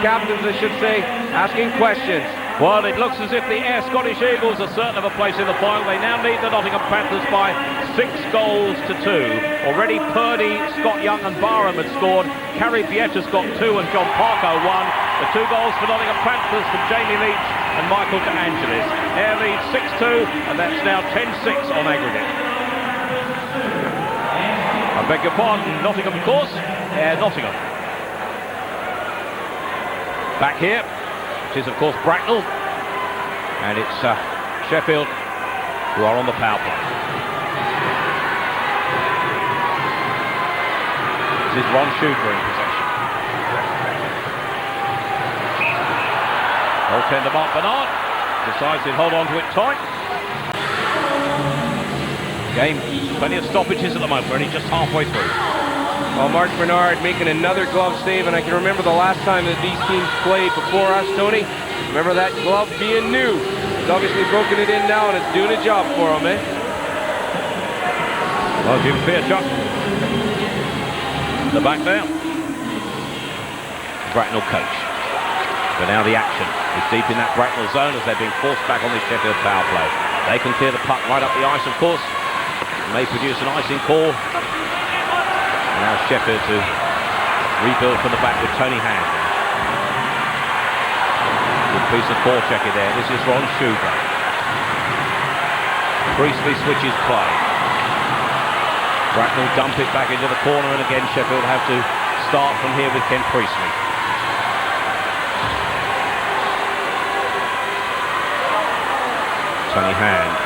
captains, I should say, asking questions. Well, it looks as if the Scottish Eagles are certain of a place in the final. They now lead the Nottingham Panthers by 6 goals to 2. Already Purdy, Scott Young and Barham had scored. Carrie Pieter's got 2 and John Parko 1. The 2 goals for Nottingham Panthers from Jamie Leach and Michael De Angelis. Air leads 6-2, and that's now 10-6 on aggregate. I beg your pardon, Nottingham, of course. Nottingham. Back here. which is, of course, Bracknell. And it's Sheffield who are on the power play. This is Ron Schuber in possession. Goaltender Mark Bernard decides to hold on to it tight. Game, plenty of stoppages at the moment. We're only just halfway through. Well, Mark Bernard making another glove save, and I can remember the last time that these teams played before us, Tony. Remember that glove being new. He's obviously broken it in now, and it's doing a job for him, eh? Well, Jim Fuyarchuk. The back there. Bracknell coach. But now the action is deep in that Bracknell zone as they're being forced back on this Sheffield power play. They can clear the puck right up the ice, of course. May produce an icing call. And now Sheffield to rebuild from the back with Tony Hand. Good piece of forechecking there. This is Ron Schuber. Priestley switches play. Bracknell dump it back into the corner, and again Sheffield have to start from here with Ken Priestley. Tony Hand.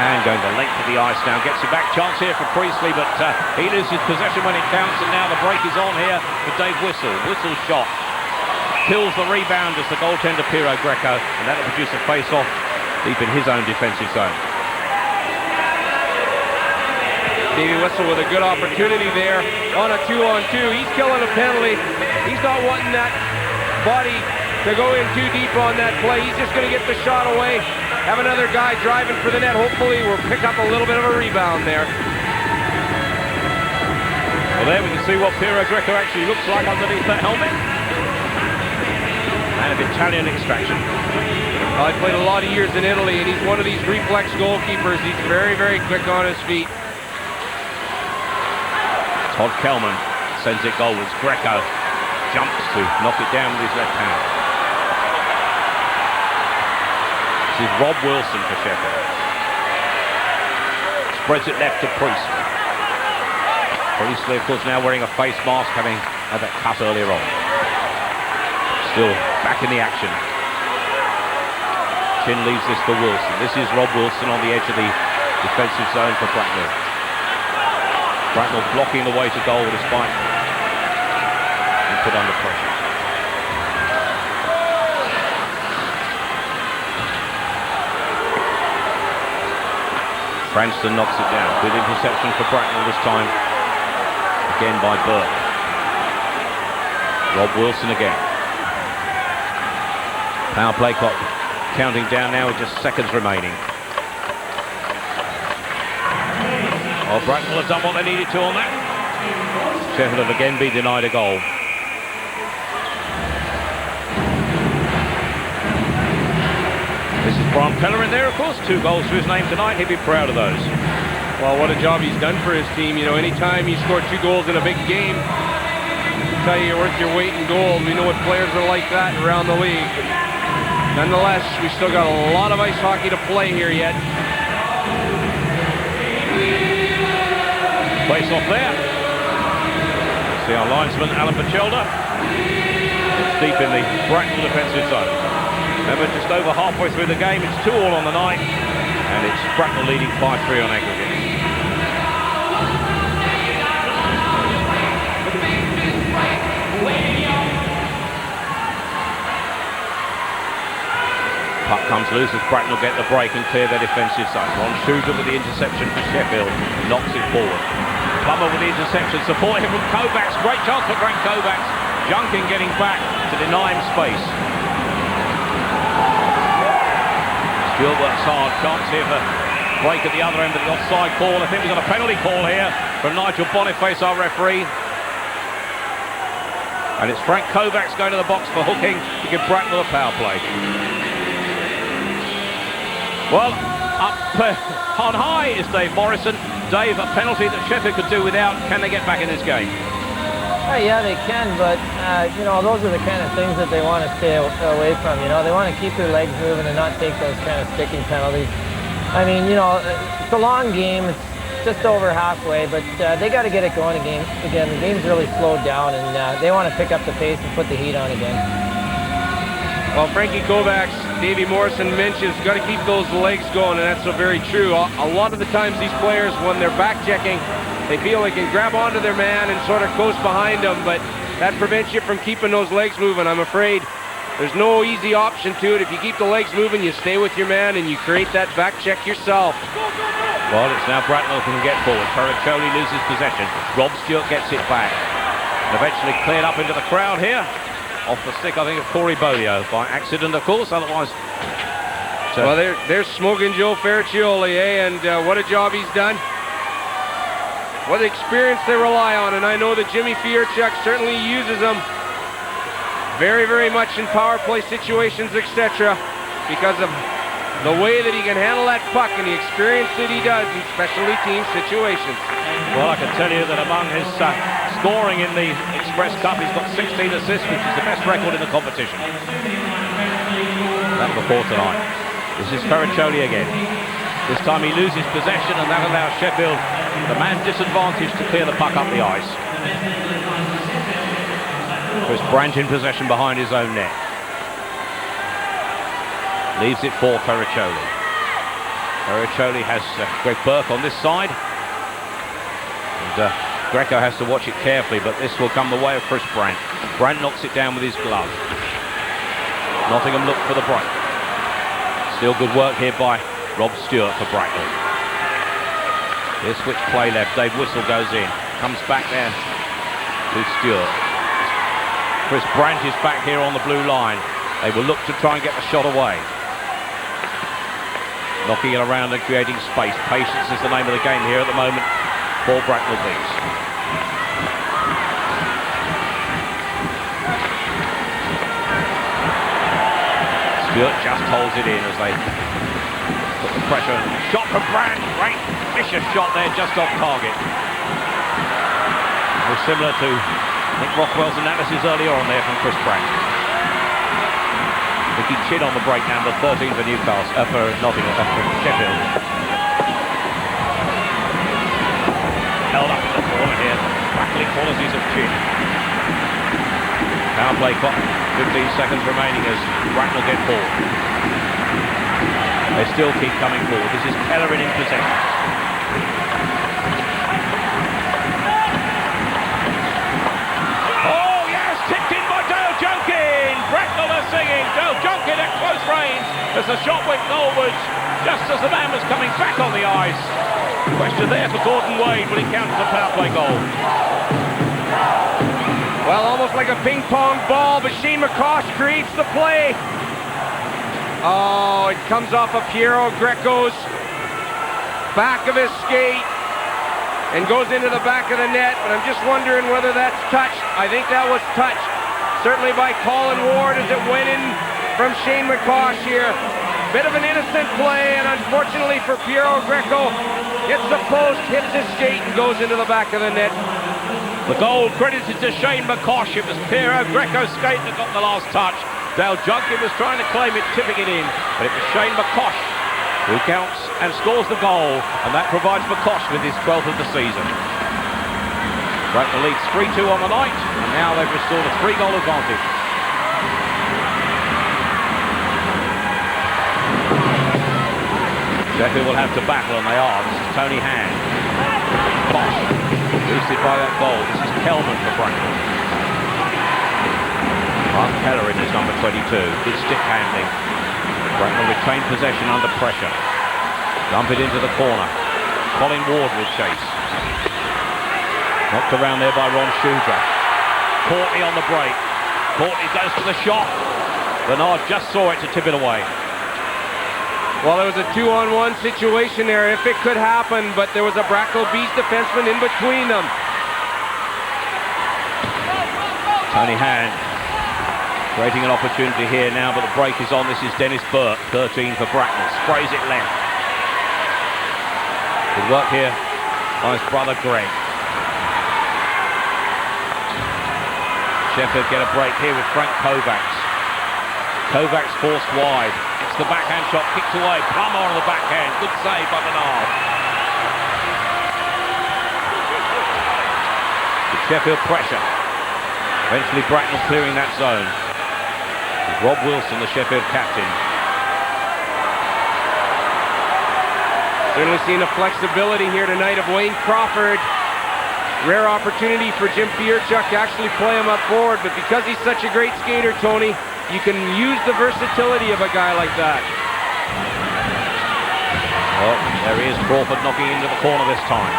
Hand going the length of the ice now, gets it back, chance here for Priestley, but he loses possession when it counts, and now the break is on here for Dave Whistle. Whistle's shot kills the rebound as the goaltender Piero Greco, and that'll produce a face-off deep in his own defensive zone. Davey Whistle with a good opportunity there on a 2-on-2. He's killing a penalty. He's not wanting that body to go in too deep on that play. He's just going to get the shot away. Have another guy driving for the net. Hopefully we'll pick up a little bit of a rebound there. Well, there we can see what Piero Greco actually looks like underneath that helmet. Man of Italian extraction. I played a lot of years in Italy, and he's one of these reflex goalkeepers. He's very, very quick on his feet. Todd Kelman sends it goalwards. Greco jumps to knock it down with his left hand. This is Rob Wilson for Sheffield. Spreads it left to Priestley. Priestley, of course, now wearing a face mask, having had that cut earlier on. Still back in the action. Chin leaves this for Wilson. This is Rob Wilson on the edge of the defensive zone for Bracknell. Bracknell blocking the way to goal despite being put under pressure. Cranston knocks it down. Good interception for Bracknell this time. Again by Burke. Rob Wilson again. Power play clock counting down now with just seconds remaining. Well, Bracknell have done what they needed to on that. Sheffield have again been denied a goal. This is Brian Pellerin there, of course. 2 goals to his name tonight. He'll be proud of those. Well, what a job he's done for his team. You know, anytime he scored 2 goals in a big game, I tell you, you're worth your weight in gold. We know what players are like that around the league. Nonetheless, we still got a lot of ice hockey to play here yet. Face off there. See our linesman, Alan Pachelda. It's deep in the Bracknell defensive zone. Remember, just over halfway through the game, it's 2-2 on the night, and it's Bracknell leading 5-3 on aggregate. Puck comes loose as Bracknell get the break and clear their defensive zone. Ron Schuber with the interception for Sheffield, knocks it forward. Plummer with the interception, support him from Kovacs. Great chance for Grant Kovacs. Junkin getting back to deny him space. Stewart works hard. Chance here for break at the other end of the offside call. I think we've got a penalty call here from Nigel Boniface, our referee. And it's Frank Kovacs going to the box for hooking to give Bracknell a power play. Well, up on high is Dave Morrison. Dave, a penalty that Sheffield could do without. Can they get back in this game? Yeah, they can, but, you know, those are the kind of things that they want to stay away from. You know, they want to keep their legs moving and not take those kind of sticking penalties. I mean, you know, it's a long game. just over halfway, but they got to get it going again. The game's really slowed down, and they want to pick up the pace and put the heat on again. Well, Frankie Kovacs, Davey Morrison mentions got to keep those legs going, and that's so very true. A lot of the times these players, when they're back checking, they feel they can grab onto their man and sort of coast behind them, but that prevents you from keeping those legs moving. I'm afraid there's no easy option to it. If you keep the legs moving, you stay with your man and you create that back check yourself. Well, it's now Bracknell who can get forward. Fuyarchuk loses possession. Rob Stewart gets it back. And eventually cleared up into the crowd here. Off the stick, I think, of Corey Bolio. By accident, of course, otherwise... Well, there's Smoking Joe Fuyarchuk, and what a job he's done. What experience they rely on, and I know that Jimmy Fuyarchuk certainly uses them very, very much in power play situations, etc., because of the way that he can handle that puck and the experience that he does in specialty team situations. Well, I can tell you that among his scoring in the Express Cup, he's got 16 assists, which is the best record in the competition. That before tonight. This is Fuyarchuk again. This time he loses possession, and that allows Sheffield the man disadvantage to clear the puck up the ice. Chris Brandt in possession behind his own net. Leaves it for Fuyarchuk. Fuyarchuk has Greg Burke on this side. And Greco has to watch it carefully, but this will come the way of Chris Brandt. Brandt knocks it down with his glove. Nottingham look for the break. Still good work here by Rob Stewart for Bracknell. Here's switch play left. Dave Whistle goes in. Comes back there to Stewart. Chris Brandt is back here on the blue line. They will look to try and get the shot away. Knocking it around and creating space. Patience is the name of the game here at the moment for Bracknell Bees. Stewart just holds it in as they put the pressure. Shot from Brandt. Great vicious shot there, just off target. Very similar to Nick Rothwell's analysis earlier on there from Chris Brandt. Mickey Chin on the break, number 13 for Newcastle, for Nottingham, for Sheffield. Held up in the corner here, battling qualities of Chin. Power play clock, 15 seconds remaining as Bracknell get forward. They still keep coming forward. This is Kellerin in possession. Singing, Dale Junkin at close range as the shot went goalwards just as the man was coming back on the ice. Question there for Gordon Wade, but he counts the power play goal. Well, almost like a ping pong ball, but Shane McCosh creates the play. Oh, it comes off of Piero Greco's back of his skate and goes into the back of the net, but I'm just wondering whether that's touched. I think that was touched. Certainly by Colin Ward as it went in from Shane McCosh here. Bit of an innocent play, and unfortunately for Piero Greco, hits the post, hits his skate, and goes into the back of the net. The goal credited to Shane McCosh. It was Piero Greco's skate that got the last touch. Dale Junkin was trying to claim it, tipping it in, but it was Shane McCosh who counts and scores the goal, and that provides McCosh with his 12th of the season. Bracknell leads 3-2 on the night, and now they've restored a 3-goal advantage. Sheffield will have to battle, and they are. This is Tony Hand. Bosch, boosted by that goal. This is Kelman for Bracknell. Mark Kellerin is number 22. Good stick handling. Bracknell retain possession under pressure. Dump it into the corner. Colin Ward will chase. Knocked around there by Ron Shudra. Courtney on the break. Courtney goes for the shot. Bernard just saw it to tip it away. Well, there was a 2-on-1 situation there, if it could happen, but there was a Bracknell Bees defenseman in between them. Tony Hand creating an opportunity here now, but the break is on. This is Dennis Burke, 13 for Bracknell. Sprays it left. Good work here by his brother Greg. Sheffield get a break here with Frank Kovacs. Kovacs forced wide. It's the backhand shot kicked away. Plummer on the backhand. Good save by Bernard. Sheffield pressure. Eventually Bracknell clearing that zone. Rob Wilson, the Sheffield captain. Certainly seen the flexibility here tonight of Wayne Crawford. Rare opportunity for Jim Fuyarchuk to actually play him up forward, but because he's such a great skater, Tony, you can use the versatility of a guy like that. Well, there he is, Crawford knocking into the corner this time.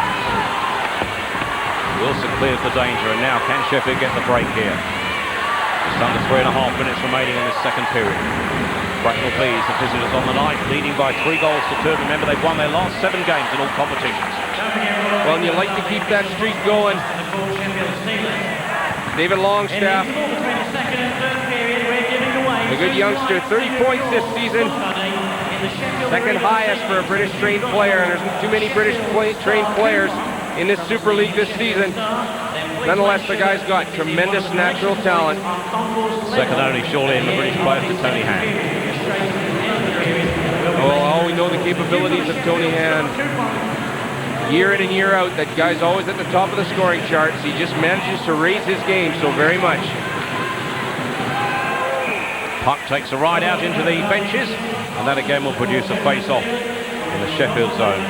Wilson clears the danger, and now can Sheffield get the break here? Just under 3.5 minutes remaining in this second period. Bracknell Bees, the visitors on the night, leading by 3 goals to 2. Remember, they've won their last 7 games in all competitions. Well, and you like to keep that streak going. David Longstaff, a good youngster, 30 points this season. Second highest for a British trained player, and there's too many British trained players in this Super League this season. Nonetheless, the guy's got tremendous natural talent. Second only surely in the British players to Tony Hand. Oh, we know the capabilities of Tony Hand. Year in and year out, that guy's always at the top of the scoring charts. He just manages to raise his game so very much. Puck takes a ride out into the benches, and that again will produce a face-off in the Sheffield zone.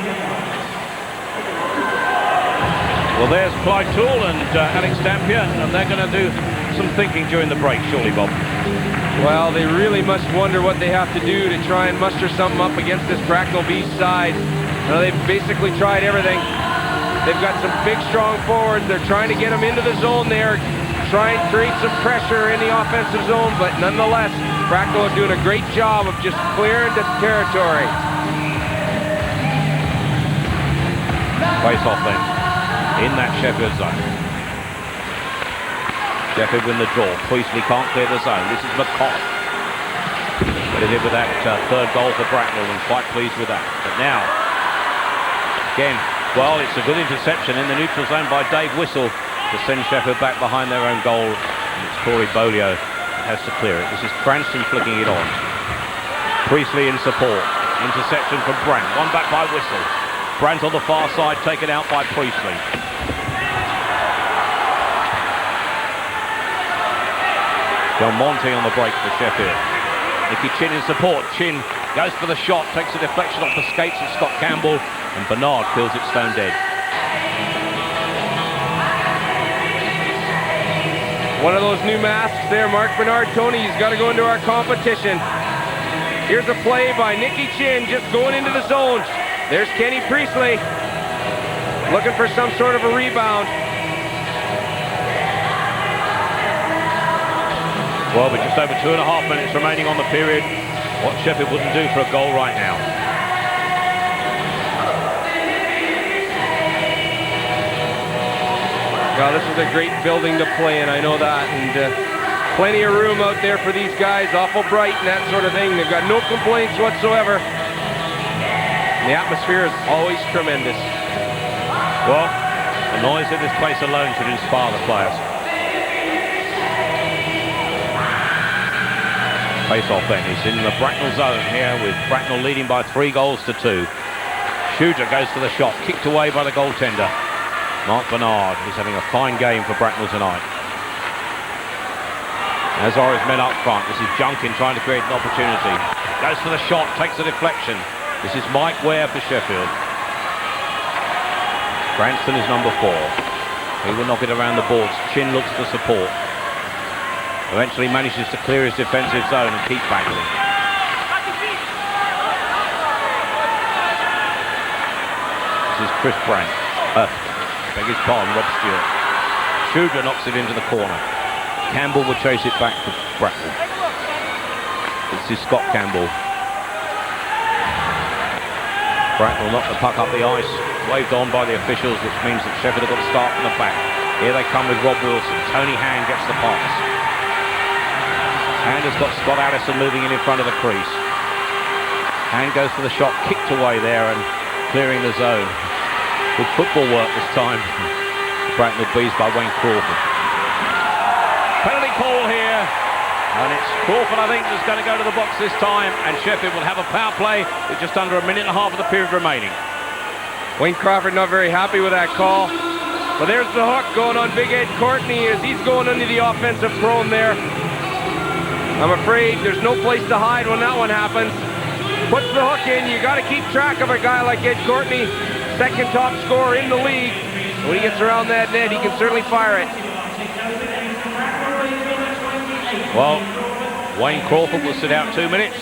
Well, there's Clyde Toole and Alex Dampier, and they're going to do some thinking during the break, surely, Bob. Well, they really must wonder what they have to do to try and muster something up against this Bracknell Bees side. Now, they've basically tried everything. They've got some big, strong forwards. They're trying to get them into the zone there, try and create some pressure in the offensive zone, but nonetheless, Bracknell are doing a great job of just clearing the territory. Face-off then, in that Sheffield zone. Sheffield win the draw. Priestley can't clear the zone. This is McCall. But he did with that third goal for Bracknell, and quite pleased with that. But now, again, well, it's a good interception in the neutral zone by Dave Whistle to send Sheffield back behind their own goal. And it's Corey Bolio that has to clear it. This is Cranston flicking it on. Priestley in support. Interception from Brandt. One back by Whistle. Brandt on the far side, taken out by Priestley. John Monty on the break for Sheffield. Nicky Chin in support. Chin goes for the shot, takes a deflection off the skates of Scott Campbell, and Bernard kills it stone dead. One of those new masks there, Mark Bernard. Tony, he's got to go into our competition. Here's a play by Nicky Chin, just going into the zone. There's Kenny Priestley, looking for some sort of a rebound. Well, with just over 2.5 minutes remaining on the period, what Sheffield wouldn't do for a goal right now. Well, this is a great building to play in, I know that, and plenty of room out there for these guys, awful bright and that sort of thing. They've got no complaints whatsoever. And the atmosphere is always tremendous. Well, the noise in this place alone should inspire the players. Face-off then is in the Bracknell zone here, with Bracknell leading by 3 goals to 2. Shooter goes for the shot, kicked away by the goaltender. Mark Bernard is having a fine game for Bracknell tonight. As are his men up front. This is Junkin trying to create an opportunity. Goes for the shot, takes a deflection. This is Mike Ware for Sheffield. Cranston is number 4. He will knock it around the boards. Chin looks for support. Eventually manages to clear his defensive zone and keep battling. This is Chris Brandt. Beg his pardon, Rob Stewart. Shooter knocks it into the corner. Campbell will chase it back to Bracknell. This is Scott Campbell. Bracknell knocked the puck up the ice, waved on by the officials, which means that Sheffield have got to start from the back. Here they come with Rob Wilson. Tony Hand gets the pass. Hand has got Scott Allison moving in front of the crease. Hand goes for the shot, kicked away there and clearing the zone. Good football work this time. Bracknell Bees by Wayne Crawford. Penalty call here. And it's Crawford, I think, that's going to go to the box this time. And Sheffield will have a power play with just under 1.5 minutes of the period remaining. Wayne Crawford not very happy with that call. Well, there's the hook going on Big Ed Courtney as he's going into the offensive prone there. I'm afraid there's no place to hide when that one happens. Puts the hook in. You got to keep track of a guy like Ed Courtney, second top scorer in the league. When he gets around that net, he can certainly fire it. Well, Wayne Crawford will sit out 2 minutes.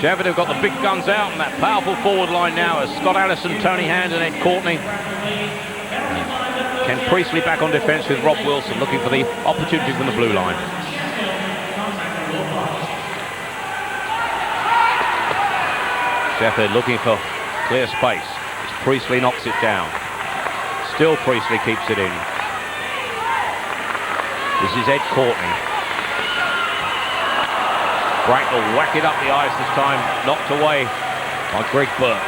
Sheffield have got the big guns out, and that powerful forward line now as Scott Allison, Tony Hand and Ed Courtney. Ken Priestley back on defence with Rob Wilson looking for the opportunity from the blue line. Sheffield looking for clear space as Priestley knocks it down. Still Priestley keeps it in. This is Ed Courtney. Bracknell whack it up the ice this time, knocked away by Greg Burke.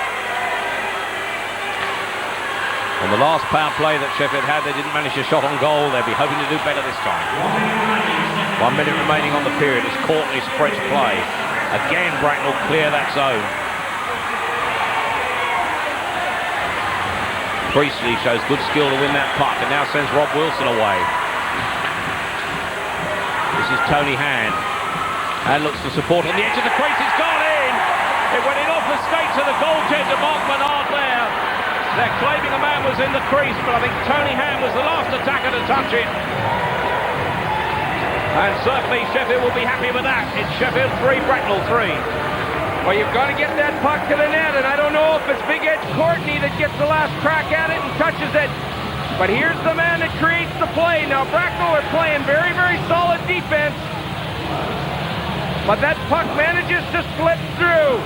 On the last power play that Sheffield had, they didn't manage a shot on goal. They'll be hoping to do better this time. 1 minute remaining on the period as Courtney spreads play. Again, Bracknell clear that zone. Priestley shows good skill to win that puck and now sends Rob Wilson away. This is Tony Hand. And looks for support on the edge of the crease. It's gone in! It went in off the skates of the goaltender, Mark Menard there. They're claiming a man was in the crease, but I think Tony Hand was the last attacker to touch it. And certainly Sheffield will be happy with that. It's Sheffield 3, Bracknell 3. Well, you've got to get that puck to the net, and I don't know if it's Big Ed Courtney that gets the last crack at it and touches it. But here's the man that creates the play. Now, Bracknell are playing very, very solid defense. But that puck manages to slip through.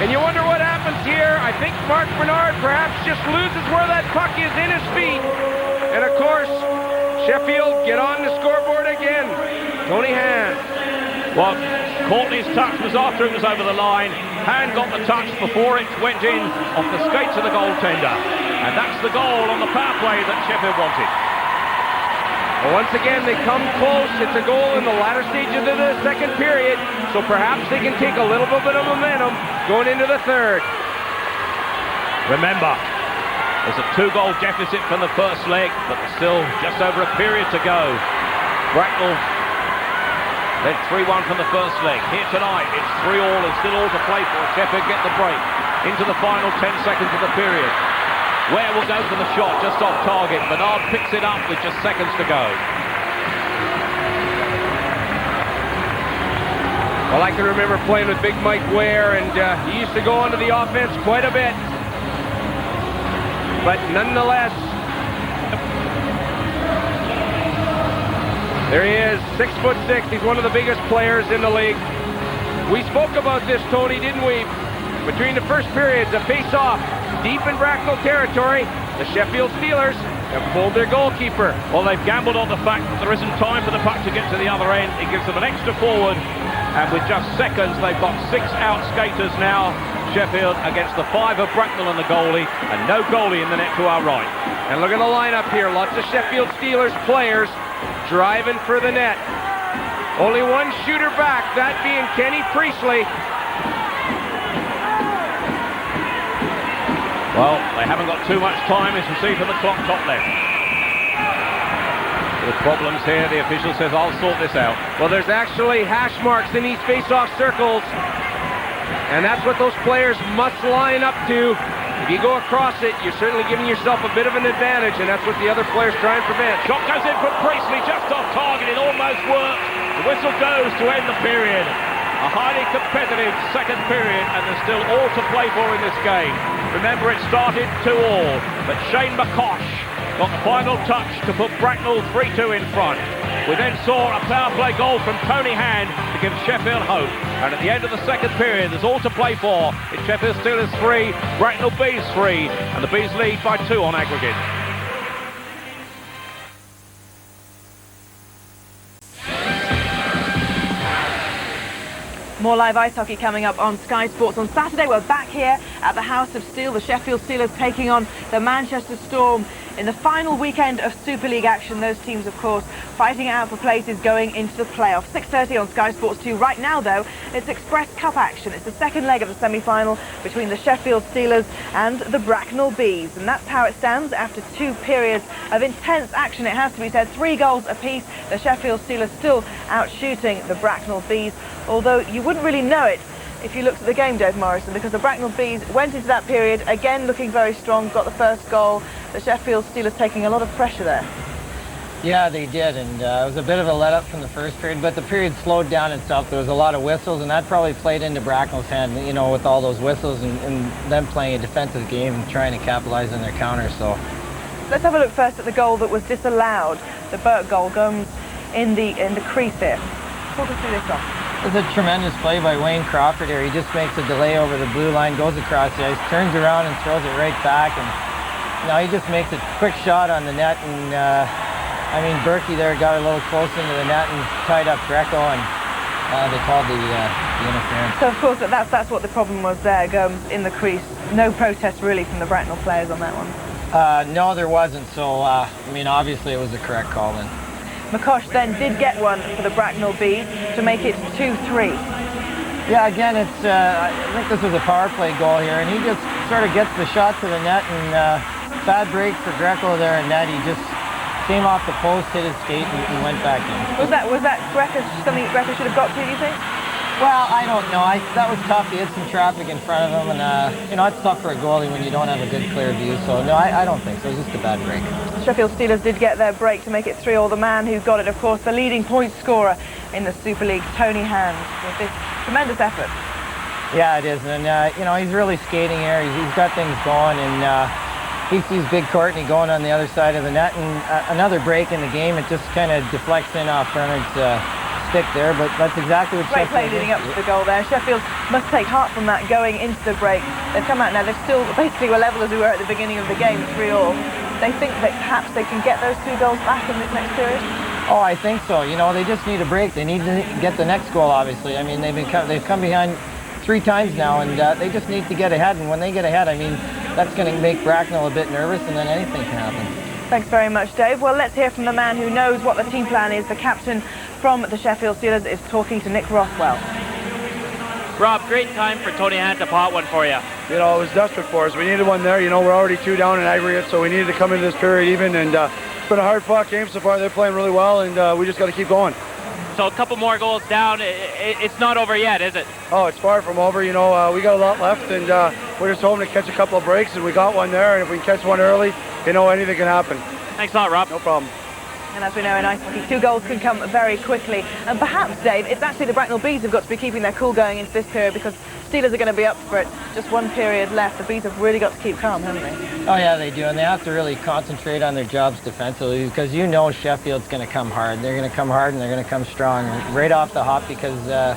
And you wonder what happens here. I think Mark Bernard perhaps just loses where that puck is in his feet. And of course, Sheffield get on the scoreboard again. Tony Hand. Well, Courtney's touch was after it was over the line. Hand got the touch before it went in off the skates of the goaltender. And that's the goal on the power play that Sheffield wanted. Well, once again, they come close. It's a goal in the latter stages of the second period, so perhaps they can take a little bit of momentum going into the third. Remember, there's a 2-goal deficit from the first leg, but there's still just over a period to go. Bracknell led 3-1 from the first leg. Here tonight, it's 3-all and still all to play for. Sheffield get the break into the final 10 seconds of the period. Ware will go for the shot, just off target. Bernard picks it up with just seconds to go. Well, I can remember playing with Big Mike Ware, and he used to go onto the offense quite a bit. But nonetheless, there he is, 6'6". He's one of the biggest players in the league. We spoke about this, Tony, didn't we? Between the first periods, a face-off deep in Bracknell territory. The Sheffield Steelers have pulled their goalkeeper. Well, they've gambled on the fact that there isn't time for the puck to get to the other end. It gives them an extra forward, and with just seconds, they've got 6 out skaters now. Sheffield against the 5 of Bracknell and the goalie, and no goalie in the net to our right. And look at the lineup here. Lots of Sheffield Steelers players driving for the net. Only one shooter back, that being Kenny Priestley. Well, they haven't got too much time, as you see from the clock top left. With problems here, the official says, I'll sort this out. Well, there's actually hash marks in these face-off circles, and that's what those players must line up to. If you go across it, you're certainly giving yourself a bit of an advantage, and that's what the other players try and prevent. Shot goes in from Priestley, just off target. It almost worked. The whistle goes to end the period. A highly competitive second period, and there's still all to play for in this game. Remember, it started 2-all, but Shane McCosh got the final touch to put Bracknell 3-2 in front. We then saw a power play goal from Tony Hand to give Sheffield hope. And at the end of the second period, there's all to play for. It's Sheffield Steelers 3, Bracknell Bees 3, and the Bees lead by 2 on aggregate. More live ice hockey coming up on Sky Sports on Saturday. We're back here at the House of Steel. The Sheffield Steelers taking on the Manchester Storm in the final weekend of Super League action. Those teams, of course, fighting out for places going into the playoffs. 6:30 on Sky Sports 2. Right now, though, it's Express Cup action. It's the second leg of the semi-final between the Sheffield Steelers and the Bracknell Bees. And that's how it stands after 2 periods of intense action. It has to be said, 3 goals apiece. The Sheffield Steelers still out-shooting the Bracknell Bees, although you wouldn't really know it if you looked at the game, Dave Morrison, because the Bracknell Bees went into that period again looking very strong, got the first goal. The Sheffield Steelers taking a lot of pressure there. Yeah, they did, and it was a bit of a let-up from the first period, but the period slowed down itself. There was a lot of whistles, and that probably played into Bracknell's hand, you know, with all those whistles and them playing a defensive game and trying to capitalize on their counter. So let's have a look first at the goal that was disallowed. The Burke goal goes in the crease here. Talk us through this one. It's a tremendous play by Wayne Crawford here. He just makes a delay over the blue line, goes across the ice, turns around and throws it right back. And now he just makes a quick shot on the net. And I mean, Berkey there got a little close into the net and tied up Greco, and they called the interference. So of course that's what the problem was there. Gomes in the crease. No protest really from the Bracknell players on that one. No, there wasn't. So I mean, obviously it was the correct call then. McCosh then did get one for the Bracknell Bees to make it 2-3. Yeah, again, it's I think this was a power play goal here, and he just sort of gets the shot to the net, and bad break for Greco there in net. He just came off the post, hit his skate, and went back in. Was that something Greco should have got to, do you think? Well, I don't know. That was tough. He had some traffic in front of him, and you know, it's tough for a goalie when you don't have a good clear view. So no, I don't think so. It was just a bad break. Sheffield Steelers did get their break to make it 3-3. The man who got it, of course, the leading point scorer in the Super League, Tony Hand, with this tremendous effort. Yeah, it is, and you know, he's really skating here. He's got things going, and he sees Big Courtney going on the other side of the net, and another break in the game. It just kind of deflects in off Bernard's stick there, but that's exactly what Great play leading up to the goal there. Sheffield must take heart from that going into the break. They've come out now, they've still basically were level as we were at the beginning of the game, 3-3. They think that perhaps they can get those 2 goals back in this next period? Oh, I think so. You know, they just need a break. They need to get the next goal, obviously. I mean, they've come behind 3 times now, and they just need to get ahead, and when they get ahead, I mean, that's going to make Bracknell a bit nervous, and then anything can happen. Thanks very much, Dave. Well, let's hear from the man who knows what the team plan is. The captain from the Sheffield Steelers is talking to Nick Rothwell. Rob, great time for Tony Hand to pot one for you. You know, it was desperate for us. We needed one there. You know, we're already 2 down in aggregate, so we needed to come into this period even, and it's been a hard-fought game so far. They're playing really well, and we just got to keep going. So a couple more goals down. It's not over yet, is it? Oh, it's far from over. You know, we got a lot left, and we're just hoping to catch a couple of breaks, and we got one there, and if we can catch one early, you know, anything can happen. Thanks a lot, Rob. No problem. And as we know in ice hockey, 2 goals can come very quickly. And perhaps, Dave, it's actually the Bracknell Bees who've got to be keeping their cool going into this period, because Steelers are going to be up for it. Just 1 period left. The Bees have really got to keep calm, haven't they? Oh, yeah, they do. And they have to really concentrate on their jobs defensively, because you know Sheffield's going to come hard. They're going to come hard, and they're going to come strong right off the hop, because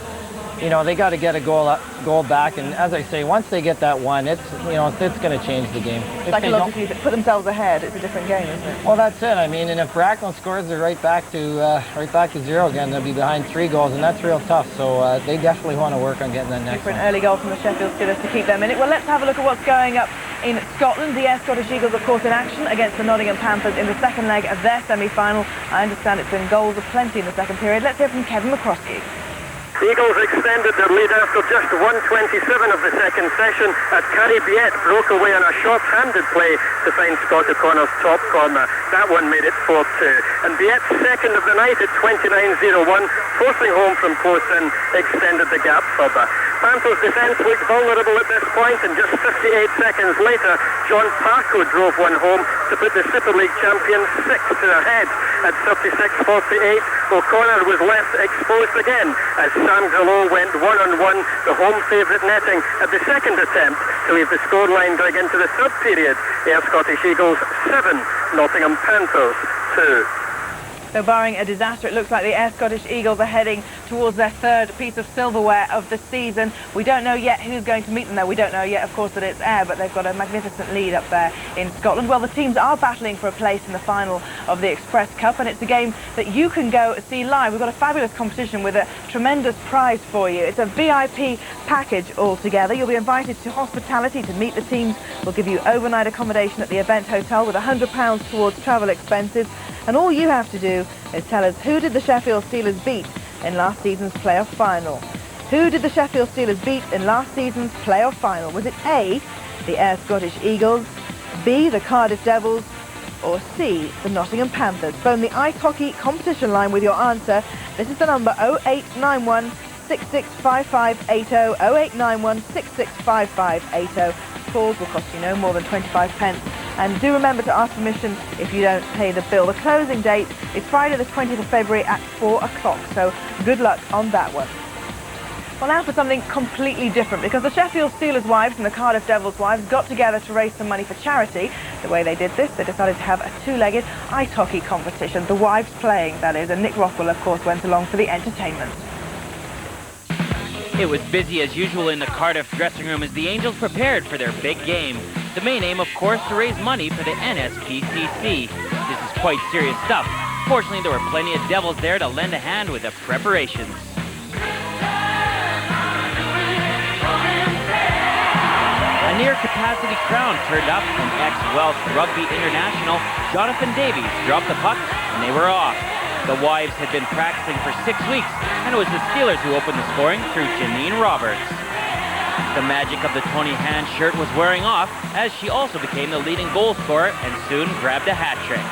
you know, they got to get a goal back, and as I say, once they get that one, it's going to change the game. Psychologically, put themselves ahead, it's a different game, isn't it? Well, that's it. I mean, and if Bracknell scores, they're right back to 0 again. They'll be behind 3 goals, and that's real tough. So they definitely want to work on getting that next one. For an early goal from the Sheffield Steelers to keep them in it. Well, let's have a look at what's going up in Scotland. The Scottish Eagles, of course, in action against the Nottingham Panthers in the second leg of their semi-final. I understand it's been goals aplenty in the second period. Let's hear from Kevin McCroskey. The Eagles extended their lead after just 1:27 of the second session as Carrie Biet broke away on a short-handed play to find Scott O'Connor's top corner. That one made it 4-2. And Biet's second of the night at 29:01, forcing home from close in, extended the gap further. Panthers' defence looked vulnerable at this point, and just 58 seconds later, John Parko drove one home to put the Super League champions 6 ahead. At 36:48, O'Connor was left exposed again as Sam Gallo went one-on-one, the home favourite netting at the second attempt to leave the scoreline drag into the third period. Air Scottish Eagles 7, Nottingham Panthers 2. So barring a disaster, it looks like the Air Scottish Eagles are heading towards their third piece of silverware of the season. We don't know yet who's going to meet them there. We don't know yet, of course, that it's Ayr, but they've got a magnificent lead up there in Scotland. Well, the teams are battling for a place in the final of the Express Cup, and it's a game that you can go see live. We've got a fabulous competition with a tremendous prize for you. It's a VIP package altogether. You'll be invited to hospitality to meet the teams. We'll give you overnight accommodation at the event hotel with £100 towards travel expenses. And all you have to do is tell us, who did the Sheffield Steelers beat in last season's playoff final? Who did the Sheffield Steelers beat in last season's playoff final? Was it A, the Ayr Scottish Eagles, B, the Cardiff Devils, or C, the Nottingham Panthers? Phone the ice hockey competition line with your answer. This is the number 0891 665580, 0891 665580. Calls will cost you no more than 25 pence. And do remember to ask permission if you don't pay the bill. The closing date is Friday the 20th of February at 4 o'clock, so good luck on that one. Well, now for something completely different, because the Sheffield Steelers wives and the Cardiff Devils wives got together to raise some money for charity. The way they did this, they decided to have a two-legged ice hockey competition. The wives playing, that is, and Nick Rockwell, of course, went along for the entertainment. It was busy as usual in the Cardiff dressing room as the Angels prepared for their big game. The main aim, of course, to raise money for the NSPCC. This is quite serious stuff. Fortunately, there were plenty of Devils there to lend a hand with the preparations. A near-capacity crowd turned up, and ex-Welsh rugby international Jonathan Davies dropped the puck, and they were off. The wives had been practicing for 6 weeks, and it was the Steelers who opened the scoring through Janine Roberts. The magic of the Tony Hand shirt was wearing off, as she also became the leading goal scorer and soon grabbed a hat trick.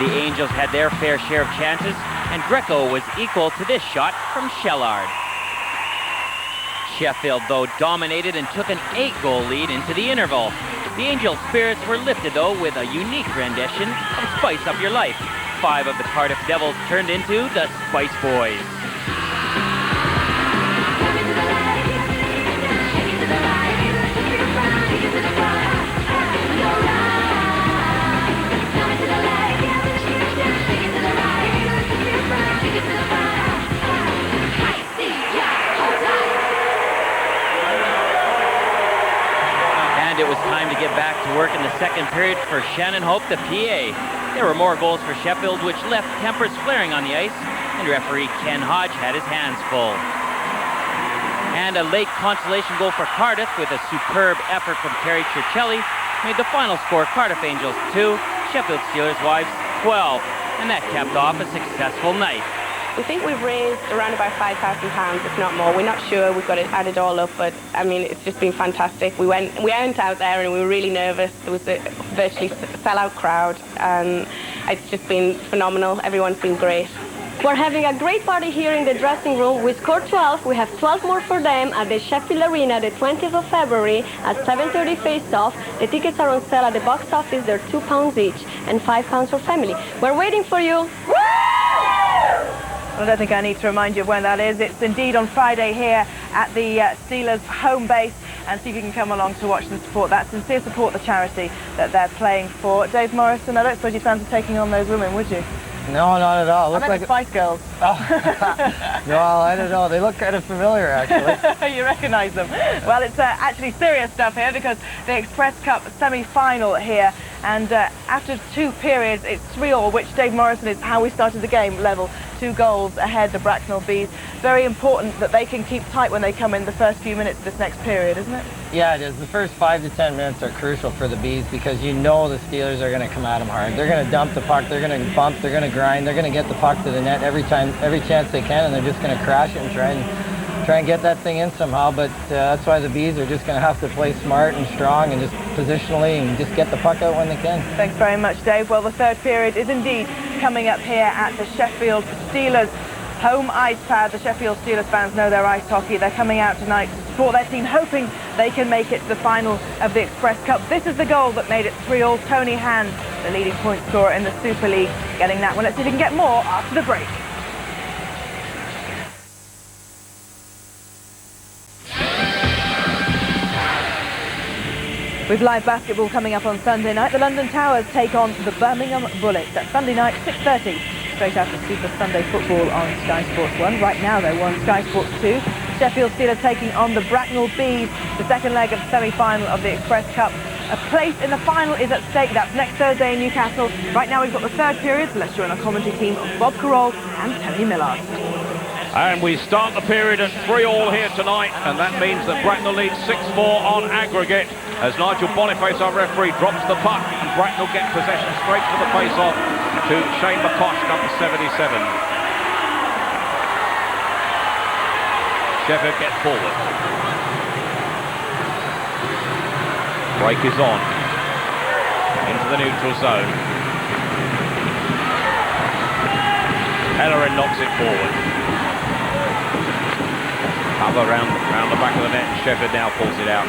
The Angels had their fair share of chances, and Greco was equal to this shot from Shellard. Sheffield, though, dominated and took an 8-goal lead into the interval. The Angels' spirits were lifted, though, with a unique rendition of Spice Up Your Life. 5 of the Cardiff Devils turned into the Spice Boys. And it was time to get back to work in the second period for Shannon Hope, the PA. There were more goals for Sheffield, which left tempers flaring on the ice, and referee Ken Hodge had his hands full. And a late consolation goal for Cardiff with a superb effort from Terry Churchelli made the final score Cardiff Angels 2, Sheffield Steelers wives 12, and that capped off a successful night. We think we've raised around about £5,000, if not more. We're not sure. We've got to add it all up, but I mean, it's just been fantastic. We went out there and we were really nervous. There was a virtually sellout crowd, and it's just been phenomenal. Everyone's been great. We're having a great party here in the dressing room. We scored 12. We have 12 more for them at the Sheffield Arena the 20th of February at 7:30 face-off. The tickets are on sale at the box office. They're £2 each and £5 for family. We're waiting for you. I don't think I need to remind you of when that is. It's indeed on Friday here at the Steelers home base, and see if you can come along to watch and support that. Sincere support the charity that they're playing for. Dave Morrison, I don't suppose you fancy taking on those women, would you? No, not at all. I meant the Spice Girls. Oh. No, I don't know. They look kind of familiar, actually. You recognise them. Well, it's actually serious stuff here, because the Express Cup semi-final here, and after 2 periods, it's 3-3, which Dave Morrison is how we started the game, level. 2 goals ahead, the Bracknell Bees. Very important that they can keep tight when they come in the first few minutes of this next period, isn't it? Yeah, it is. The first 5 to 10 minutes are crucial for the Bees, because you know the Steelers are going to come at them hard. They're going to dump the puck, they're going to bump, they're going to grind, they're going to get the puck to the net every chance they can, and they're just going to crash it and try and get that thing in somehow. But that's why the Bees are just going to have to play smart and strong and just positionally and just get the puck out when they can. Thanks very much, Dave. Well, the third period is indeed coming up here at the Sheffield Steelers home ice pad. The Sheffield Steelers fans know their ice hockey. They're coming out tonight to support their team, hoping they can make it to the final of the Express Cup. This is the goal that made it 3-3. Tony Hand, the leading point scorer in the Super League, getting that one. Let's see if we can get more after the break. With live basketball coming up on Sunday night, the London Towers take on the Birmingham Bullets. That's Sunday night, 6:30, straight after Super Sunday Football on Sky Sports 1. Right now, though, on Sky Sports 2, Sheffield Steelers taking on the Bracknell Bees, the second leg of the semi-final of the Express Cup. A place in the final is at stake. That's next Thursday in Newcastle. Right now, we've got the third period, so let's join our commentary team of Bob Carroll and Tony Millard. And we start the period at 3-3 here tonight, and that means that Bracknell leads 6-4 on aggregate as Nigel Boniface, our referee, drops the puck and Bracknell get possession straight to the face-off to Shane McCosh, number 77. Sheffield get forward. Break is on into the neutral zone. Pellerin knocks it forward. Cover round the back of the net. Sheffield now pulls it out.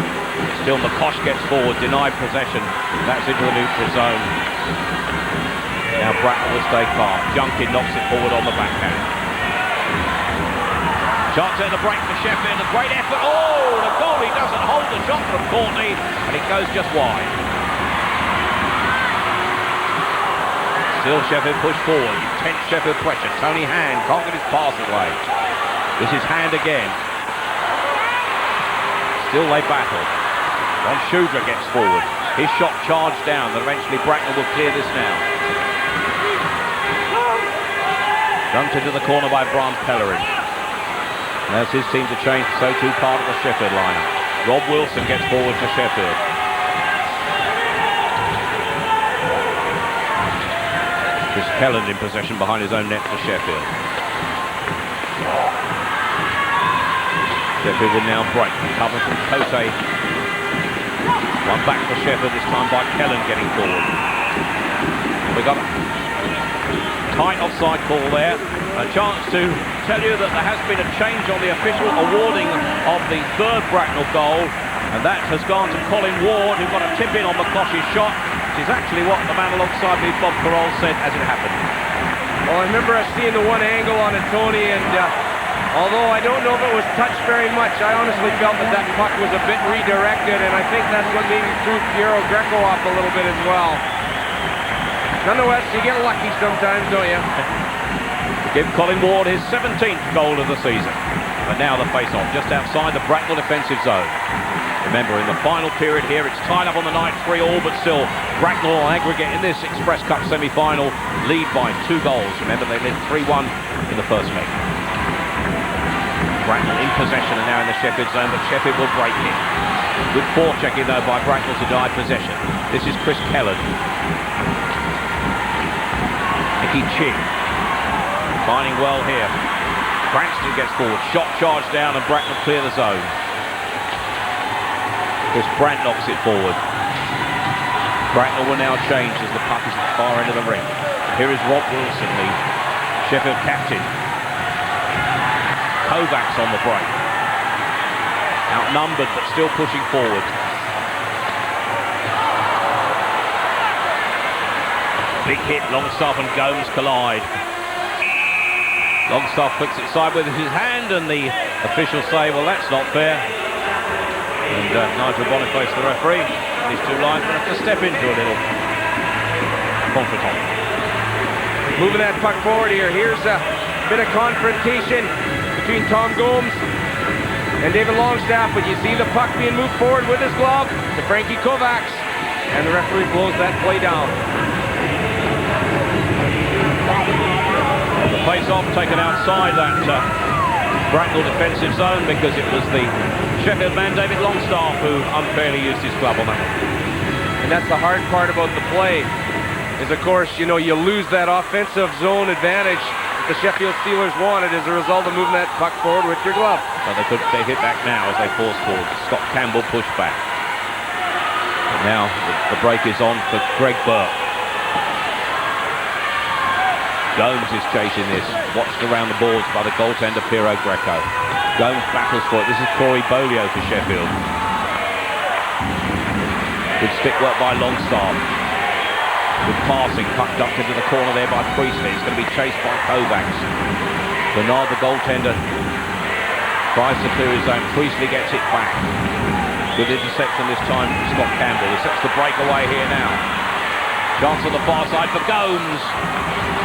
Still McCosh gets forward, denied possession. That's into the neutral zone. Now Bracknell will stay calm. Junkin knocks it forward on the backhand. Chance at the break for Sheffield. A great effort. Oh, the goalie doesn't hold the shot from Courtney, and it goes just wide. Still Sheffield push forward. Intense Sheffield pressure. Tony Hand can't get his pass away. This is Hand again. Still they battle. Ron Shudra gets forward. His shot charged down, but eventually Bracknell will clear this now. Dumped into the corner by Brian Pellerin. As his team to change, so too part of the Sheffield lineup. Rob Wilson gets forward for Sheffield. Chris Kelland in possession behind his own net for Sheffield. Sheffield will now break. Cover from Cote. One back for Sheffield, this time by Kelland getting forward. We got a tight offside call there. A chance to tell you that there has been a change on the official awarding of the third Bracknell goal, and that has gone to Colin Ward, who got a tip in on McCosh's shot, which is actually what the man alongside me, Bob Carroll, said as it happened. Well, I remember us seeing the one angle on it, Tony, and although I don't know if it was touched very much, I honestly felt that that puck was a bit redirected, and I think that's what maybe threw Piero Greco off a little bit as well. Nonetheless, you get lucky sometimes, don't you? To give Colin Ward his 17th goal of the season. But now the face-off just outside the Bracknell defensive zone. Remember, in the final period here, it's tied up on the night 3-3, but still Bracknell on aggregate in this Express Cup semi-final lead by 2 goals. Remember, they led 3-1 in the first leg. Bracknell in possession and now in the Sheffield zone, but Sheffield will break it. Good forechecking though by Bracknell to deny possession. This is Chris Kelland. Nicky Ching finding well here. Cranston gets forward, shot charged down and Bracknell clear the zone. Chris Brandt knocks it forward. Bracknell will now change as the puck is at the far end of the ring. Here is Rob Wilson, the Sheffield captain. Kovacs on the break. Outnumbered but still pushing forward. Big hit, Longstaff and Gomes collide. Longstaff flicks it sideways with his hand and the officials say, well, that's not fair. And Nigel Boniface, the referee, these two lines will have to step into a little confrontation. Moving that puck forward here. Here's a bit of confrontation between Tom Gomes and David Longstaff, but you see the puck being moved forward with his glove to Frankie Kovacs, and the referee blows that play down. The face-off taken outside that Bracknell defensive zone because it was the Sheffield man David Longstaff who unfairly used his glove on that one. And that's the hard part about the play, is of course, you know, you lose that offensive zone advantage the Sheffield Steelers wanted as a result of moving that puck forward with your glove. But they hit back now as they force forward. Scott Campbell pushed back. But now the break is on for Greg Burke. Gomes is chasing this, watched around the boards by the goaltender Piero Greco. Gomes battles for it. This is Corey Bolio for Sheffield. Good stick work by Longstaff. Good passing, puck ducked into the corner there by Priestley. It's going to be chased by Kovacs. Bernard, the goaltender, tries to clear his zone. Priestley gets it back. Good interception this time from Scott Campbell. He sets the breakaway here now. Chance on the far side for Gomes.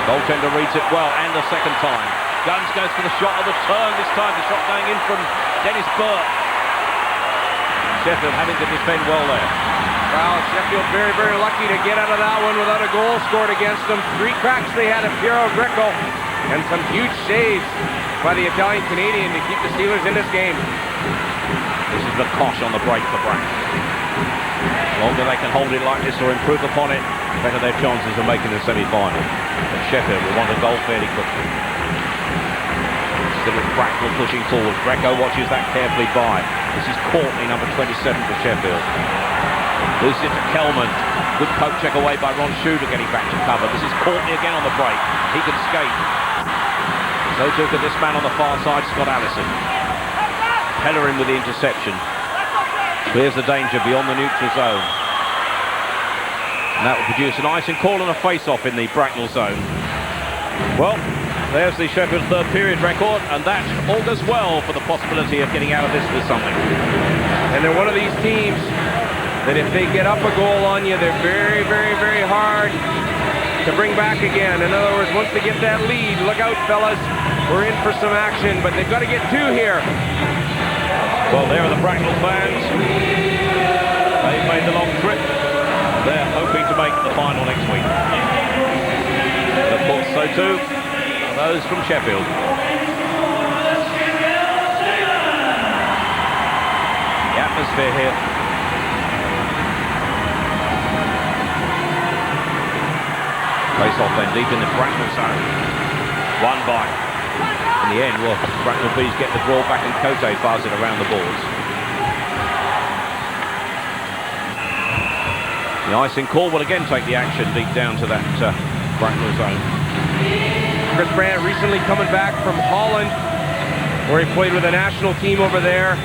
Goaltender reads it well, and the second time. Gomes goes for the shot on the turn this time. The shot going in from Dennis Burke. Sheffield having to defend well there. Well, Sheffield very, very lucky to get out of that one without a goal scored against them. 3 cracks they had at Piero Greco, and some huge saves by the Italian-Canadian to keep the Steelers in this game. This is the Kosh on the break for Bracknell. The longer they can hold it like this or improve upon it, the better their chances of making the semi-final. But Sheffield will want a goal fairly quickly. Still with Bracknell pushing forward. Greco watches that carefully by. This is Courtney, number 27 for Sheffield. Loses it to Kelman. Good poke check away by Ron Shooter getting back to cover. This is Courtney again on the break. He can skate. So too can this man on the far side, Scott Allison. Pellerin with the interception. Clears the danger beyond the neutral zone. And that will produce an icing call and a face-off in the Bracknell zone. Well, there's the Sheffield third period record, and that augurs well for the possibility of getting out of this with something. And they're one of these teams that if they get up a goal on you, they're very, very, very hard to bring back again. In other words, once they get that lead, look out, fellas. We're in for some action, but they've got to get 2 here. Well, there are the Bracknell fans. They've made the long trip. They're hoping to make the final next week. And of course, so too are those from Sheffield. The atmosphere here. Face off then deep in the Bracknell zone. One by. In the end, well, Bracknell Bees get the draw back and Cote fires it around the boards. The icing call will again take the action deep down to that Bracknell zone. Chris Brandt recently coming back from Holland, where he played with a national team over there.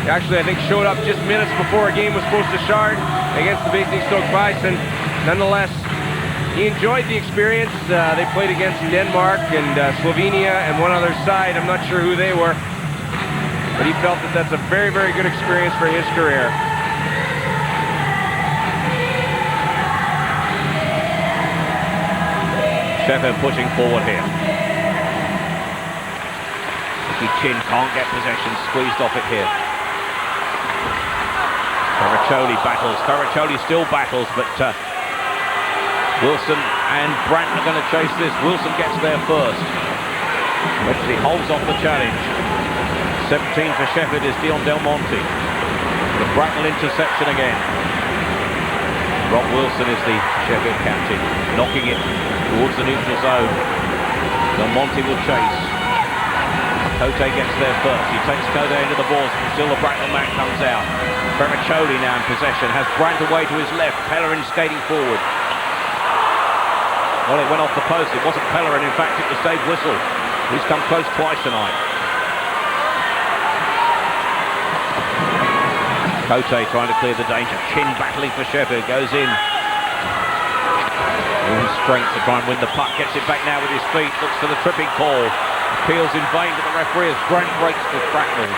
He actually, I think, showed up just minutes before a game was supposed to start against the Basingstoke Bison. Nonetheless, he enjoyed the experience. They played against Denmark and Slovenia and one other side. I'm not sure who they were. But he felt that that's a very, very good experience for his career. Sheffield pushing forward here. Nicky Chin can't get possession. Squeezed off it here. Fuyarchuk battles. Fuyarchuk still battles, but Wilson and Brandt are going to chase this. Wilson gets there first. Eventually holds off the challenge. 17 for Sheffield is Dion Del Monte. The Bracknell interception again. Rob Wilson is the Sheffield captain. Knocking it towards the neutral zone. Del Monte will chase. Cote gets there first. He takes Cote into the balls. Still the Bracknell man comes out. Fuyarchuk now in possession. Has Brandt away to his left. Pellerin skating forward. Well, it went off the post. It wasn't Pellerin. In fact, it was Dave Whistle. He's come close twice tonight. Cote trying to clear the danger. Chin battling for Sheffield. Goes in. All his strength to try and win the puck. Gets it back now with his feet. Looks for the tripping call. Appeals in vain to the referee as Brandt breaks with Bracknell.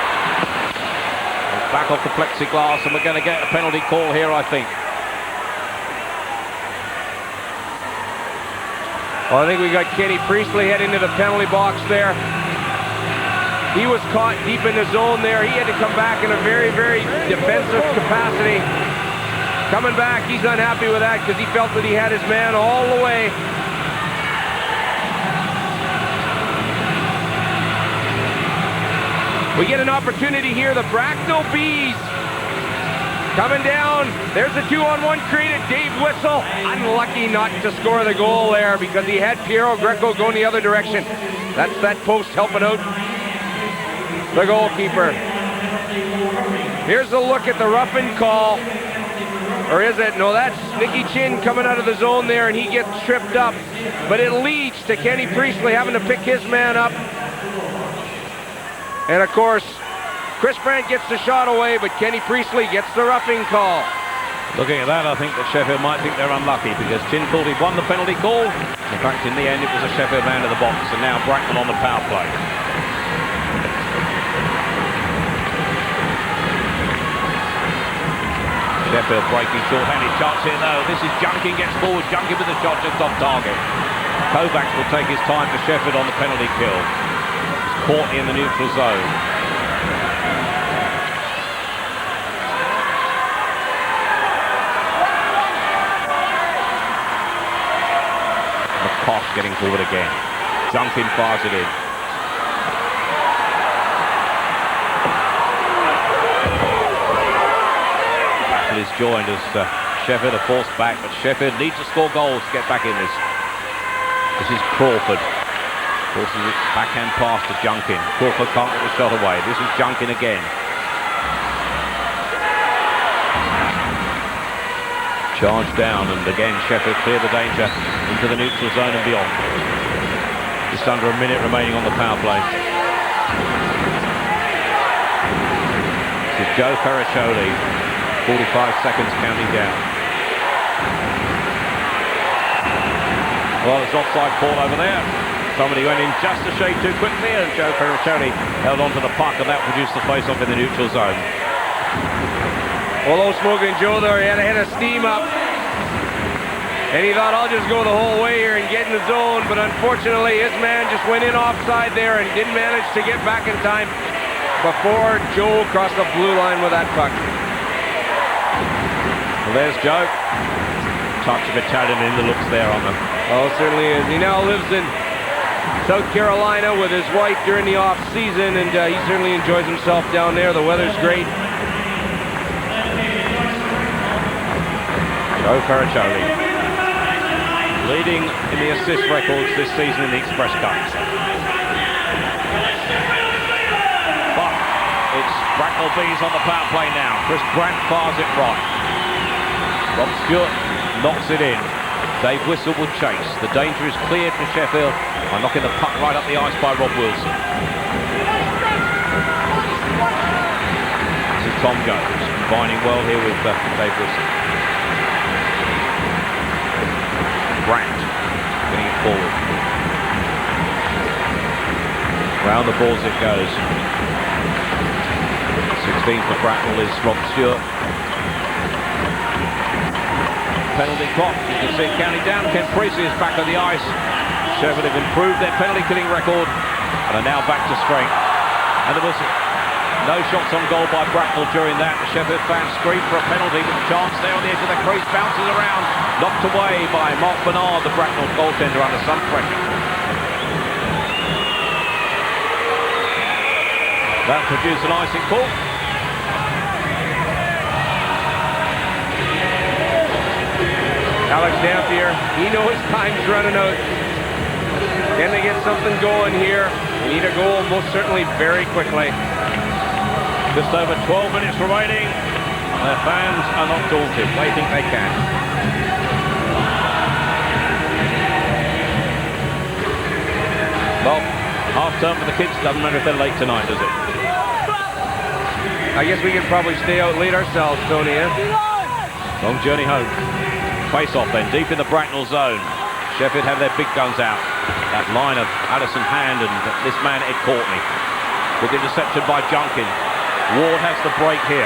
Back off the plexiglass, and we're going to get a penalty call here, I think. Well, I think we got Kenny Priestley heading to the penalty box there. He was caught deep in the zone there. He had to come back in a very, very defensive capacity. Coming back, he's unhappy with that because he felt that he had his man all the way. We get an opportunity here. The Bracknell Bees coming down. There's a 2-on-1 created. Dave Whistle unlucky not to score the goal there because he had Piero Greco going the other direction. That's that post helping out the goalkeeper. Here's a look at the roughing call. Or is it? No, that's Nicky Chin coming out of the zone there, and he gets tripped up. But it leads to Kenny Priestley having to pick his man up. And of course, Chris Brandt gets the shot away, but Kenny Priestley gets the roughing call. Looking at that, I think that Sheffield might think they're unlucky because Chin thought he won the penalty call. In fact, in the end, it was a Sheffield man to the box, and now Bracknell on the power play. Sheffield breaking short-handed chance here though. This is Junkin gets forward. Junkin with the shot just on target. Kovacs will take his time for Sheffield on the penalty kill. He's caught in the neutral zone. McCosh getting forward again. Junkin fires it in. Is joined as Sheffield are forced back, but Sheffield needs to score goals to get back in this. This is Crawford. Forces it backhand pass to Junkin. Crawford can't get the shot away. This is Junkin again. Charge down, and again Sheffield clear the danger into the neutral zone and beyond. Just under a minute remaining on the power play. This is Joe Fuyarchuk. 45 seconds counting down. Well, there's offside call over there. Somebody went in just a shade too quickly, and Joe Fuyarchuk held onto the puck, and that produced the face-off in the neutral zone. Well, old Smoking Joe there, he had a head of steam up. And he thought, I'll just go the whole way here and get in the zone, but unfortunately his man just went in offside there and didn't manage to get back in time before Joe crossed the blue line with that puck. Well, there's Joe. Touch of Italian in the looks there on them. Oh, certainly is. He now lives in South Carolina with his wife during the off-season, and he certainly enjoys himself down there. The weather's great. Joe Fuyarchuk leading in the assist records this season in the Express Cup. But it's Bracknell Bees on the power play now. Chris Grant fires it right. Rob Stewart knocks it in. Dave Whistle will chase. The danger is cleared for Sheffield by knocking the puck right up the ice by Rob Wilson. This is Tom Jones combining well here with Dave Whistle. Grant getting it forward. Round the balls it goes. 16 for Bracknell is Rob Stewart. Penalty clock, you can see it counting down. Ken Priestley is back on the ice. Sheffield have improved their penalty killing record and are now back to strength. And there was no shots on goal by Bracknell during that. The Sheffield fans screamed for a penalty, but the chance there on the edge of the crease bounces around, knocked away by Mark Bernard, the Bracknell goaltender, under some pressure. That produced an icing call. Alex Dampier, he knows time's running out. Can they get something going here? We need a goal most certainly very quickly. Just over 12 minutes remaining. Their fans are not daunted. They think they can. Well, half term for the kids. Doesn't matter if they're late tonight, does it? I guess we can probably stay out late ourselves, Tony, eh? Long journey home. Face-off then, deep in the Bracknell zone. Sheffield have their big guns out. That line of Addison Hand and this man Ed Courtney. With interception by Junkin. Ward has the break here.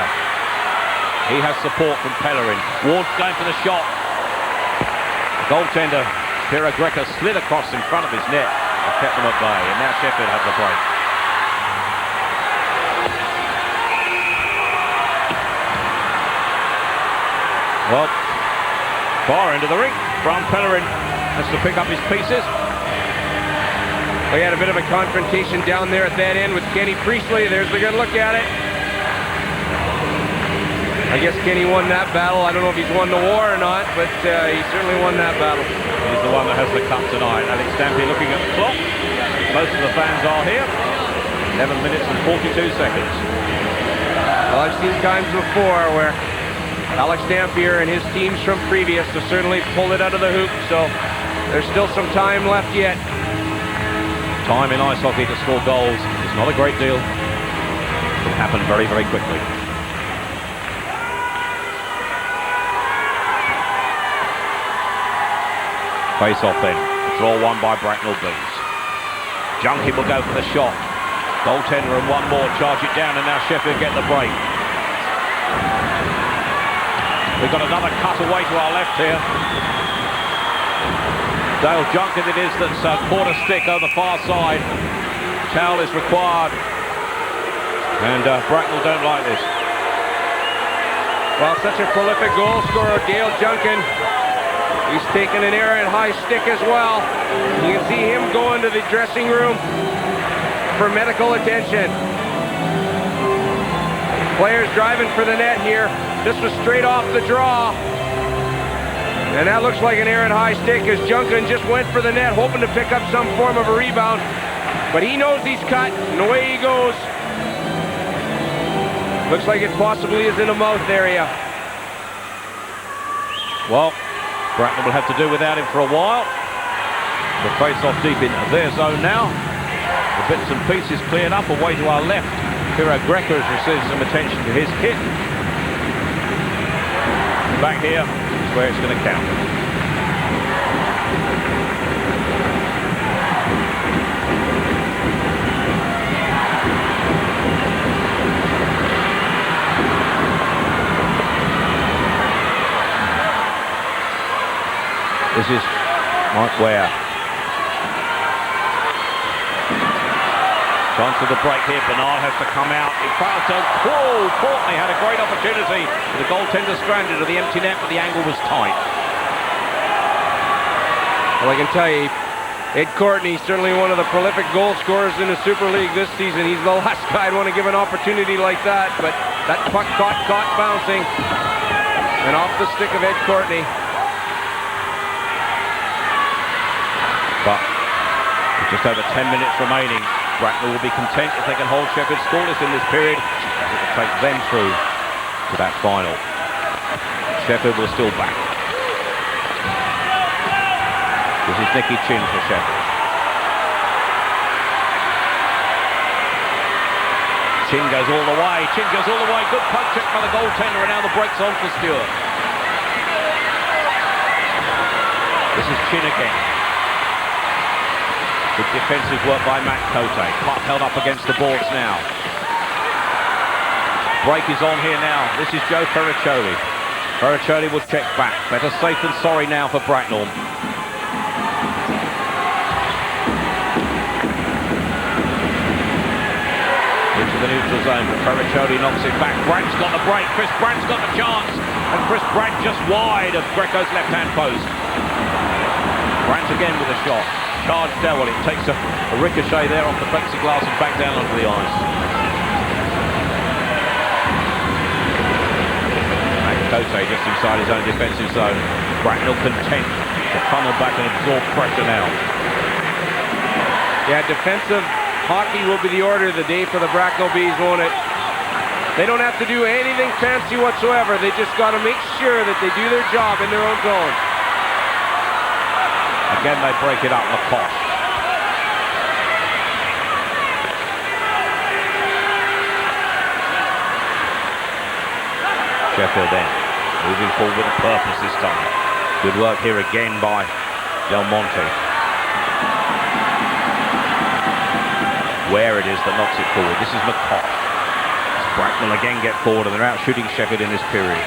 He has support from Pellerin. Ward's going for the shot. Goaltender Pira Greca slid across in front of his net and kept them at bay, and now Sheffield have the break. Well, far into the ring. Brian Pellerin has to pick up his pieces. We had a bit of a confrontation down there at that end with Kenny Priestley. There's a good look at it. I guess Kenny won that battle. I don't know if he's won the war or not, but he certainly won that battle. He's the one that has the cup tonight. Alex Dampier looking at the clock. Most of the fans are here. 11 minutes and 42 seconds. Well, I've seen times before where Alex Dampier and his teams from previous have certainly pulled it out of the hoop, so there's still some time left yet. Time in ice hockey to score goals is not a great deal. It can happen very, very quickly. Face off then. Draw one by Bracknell Bees. Junkin will go for the shot. Goaltender and one more. Charge it down, and now Sheffield get the break. We've got another cutaway to our left here. Dale Junkin it is that's caught a stick on the far side. Towel is required. And Bracknell don't like this. Well, such a prolific goal scorer, Dale Junkin. He's taken an errant high stick as well. You can see him go into the dressing room for medical attention. Players driving for the net here. This was straight off the draw. And that looks like an errant high stick as Junkin just went for the net, hoping to pick up some form of a rebound. But he knows he's cut, and away he goes. Looks like it possibly is in the mouth area. Well, Bracknell will have to do without him for a while. The face-off deep in their zone now. The bits and pieces cleared up away to our left. Piro Greco has received some attention to his hit. Back here is where it's going to count. This is Mike Ware. Chance for the break here. Bernard has to come out. He failed to. Whoa! Courtney had a great opportunity. The goaltender stranded at the empty net, but the angle was tight. Well, I can tell you, Ed Courtney, certainly one of the prolific goal scorers in the Super League this season. He's the last guy I'd want to give an opportunity like that, but that puck caught bouncing. And off the stick of Ed Courtney. But with just over 10 minutes remaining, Bracknell will be content if they can hold Sheffield scoreless in this period. It will take them through to that final. Sheffield will still back. This is Nicky Chin for Sheffield. Chin goes all the way. Chin goes all the way. Good poke check by the goaltender, and now the break's on for Stewart. This is Chin again. Good defensive work by Matt Cote. Puck held up against the boards now. Break is on here now. This is Joe Ferriccioli. Ferriccioli will check back. Better safe than sorry now for Bracknell. Into the neutral zone, but Ferriccioli knocks it back. Brandt's got the break. Chris Brandt's got the chance. And Chris Brandt just wide of Greco's left-hand post. Brandt again with a shot. Charged there, well, it takes a ricochet there off the plexiglass and back down onto the ice. And Cote just inside his own defensive zone. Bracknell content to funnel back and absorb pressure now. Yeah, defensive hockey will be the order of the day for the Bracknell Bees, won't it? They don't have to do anything fancy whatsoever. They just got to make sure that they do their job in their own zone. Again, they break it up, Lacoste. Sheffield then, moving forward with a purpose this time. Good work here again by Del Monte. Where it is that knocks it forward. This is Lacoste. Bracknell again get forward, and they're out shooting Sheffield in this period.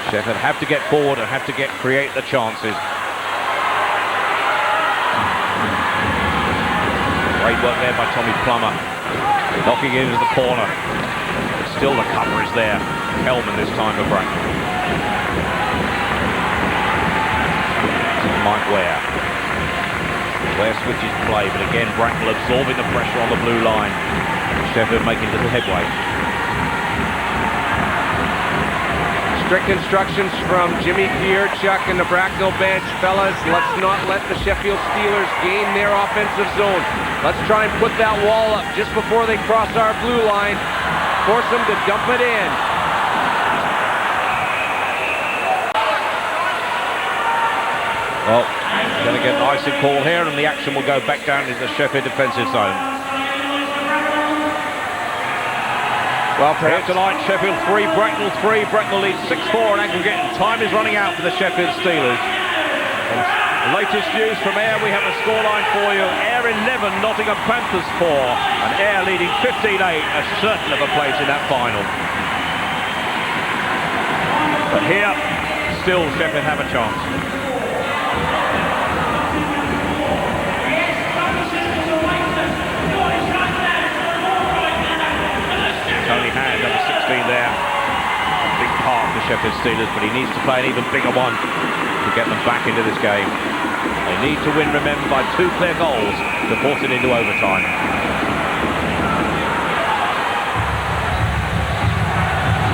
Sheffield have to get forward and have to create the chances. Great work there by Tommy Plummer. Knocking it into the corner. But still the cover is there. Hellman this time for Bracknell. Mike Ware. Ware switches play, but again Bracknell absorbing the pressure on the blue line. Sheffield making little headway. Strict instructions from Jimmy Fuyarchuk and the Bracknell bench. Fellas, let's not let the Sheffield Steelers gain their offensive zone. Let's try and put that wall up just before they cross our blue line. Force them to dump it in. Well, going to get an icing call here, and the action will go back down into the Sheffield defensive zone. Well, perhaps tonight, Sheffield 3, Bracknell 3. Bracknell leads 6-4 in aggregate, and time is running out for the Sheffield Steelers. And latest news from Ayr, we have a scoreline for you. Ayr 11, Nottingham Panthers 4, and Ayr leading 15-8, are certain of a place in that final. But here, still Sheffield have a chance. Tony Hand, number 16 there. Big part for Sheffield Steelers, but he needs to play an even bigger one to get them back into this game. They need to win, remember, by 2 clear goals to force it into overtime.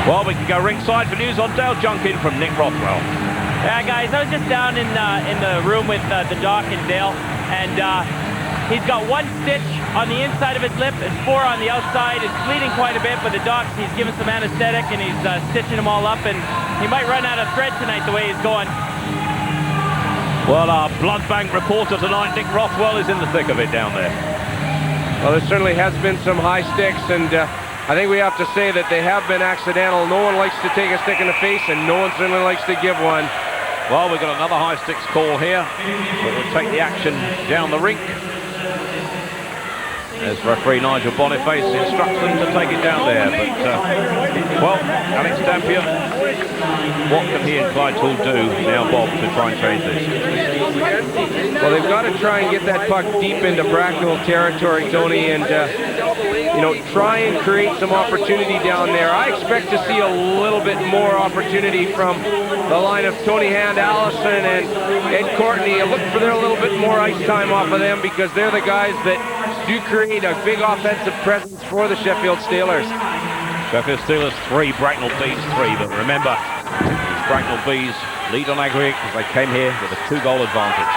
Well, we can go ringside for news on Dale Junkin from Nick Rothwell. Yeah, guys, I was just down in the room with the doc and Dale, and he's got 1 stitch on the inside of his lip and 4 on the outside. It's bleeding quite a bit, but the doc, he's given some anesthetic and he's stitching them all up, and he might run out of thread tonight the way he's going. Well, our blood bank reporter tonight, Nick Rothwell, is in the thick of it down there. Well, there certainly has been some high sticks, and I think we have to say that they have been accidental. No one likes to take a stick in the face, and no one certainly likes to give one. Well, we've got another high sticks call here, but we'll take the action down the rink. As referee Nigel Boniface instructs them to take it down there. But, well, Alex Dampier, what can he and Clyde Toole do now, Bob, to try and change this? Well, they've got to try and get that puck deep into Bracknell territory, Tony, and, you know, try and create some opportunity down there. I expect to see a little bit more opportunity from the line of Tony Hand, Allison, and Ed Courtney. Look for their little bit more ice time off of them, because they're the guys that do create a big offensive presence for the Sheffield Steelers. Sheffield Steelers 3, Bracknell Bees 3, but remember, Bracknell Bees lead on aggregate because they came here with a 2-goal advantage.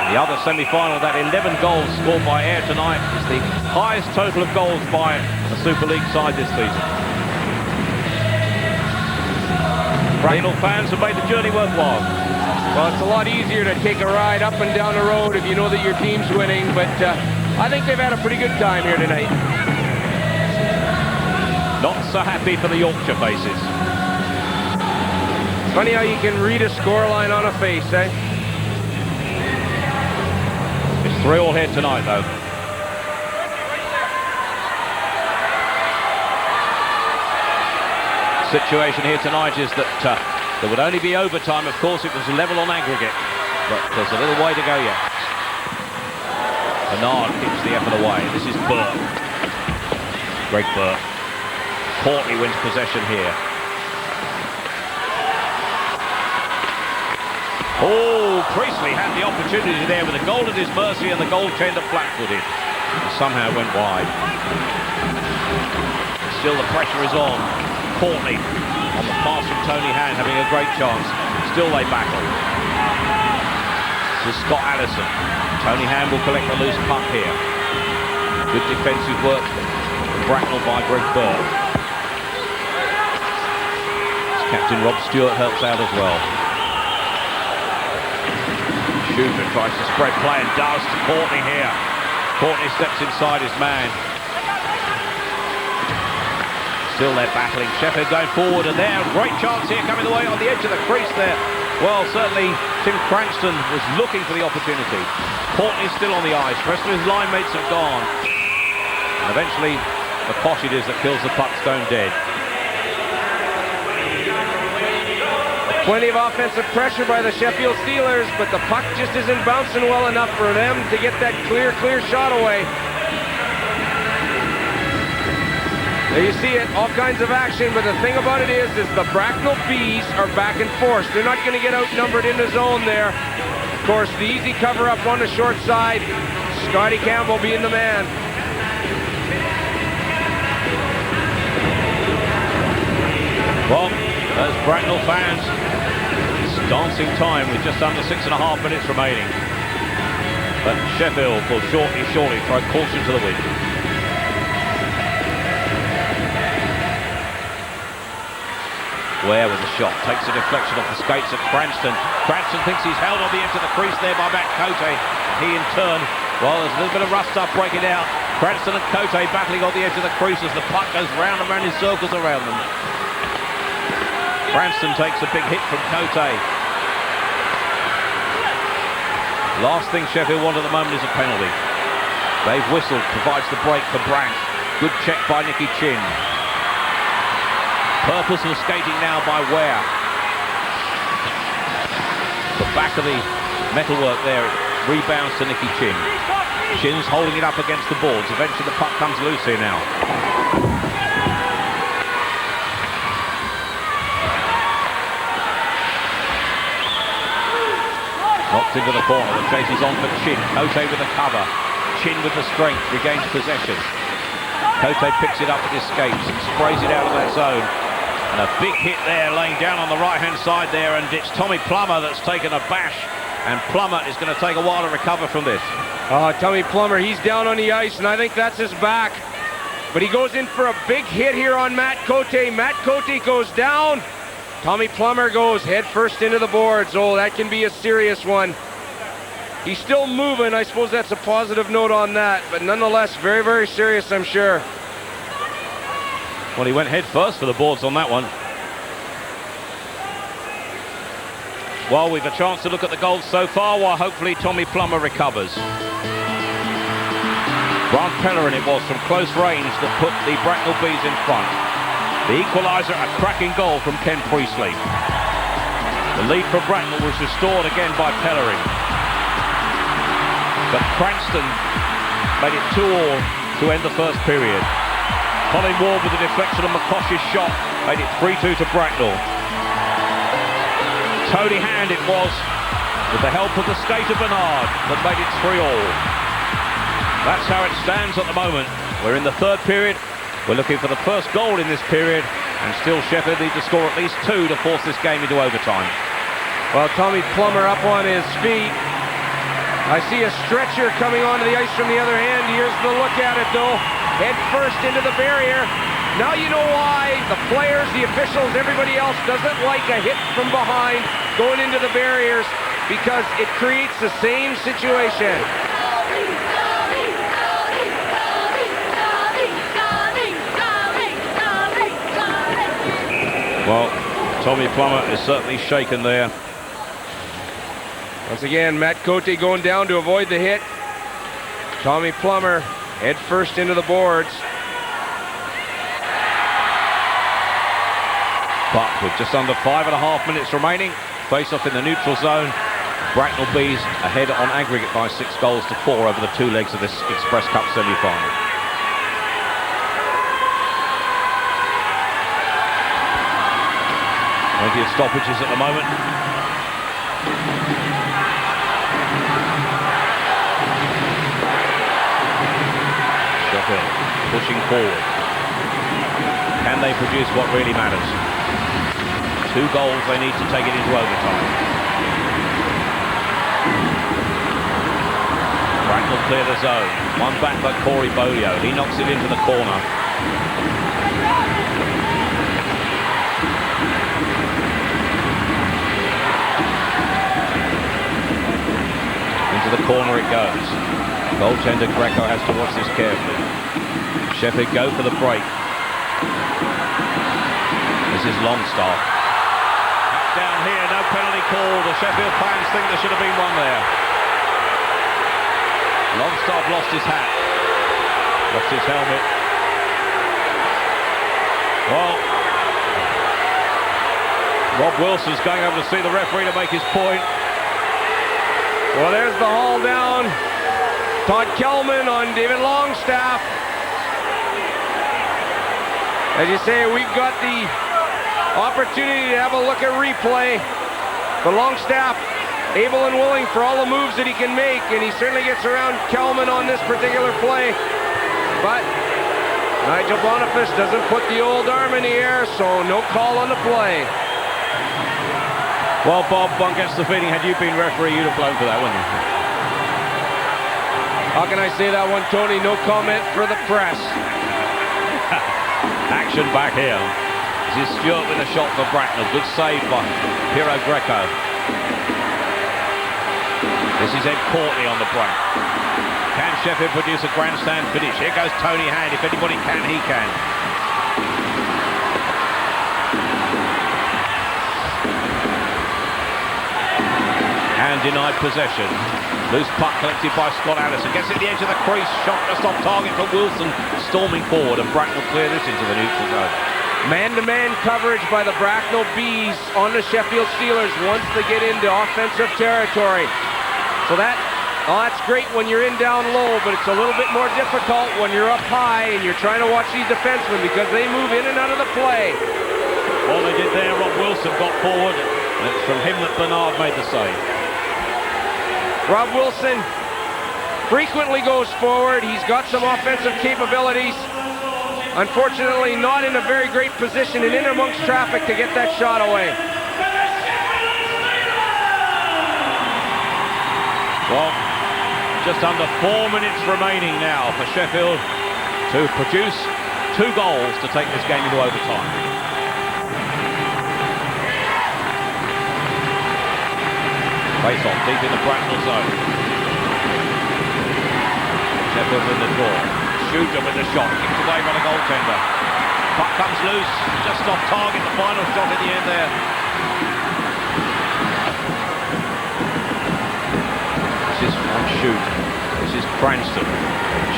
In the other semi-final, that 11 goals scored by Ayr tonight is the highest total of goals by a Super League side this season. Bracknell fans have made the journey worthwhile. Well, it's a lot easier to take a ride up and down the road if you know that your team's winning, but I think they've had a pretty good time here tonight. Not so happy for the Yorkshire faces. Funny how you can read a scoreline on a face, eh? It's 3-3 here tonight, though. Situation here tonight is that there would only be overtime. Of course, it was level on aggregate, but there's a little way to go yet. Bernard kicks the effort away. This is Burke. Greg Burke. Courtney wins possession here. Oh, Priestley had the opportunity there with a goal at his mercy, and the goaltender flat-footed. Somehow went wide. Still the pressure is on. Courtney on the pass from Tony Hand, having a great chance. Still they battle. This is Scott Allison. Tony Hand will collect the loose puck here. Good defensive work from Bracknell by Greg Burke. Captain Rob Stewart helps out as well. Shooter tries to spread play and does to Courtney here. Courtney steps inside his man. Still they're battling. Sheffield going forward, and there, great chance here coming the way on the edge of the crease there. Well, certainly Tim Cranston was looking for the opportunity. Courtney's still on the ice. The rest of his line mates have gone. And eventually, the Posh it is that kills the puck stone dead. Plenty of offensive pressure by the Sheffield Steelers, but the puck just isn't bouncing well enough for them to get that clear shot away. There you see it, all kinds of action, but the thing about it is the Bracknell Bees are back and forth. They're not going to get outnumbered in the zone there. Of course, the easy cover-up on the short side, Scotty Campbell being the man. Well, as Bracknell fans, it's dancing time with just under 6.5 minutes remaining. But Sheffield will shortly throw caution to the wind. Ware with the shot, takes a deflection off the skates of Cranston. Cranston thinks he's held on the edge of the crease there by Matt Cote. He in turn, well, there's a little bit of rust up breaking out. Cranston and Cote battling on the edge of the crease as the puck goes round and round in circles around them. Cranston takes a big hit from Cote. Last thing Sheffield want at the moment is a penalty. Dave Whistle provides the break for Brandt. Good check by Nicky Chin. Purposeful skating now by Ware. The back of the metalwork there, it rebounds to Nicky Chin. Chin's holding it up against the boards. Eventually the puck comes loose here now. Knocked into the corner. The chase is on for Chin. Cote with the cover. Chin with the strength, regains possession. Cote picks it up with his skates and sprays it out of that zone. And a big hit there, laying down on the right-hand side there, and it's Tommy Plummer that's taken a bash, and Plummer is going to take a while to recover from this. Tommy Plummer, he's down on the ice, and I think that's his back. But he goes in for a big hit here on Matt Cote. Matt Cote goes down. Tommy Plummer goes head first into the boards. Oh, that can be a serious one. He's still moving. I suppose that's a positive note on that, but nonetheless, very, very serious, I'm sure. Well, he went head first for the boards on that one. Well, we've a chance to look at the goals so far, while hopefully Tommy Plummer recovers. Grant Pellerin it was from close range that put the Bracknell Bees in front. The equaliser, a cracking goal from Ken Priestley. The lead for Bracknell was restored again by Pellerin. But Cranston made it 2-2 to end the first period. Colin Ward with the deflection of McCosh's shot made it 3-2 to Bracknell. Tony Hand it was, with the help of the skater Bernard, that made it 3-3. That's how it stands at the moment. We're in the third period. We're looking for the first goal in this period, and still Sheffield need to score at least 2 to force this game into overtime. Well, Tommy Plummer up on his feet. I see a stretcher coming onto the ice from the other end. Here's the look at it, though. Head first into the barrier. Now you know why the players, the officials, everybody else doesn't like a hit from behind going into the barriers, because it creates the same situation. Well, Tommy Plummer is certainly shaken there. Once again, Matt Cote going down to avoid the hit. Tommy Plummer head first into the boards. But with just under 5.5 minutes remaining, face off in the neutral zone. Bracknell Bees ahead on aggregate by 6-4 over the 2 legs of this Express Cup semi-final. Plenty of stoppages at the moment. Sheffield pushing forward. Can they produce what really matters? 2 goals they need to take it into overtime. Bracknell clear the zone. One back by Corey Bolio. He knocks it into the corner. Into the corner it goes. Goaltender Greco has to watch this carefully. Sheffield go for the break. This is Longstaff. Down here, no penalty call. The Sheffield fans think there should have been one there. Longstaff lost his hat. Lost his helmet. Well, Rob Wilson's going over to see the referee to make his point. Well, there's the haul down. Todd Kelman on David Longstaff. As you say, we've got the opportunity to have a look at replay. But Longstaff able and willing for all the moves that he can make, and he certainly gets around Kelman on this particular play. But Nigel Boniface doesn't put the old arm in the air, so no call on the play. Well, Bob, one gets the feeling, had you been referee, you'd have blown for that, wouldn't you? How can I say that one, Tony? No comment for the press. Action back here. This is Stewart with a shot for Bracknell. Good save by Piero Greco. This is Ed Courtney on the break. Can Sheffield produce a grandstand finish? Here goes Tony Hand. If anybody can, he can. Hand denied possession. Loose puck collected by Scott Allison. Gets at the edge of the crease. Shot just off target for Wilson. Storming forward, and Bracknell clear this into the neutral zone. Man-to-man coverage by the Bracknell Bees on the Sheffield Steelers once they get into offensive territory. So that's great when you're in down low, but it's a little bit more difficult when you're up high and you're trying to watch these defensemen because they move in and out of the play. All they did there, Rob Wilson got forward, and it's from him that Bernard made the save. Rob Wilson frequently goes forward. He's got some offensive capabilities. Unfortunately, not in a very great position and in amongst traffic to get that shot away. Well, just under 4 minutes remaining now for Sheffield to produce 2 goals to take this game into overtime. Face on deep in the Bracknell zone. Sheffield in the draw. Shooter with the shot, kicked away by the goaltender. Puck comes loose, just off target, the final shot in the end there. This is from Shooter. This is Cranston.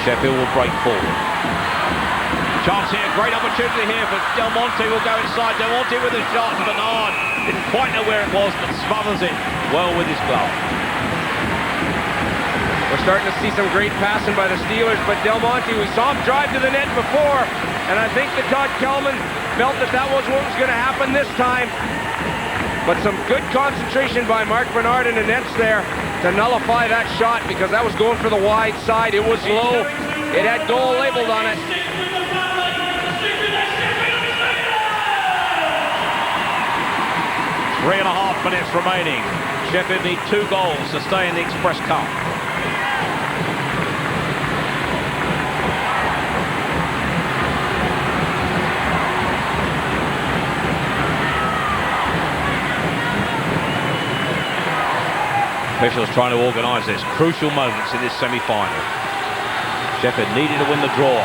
Sheffield will break forward. Chance here, great opportunity here for Del Monte, will go inside. Del Monte with a shot, Bernard didn't quite know where it was, but smothers it well with his glove. We're starting to see some great passing by the Steelers, but Del Monte, we saw him drive to the net before, and I think that Todd Kelman felt that that was what was going to happen this time. But some good concentration by Mark Bernard in the nets there to nullify that shot, because that was going for the wide side. It was low. It had goal labeled on it. Three and a half minutes remaining. Sheffield need 2 goals to stay in the Express Cup. Officials trying to organise this. Crucial moments in this semi-final. Sheffield needed to win the draw.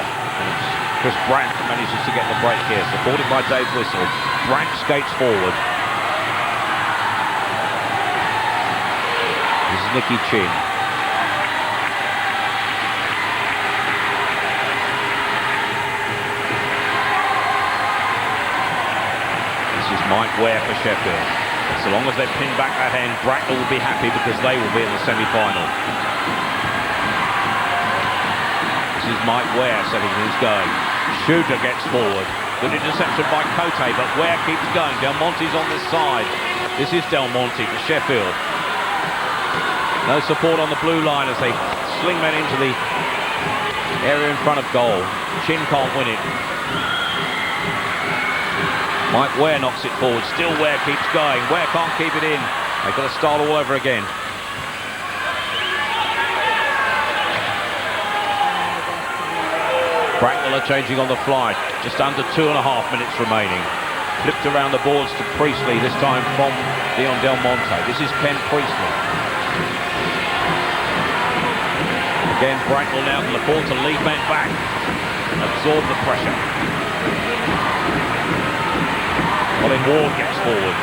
Chris Brandt manages to get the break here, supported by Dave Whistle. Brandt skates forward. This is Nicky Chin. This is Mike Ware for Sheffield. So long as they pin back that end, Bracknell will be happy because they will be in the semi-final. This is Mike Ware setting things going. Shooter gets forward. Good interception by Cote, but Ware keeps going. Del Monte's on this side. This is Del Monte for Sheffield. No support on the blue line as they sling men into the area in front of goal. Chin can't win it. Mike Ware knocks it forward. Still Ware keeps going. Ware can't keep it in. They've got to start all over again. Bracknell are changing on the fly. Just under 2.5 minutes remaining. Flipped around the boards to Priestley, this time from Leon Del Monte. This is Ken Priestley. Again, Bracknell now can afford to lead men back and absorb the pressure. Colin Ward gets forward.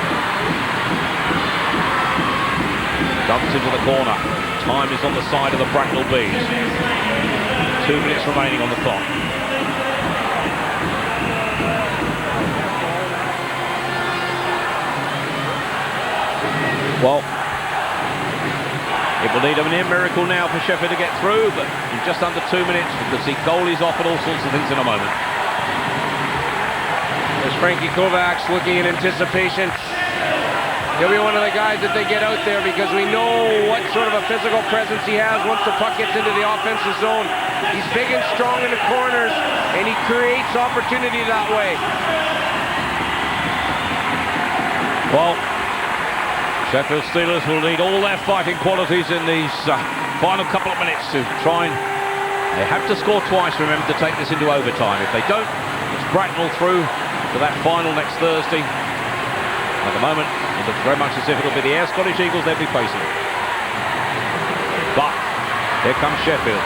Dumps into the corner. Time is on the side of the Bracknell Bees. 2 minutes remaining on the clock. Well, it will need a near miracle now for Sheffield to get through, but in just under 2 minutes, we can see goalies off and all sorts of things in a moment. There's Frankie Kovacs looking in anticipation. He'll be one of the guys that they get out there because we know what sort of a physical presence he has once the puck gets into the offensive zone. He's big and strong in the corners, and he creates opportunity that way. Well, Sheffield Steelers will need all their fighting qualities in these final couple of minutes to try and... They have to score twice, remember, to take this into overtime. If they don't, it's Bracknell through to that final next Thursday. At the moment, it looks very much as if it'll be the Air Scottish Eagles they'll be facing. But here comes Sheffield.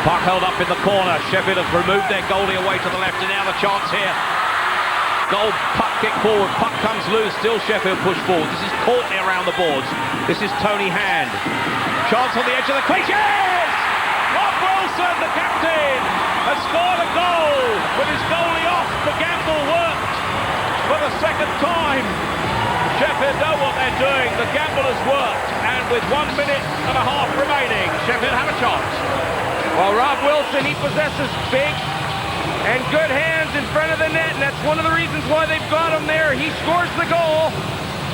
Puck held up in the corner. Sheffield have removed their goalie away to the left, and now the chance here. Goal, puck kick forward, puck comes loose, still Sheffield push forward. This is Courtney around the boards. This is Tony Hand. Chance on the edge of the crease, yes! Rob Wilson! Wilson, the captain, has scored a goal with his goalie off. The gamble worked for the second time. Sheffield know what they're doing. The gamble has worked, and with 1 minute and a half remaining, Sheffield have a chance. Well, Rob Wilson, he possesses big and good hands in front of the net, and that's one of the reasons why they've got him there. He scores the goal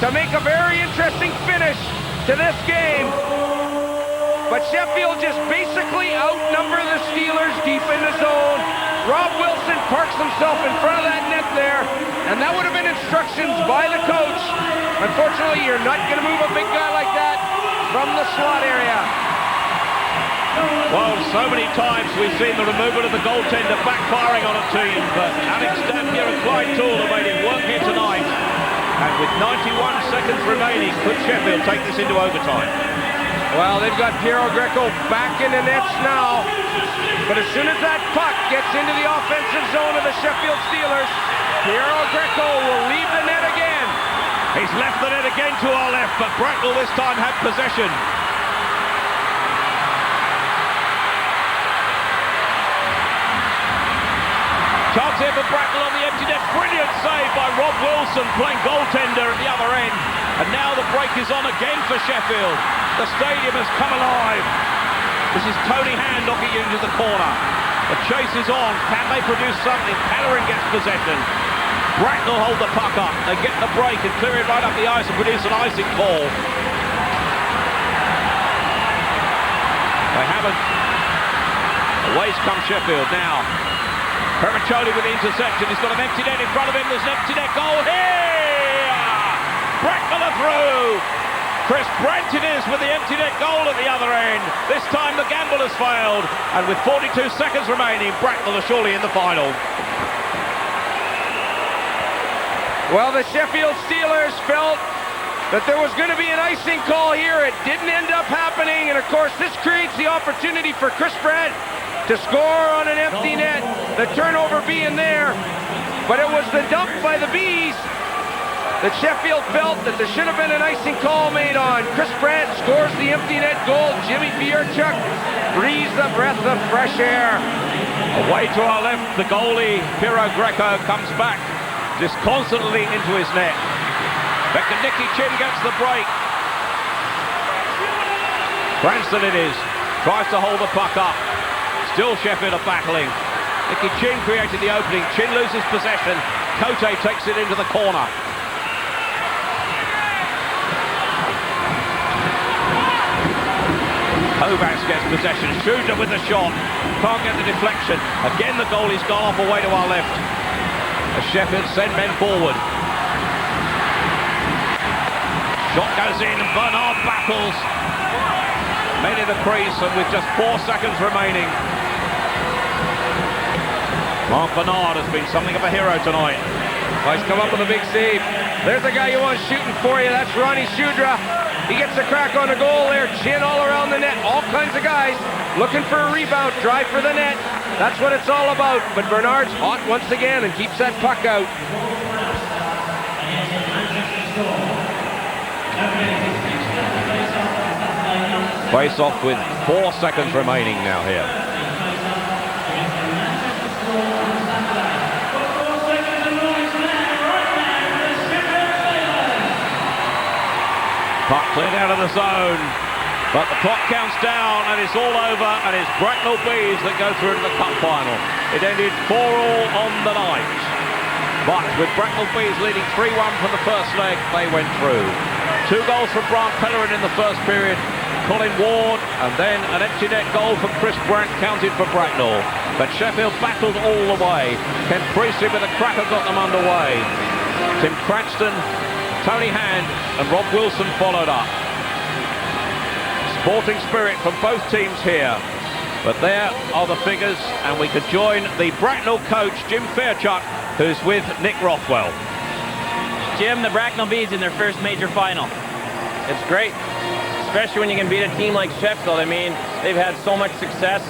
to make a very interesting finish to this game. But Sheffield just basically outnumber the Steelers deep in the zone. Rob Wilson parks himself in front of that net there, and that would have been instructions by the coach. Unfortunately, you're not going to move a big guy like that from the slot area. Well, so many times we've seen the removal of the goaltender backfiring on a team, but Alex Dampier and Clyde Toole have made it work here tonight. And with 91 seconds remaining, could Sheffield take this into overtime? Well, they've got Piero Greco back in the nets now. But as soon as that puck gets into the offensive zone of the Sheffield Steelers, Piero Greco will leave the net again. He's left the net again to our left, but Bracknell this time had possession. Chance here for Bracknell on the empty net. Brilliant save by Rob Wilson, playing goaltender at the other end. And now the break is on again for Sheffield. The stadium has come alive. This is Tony Hand knocking into the corner. The chase is on. Can they produce something? Halloran gets possession. Bracknell hold the puck up. They get the break and clear it right up the ice and produce an icing call. They haven't. Away's come Sheffield now. Permacholi with the interception. He's got an empty net in front of him. There's an empty net goal here. Bracknell are through. Chris Brent it is with the empty net goal at the other end. This time the gamble has failed. And with 42 seconds remaining, Bracknell are surely in the final. Well, the Sheffield Steelers felt that there was going to be an icing call here. It didn't end up happening. And of course, this creates the opportunity for Chris Brent to score on an empty net, the turnover being there. But it was the dump by the Bees that Sheffield felt that there should have been an icing call made on. Chris Brent scores the empty net goal. Jimmy Fuyarchuk breathes a breath of fresh air. Away to our left, the goalie, Piero Greco, comes back disconsolately into his net. Nicky Chin gets the break. Cranston it is, tries to hold the puck up. Still Sheffield are battling. Nicky Chin created the opening. Chin loses possession. Cote takes it into the corner. Kovacs gets possession. Shooter with the shot. Can't get the deflection. Again the goalie's gone off away to our left. As Sheffield send men forward. Shot goes in and Bernard battles. Men in the crease and with just 4 seconds remaining. Mark Bernard has been something of a hero tonight. Oh, he's come up with a big save. There's the guy you want shooting for you. That's Ronnie Shudra. He gets a crack on the goal there. Chin all around the net. All kinds of guys looking for a rebound. Drive for the net. That's what it's all about. But Bernard's hot once again and keeps that puck out. Face off with 4 seconds remaining now here. Puck cleared out of the zone, but the clock counts down and it's all over, and it's Bracknell Bees that go through to the cup final. It ended 4-4 on the night, but with Bracknell Bees leading 3-1 from the first leg, they went through. 2 goals from Grant Pellerin in the first period, Colin Ward, and then an empty net goal from Chris Brent counted for Bracknell. But Sheffield battled all the way. Ken Priestley with a cracker got them underway. Tim Cranston, Tony Hand and Rob Wilson followed up. Sporting spirit from both teams here. But there are the figures, and we could join the Bracknell coach, Jim Fuyarchuk, who's with Nick Rothwell. Jim, the Bracknell Bees in their first major final. It's great, especially when you can beat a team like Sheffield. I mean, they've had so much success,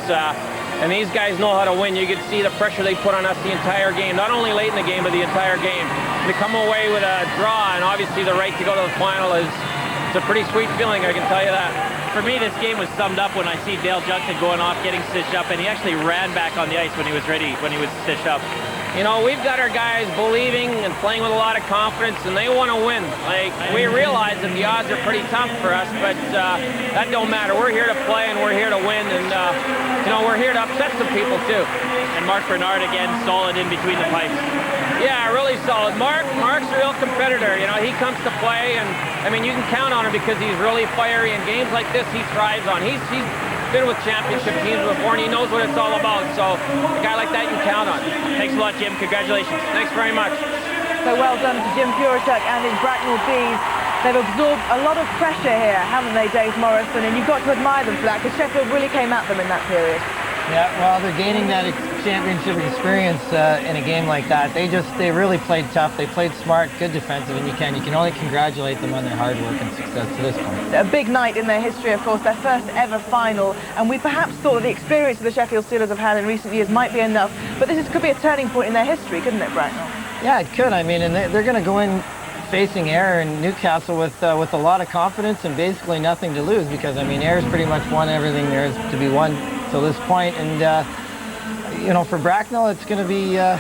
and these guys know how to win. You can see the pressure they put on us the entire game, not only late in the game, but the entire game. To come away with a draw, and obviously the right to go to the final is It's a pretty sweet feeling, I can tell you that. For me, this game was summed up when I see Dale Junkin going off, getting stitched up, and he actually ran back on the ice when he was ready, when he was stitched up. You know, we've got our guys believing and playing with a lot of confidence, and they want to win. Like, we realize that the odds are pretty tough for us, but that don't matter. We're here to play, and we're here to win, and, you know, we're here to upset some people, too. And Mark Bernard, again, solid in between the pipes. Yeah, really solid. Mark's a real competitor. You know, he comes to play, and, I mean, you can count on him because he's really fiery. In games like this, he thrives on. He's been with championship teams before, and he knows what it's all about. So a guy like that you can count on. Thanks a lot, Jim. Congratulations. Thanks very much. So well done to Jim Fuyarchuk and his Bracknell Bees. They've absorbed a lot of pressure here, haven't they, Dave Morrison? And you've got to admire them for that, because Sheffield really came at them in that period. Yeah, well, they're gaining that championship experience in a game like that. They really played tough. They played smart, good defensive, and you can only congratulate them on their hard work and success to this point. A big night in their history, of course, their first ever final, and we perhaps thought that the experience that the Sheffield Steelers have had in recent years might be enough, but this could be a turning point in their history, couldn't it, Bracknell? Yeah, it could. I mean, and they're going to go in facing Ayr in Newcastle with a lot of confidence and basically nothing to lose, because I mean, Ayr's pretty much won everything there is to be won till this point, and you know, for Bracknell, it's going to be a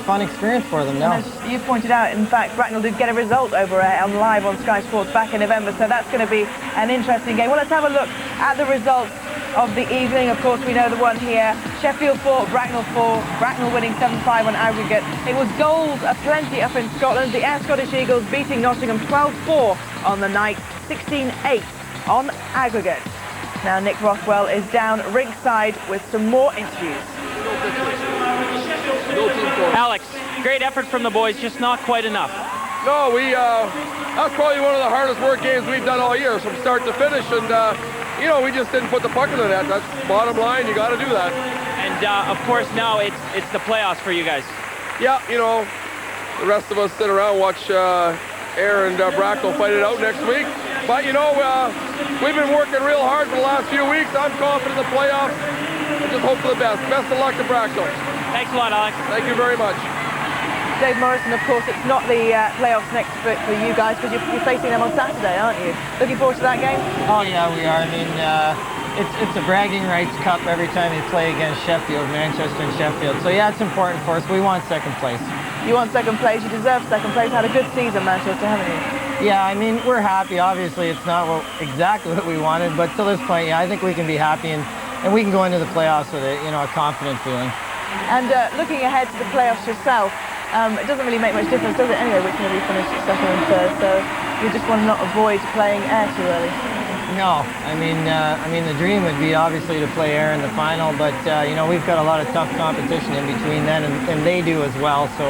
fun experience for them now. And as you pointed out, in fact, Bracknell did get a result over on live on Sky Sports back in November, so that's going to be an interesting game. Well, let's have a look at the results of the evening. Of course, we know the one here. Sheffield 4, Bracknell 4. Bracknell winning 7-5 on aggregate. It was goals aplenty up in Scotland. The Ayr Scottish Eagles beating Nottingham 12-4 on the night, 16-8 on aggregate. Now Nick Rothwell is down rinkside with some more interviews. Alex, great effort from the boys, just not quite enough. No, that's probably one of the hardest work games we've done all year, from start to finish, and you know, we just didn't put the puck in the net. That's bottom line. You got to do that. And of course, now it's the playoffs for you guys. Yeah, you know, the rest of us sit around, watch Ayr and Bracknell fight it out next week. But you know, we've been working real hard for the last few weeks. I'm confident in the playoffs. I just hope for the best. Best of luck to Bracknell. Thanks a lot, Alex. Thank you very much. Dave Morrison, of course, it's not the playoffs next for you guys, because you're facing them on Saturday, aren't you? Looking forward to that game? Oh yeah, we are. I mean, it's a bragging rights cup every time you play against Sheffield, Manchester and Sheffield. So yeah, it's important for us. We want second place. You want second place, you deserve second place. Had a good season, Manchester, haven't you? Yeah, I mean, we're happy. Obviously, it's not exactly what we wanted, but till this point, yeah, I think we can be happy, and we can go into the playoffs with a confident feeling. And looking ahead to the playoffs yourself, it doesn't really make much difference, does it, anyway, which one you finish second and third, so you just want to not avoid playing Ayr too early. No, I mean, the dream would be obviously to play Ayr in the final, but you know, we've got a lot of tough competition in between then, and they do as well. So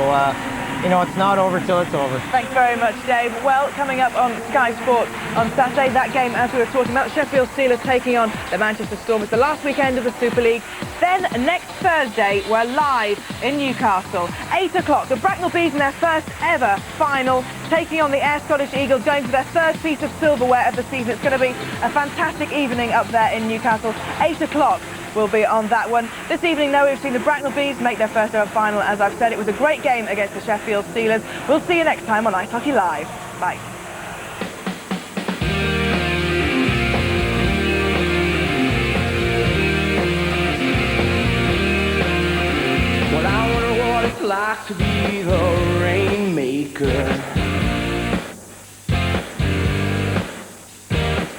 you know, it's not over till it's over. Thanks very much, Dave. Well, coming up on Sky Sports on Saturday, that game, as we were talking about, the Sheffield Steelers taking on the Manchester Storm. It's the last weekend of the Super League. Then next Thursday, we're live in Newcastle, 8 o'clock. The Bracknell Bees in their first ever final, taking on the Ayr Scottish Eagles, going for their third piece of silverware of the season. It's going to be a fantastic evening up there in Newcastle. 8 o'clock will be on that one. This evening, though, we've seen the Bracknell Bees make their first ever final. As I've said, it was a great game against the Sheffield Steelers. We'll see you next time on Ice Hockey Live. Bye. Well, I wonder what it's like to be the rainmaker.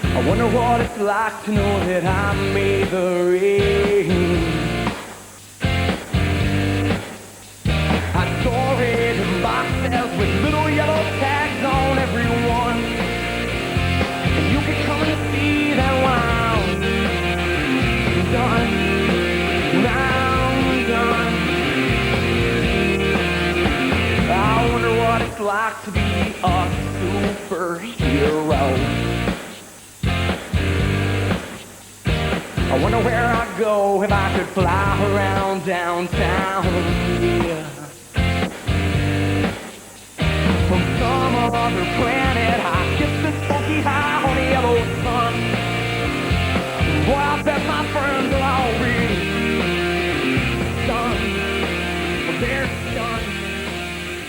I wonder what it's like to know that I made the rain. I tore it in boxes with little yellow tags on everyone. And you can come and see that when I'm done, when I'm done. I wonder what it's like to be a superhero. I wonder where I'd go if I could fly around downtown, yeah. From some other planet.